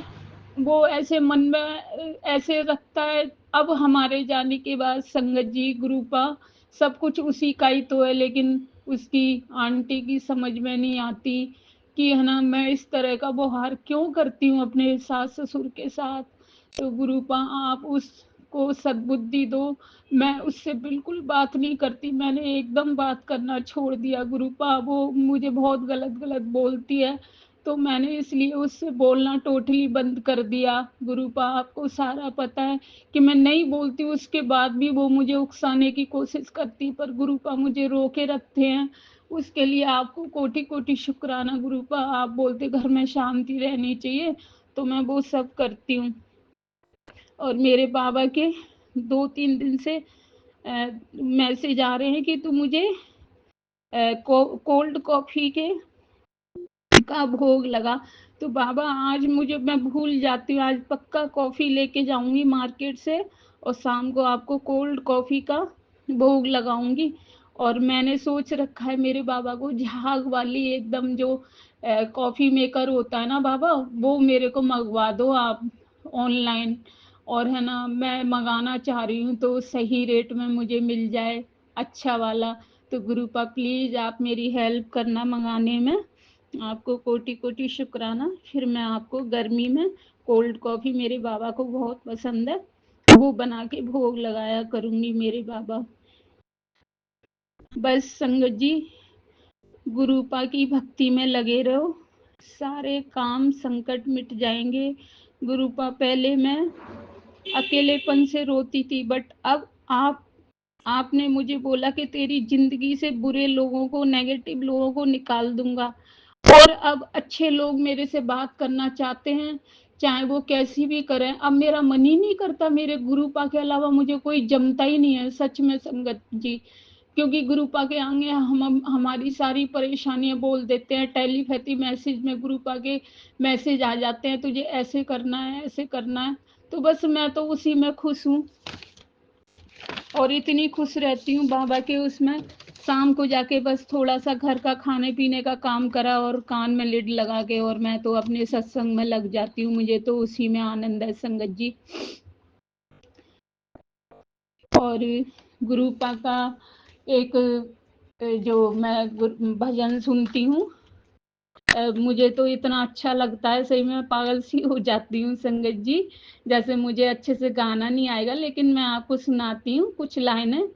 वो ऐसे मन में ऐसे रखता है। अब हमारे जाने के बाद संगत जी, गुरुपा, सब कुछ उसी का ही तो है, लेकिन उसकी आंटी की समझ में नहीं आती कि है ना, मैं इस तरह का व्यवहार क्यों करती हूँ अपने सास ससुर के साथ। तो गुरुपा आप उसको सद्बुद्धि दो। मैं उससे बिल्कुल बात नहीं करती, मैंने एकदम बात करना छोड़ दिया गुरुपा। वो मुझे बहुत गलत गलत बोलती है, तो मैंने इसलिए उससे बोलना टोटली बंद कर दिया। गुरुपा आपको सारा पता है कि मैं नहीं बोलती, उसके बाद भी वो मुझे उकसाने की कोशिश करती, पर गुरुपा मुझे रोके रखते हैं। उसके लिए आपको कोटि कोटि शुक्राना गुरुपा। आप बोलते घर में शांति रहनी चाहिए, तो मैं वो सब करती हूँ। और मेरे बाबा के 2-3 दिन से मैसेज आ रहे हैं कि तू मुझे कोल्ड कॉफी के का भोग लगा। तो बाबा आज मुझे, मैं भूल जाती हूँ, आज पक्का कॉफी लेके जाऊंगी मार्केट से, और शाम को आपको कोल्ड कॉफी का भोग लगाऊंगी। और मैंने सोच रखा है मेरे बाबा को झाग वाली एकदम जो कॉफी मेकर होता है ना बाबा, वो मेरे को मंगवा दो आप ऑनलाइन। और है ना, मैं मंगाना चाह रही हूँ तो सही रेट में मुझे मिल जाए, अच्छा वाला। तो गुरुपा प्लीज आप मेरी हेल्प करना मंगाने में। आपको कोटि कोटि शुक्राना। फिर मैं आपको गर्मी में कोल्ड कॉफी, मेरे बाबा को बहुत पसंद है, वो बना के भोग लगाया करूंगी मेरे बाबा। बस संगत जी, गुरुपा की भक्ति में लगे रहो, सारे काम संकट मिट जाएंगे। गुरुपा पहले मैं अकेलेपन से रोती थी, बट अब आपने मुझे बोला कि तेरी जिंदगी से बुरे लोगों को, नेगेटिव लोगों को निकाल दूंगा, और अब अच्छे लोग मेरे से बात करना चाहते हैं, चाहे वो कैसी भी करें। अब मेरा मन ही नहीं करता, मेरे गुरुपा के अलावा मुझे कोई जमता ही नहीं है सच में संगत जी। क्योंकि गुरुपा के आगे हम हमारी सारी परेशानियां बोल देते हैं, टेलीपैथी मैसेज में गुरुपा के मैसेज आ जाते हैं, तुझे ऐसे करना है, ऐसे करना है। तो बस मैं तो उसी में खुश हूँ, और इतनी खुश रहती हूँ बाबा के उसमें। शाम को जाके बस थोड़ा सा घर का खाने पीने का काम करा, और कान में लिड लगा के, और मैं तो अपने सत्संग में लग जाती हूँ, मुझे तो उसी में आनंद है संगत जी। और गुरुपा का एक जो मैं भजन सुनती हूँ, मुझे तो इतना अच्छा लगता है, सही में पागल सी हो जाती हूँ संगत जी। जैसे मुझे अच्छे से गाना नहीं आएगा, लेकिन मैं आपको सुनाती हूँ कुछ लाइनें।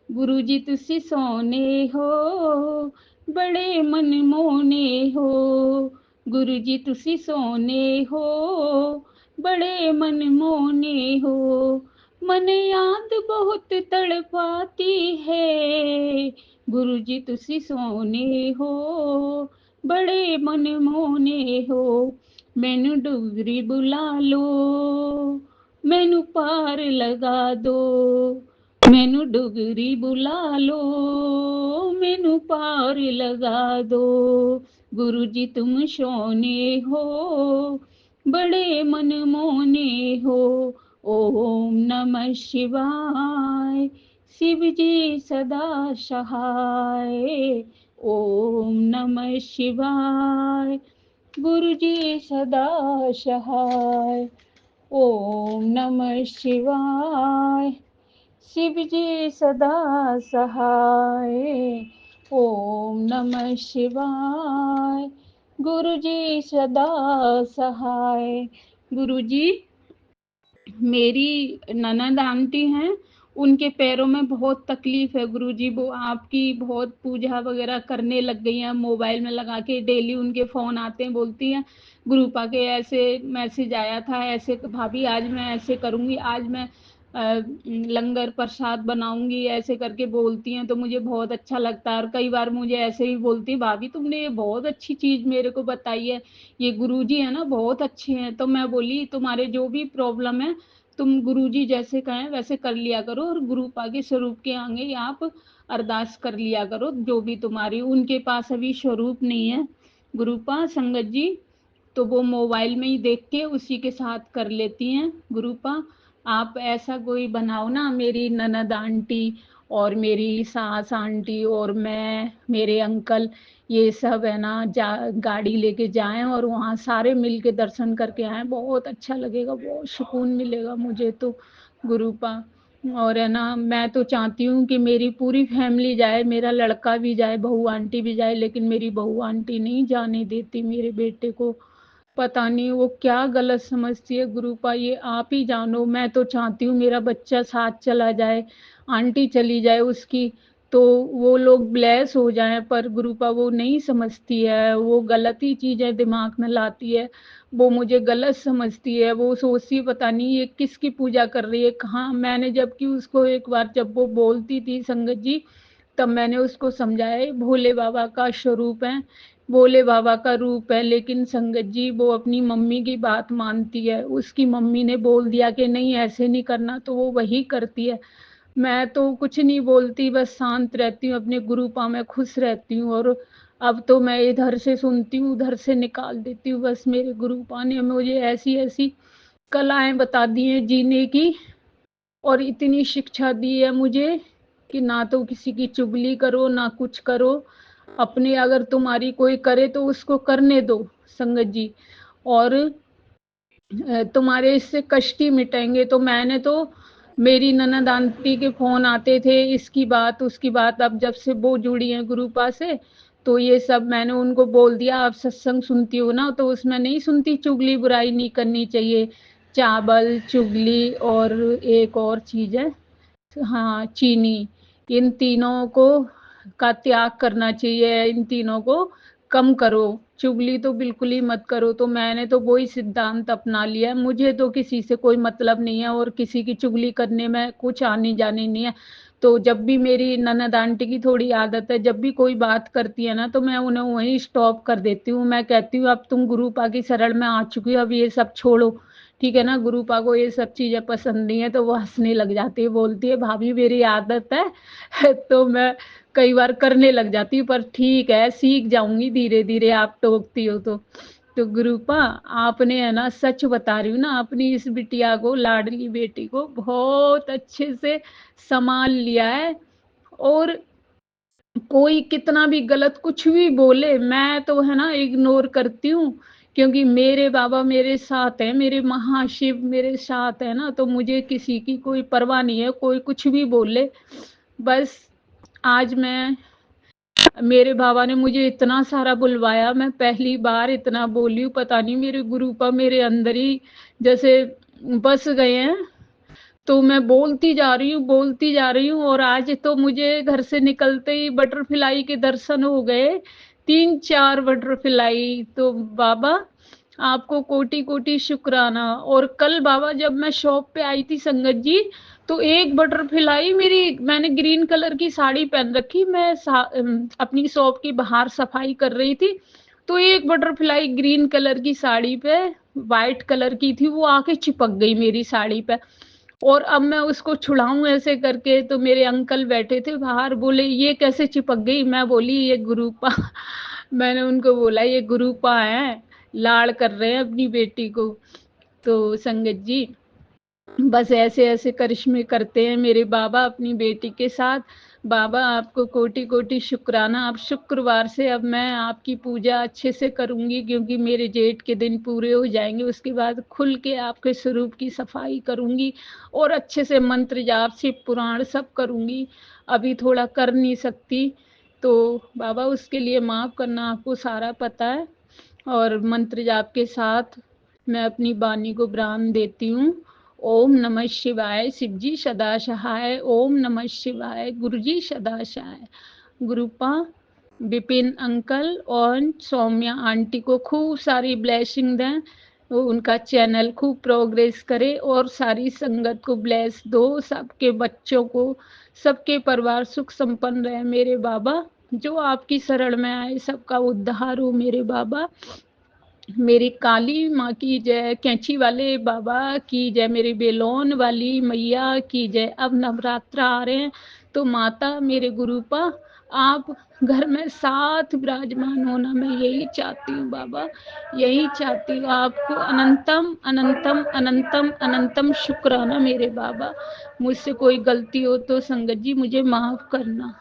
गुरु जी तुसी सोने हो, बड़े मन मोने हो। गुरु जी तुसी सोने हो, बड़े मन मोने हो। मन याद बहुत तड़पाती है। गुरु जी तुसी सोने हो, बड़े मन मोने हो। मैनू डुगरी बुला लो, मैनू पार लगा दो। मैनू डुगरी बुला लो, मैनू पार लगा दो। गुरु जी तुम सोने हो, बड़े मन मोने हो। ओम नमः शिवाय, शिव जी सदा सहाय। ओम नमः शिवाय, गुरु जी सदा सहाय। ओम नमः शिवाय, शिव जी सदा सहाय। ओम नमः शिवाय, गुरु जी सदा सहाय। गुरु जी, मेरी ननद आंटी हैं, उनके पैरों में बहुत तकलीफ है गुरुजी। वो आपकी बहुत पूजा वगैरह करने लग गई हैं, मोबाइल में लगा के डेली उनके फ़ोन आते हैं, बोलती हैं गुरुपा के ऐसे मैसेज आया था, ऐसे भाभी आज मैं ऐसे करूँगी, आज मैं लंगर प्रसाद बनाऊंगी, ऐसे करके बोलती हैं। तो मुझे बहुत अच्छा लगता है, और कई बार मुझे ऐसे ही बोलती है, भाभी तुमने ये बहुत अच्छी चीज़ मेरे को बताई है, ये गुरुजी है ना बहुत अच्छे हैं। तो मैं बोली तुम्हारे जो भी प्रॉब्लम है, तुम गुरुजी जैसे कहें वैसे कर लिया करो, और गुरुपा के स्वरूप के आगे आप अरदास कर लिया करो, जो भी तुम्हारी। उनके पास अभी स्वरूप नहीं है गुरुपा संगत जी, तो वो मोबाइल में ही देख के उसी के साथ कर लेती हैं गुरुपा। आप ऐसा कोई बनाओ ना, मेरी ननद आंटी और मेरी सास आंटी और मैं, मेरे अंकल, ये सब है ना, गाड़ी लेके जाएं और वहाँ सारे मिल के दर्शन करके आएं। बहुत अच्छा लगेगा, बहुत सुकून मिलेगा मुझे तो गुरुपा। और है ना, मैं तो चाहती हूँ कि मेरी पूरी फैमिली जाए, मेरा लड़का भी जाए, बहू आंटी भी जाए, लेकिन मेरी बहू आंटी नहीं जाने देती मेरे बेटे को। पता नहीं वो क्या गलत समझती है गुरुपा, ये आप ही जानो। मैं तो चाहती हूँ मेरा बच्चा साथ चला जाए, आंटी चली जाए उसकी, तो वो लोग ब्लेस हो जाएं, पर गुरुपा वो नहीं समझती है, वो गलत ही चीजें दिमाग में लाती है, वो मुझे गलत समझती है। वो सोचती है पता नहीं ये किसकी पूजा कर रही है, कहाँ। मैंने जबकि उसको एक बार जब वो बोलती थी संगत जी, तब मैंने उसको समझाया भोले बाबा का स्वरूप है, भोले बाबा का रूप है। लेकिन संगत जी वो अपनी मम्मी की बात मानती है, उसकी मम्मी ने बोल दिया कि नहीं ऐसे नहीं करना, तो वो वही करती है। मैं तो कुछ नहीं बोलती, बस शांत रहती हूँ, अपने गुरुपा में खुश रहती हूँ। और अब तो मैं इधर से सुनती हूँ उधर से निकाल देती हूँ। बस मेरे गुरुपा ने मुझे ऐसी ऐसी कलाएं बता दी हैं जीने की, और इतनी शिक्षा दी है मुझे कि ना तो किसी की चुगली करो ना कुछ करो, अपने अगर तुम्हारी कोई करे तो उसको करने दो संगत जी, और तुम्हारे इससे कष्ट ही मिटेंगे। तो मैंने तो, मेरी ननद आंटी के फोन आते थे इसकी बात उसकी बात, अब जब से वो जुड़ी हैं गुरुपा से, तो ये सब मैंने उनको बोल दिया, आप सत्संग सुनती हो ना, तो उसमें नहीं सुनती, चुगली बुराई नहीं करनी चाहिए, चावल चुगली और एक और चीज है, हाँ चीनी, इन तीनों को का त्याग करना चाहिए, इन तीनों को कम करो, चुगली तो बिल्कुल ही मत करो। तो मैंने तो वही सिद्धांत अपना लिया है, मुझे तो किसी से कोई मतलब नहीं है और किसी की चुगली करने में कुछ आनी जानी नहीं है। तो जब भी मेरी ननद आंटी की थोड़ी आदत है, जब भी कोई बात करती है ना, तो मैं उन्हें वहीं स्टॉप कर देती हूँ। मैं कहती हूँ अब तुम गुरुपा की शरण में आ चुकी हो, अब ये सब छोड़ो, ठीक है ना। गुरुपा को ये सब चीजें पसंद नहीं है, तो वो हंसने लग जाती है, बोलती है भाभी मेरी आदत है तो मैं कई बार करने लग जाती हूँ, पर ठीक है सीख जाऊंगी धीरे धीरे, आप टोकती हो तो गुरुपा आपने है ना, सच बता रही हूँ ना, अपनी इस बिटिया को, लाडली बेटी को बहुत अच्छे से संभाल लिया है। और कोई कितना भी गलत कुछ भी बोले, मैं तो है ना इग्नोर करती हूँ, क्योंकि मेरे बाबा मेरे साथ है, मेरे महाशिव मेरे साथ है ना, तो मुझे किसी की कोई परवाह नहीं है, कोई कुछ भी बोले। बस आज मैं, मेरे बाबा ने मुझे इतना सारा बुलवाया, मैं पहली बार इतना बोली हूँ, पता नहीं मेरे गुरुपा मेरे अंदर ही जैसे बस गए हैं। तो मैं बोलती जा रही हूँ बोलती जा रही हूँ, और आज तो मुझे घर से निकलते ही बटरफ्लाई के दर्शन हो गए, 3-4 बटरफ्लाई। तो बाबा आपको कोटि कोटि शुक्राना। और कल बाबा जब मैं शॉप पे आई थी संगत जी, तो एक बटरफ्लाई मेरी, मैंने ग्रीन कलर की साड़ी पहन रखी, मैं अपनी शॉप की बाहर सफाई कर रही थी, तो एक बटरफ्लाई ग्रीन कलर की साड़ी पे, वाइट कलर की थी, वो आके चिपक गई मेरी साड़ी पे। और अब मैं उसको छुड़ाऊं ऐसे करके, तो मेरे अंकल बैठे थे बाहर, बोले ये कैसे चिपक गई। मैं बोली ये गुरुपा मैंने उनको बोला ये गुरुपा है, लाड़ कर रहे हैं अपनी बेटी को। तो संगत जी बस ऐसे ऐसे करिश्मे करते हैं मेरे बाबा अपनी बेटी के साथ। बाबा आपको कोटि कोटि शुक्राना। अब शुक्रवार से अब मैं आपकी पूजा अच्छे से करूंगी, क्योंकि मेरे जेठ के दिन पूरे हो जाएंगे, उसके बाद खुल के आपके स्वरूप की सफाई करूंगी और अच्छे से मंत्र जाप शिव पुराण सब करूंगी। अभी थोड़ा कर नहीं सकती, तो बाबा उसके लिए माफ करना, आपको सारा पता है। और मंत्र जाप के साथ मैं अपनी वाणी को ब्राह्म देती हूँ। ओम नमः शिवाय, शिवजी सदा सहाय। ओम नमः शिवाय, गुरुजी सदा सहाय। गुरुपा विपिन अंकल और सौम्या आंटी को खूब सारी ब्लेसिंग दें, वो उनका चैनल खूब प्रोग्रेस करे, और सारी संगत को ब्लेस दो, सबके बच्चों को, सबके परिवार सुख संपन्न रहे मेरे बाबा। जो आपकी शरण में आए सबका उद्धार हो मेरे बाबा। मेरी काली माँ की जय, कैंची वाले बाबा की जय, मेरी बेलोन वाली मैया की जय। अब नवरात्र आ रहे हैं, तो माता मेरे गुरुपा आप घर में साथ विराजमान होना मैं यही चाहती हूँ बाबा, यही चाहती हूँ। आपको अनंतम अनंतम अनंतम अनंतम शुक्राना मेरे बाबा। मुझसे कोई गलती हो तो संगत जी मुझे माफ करना।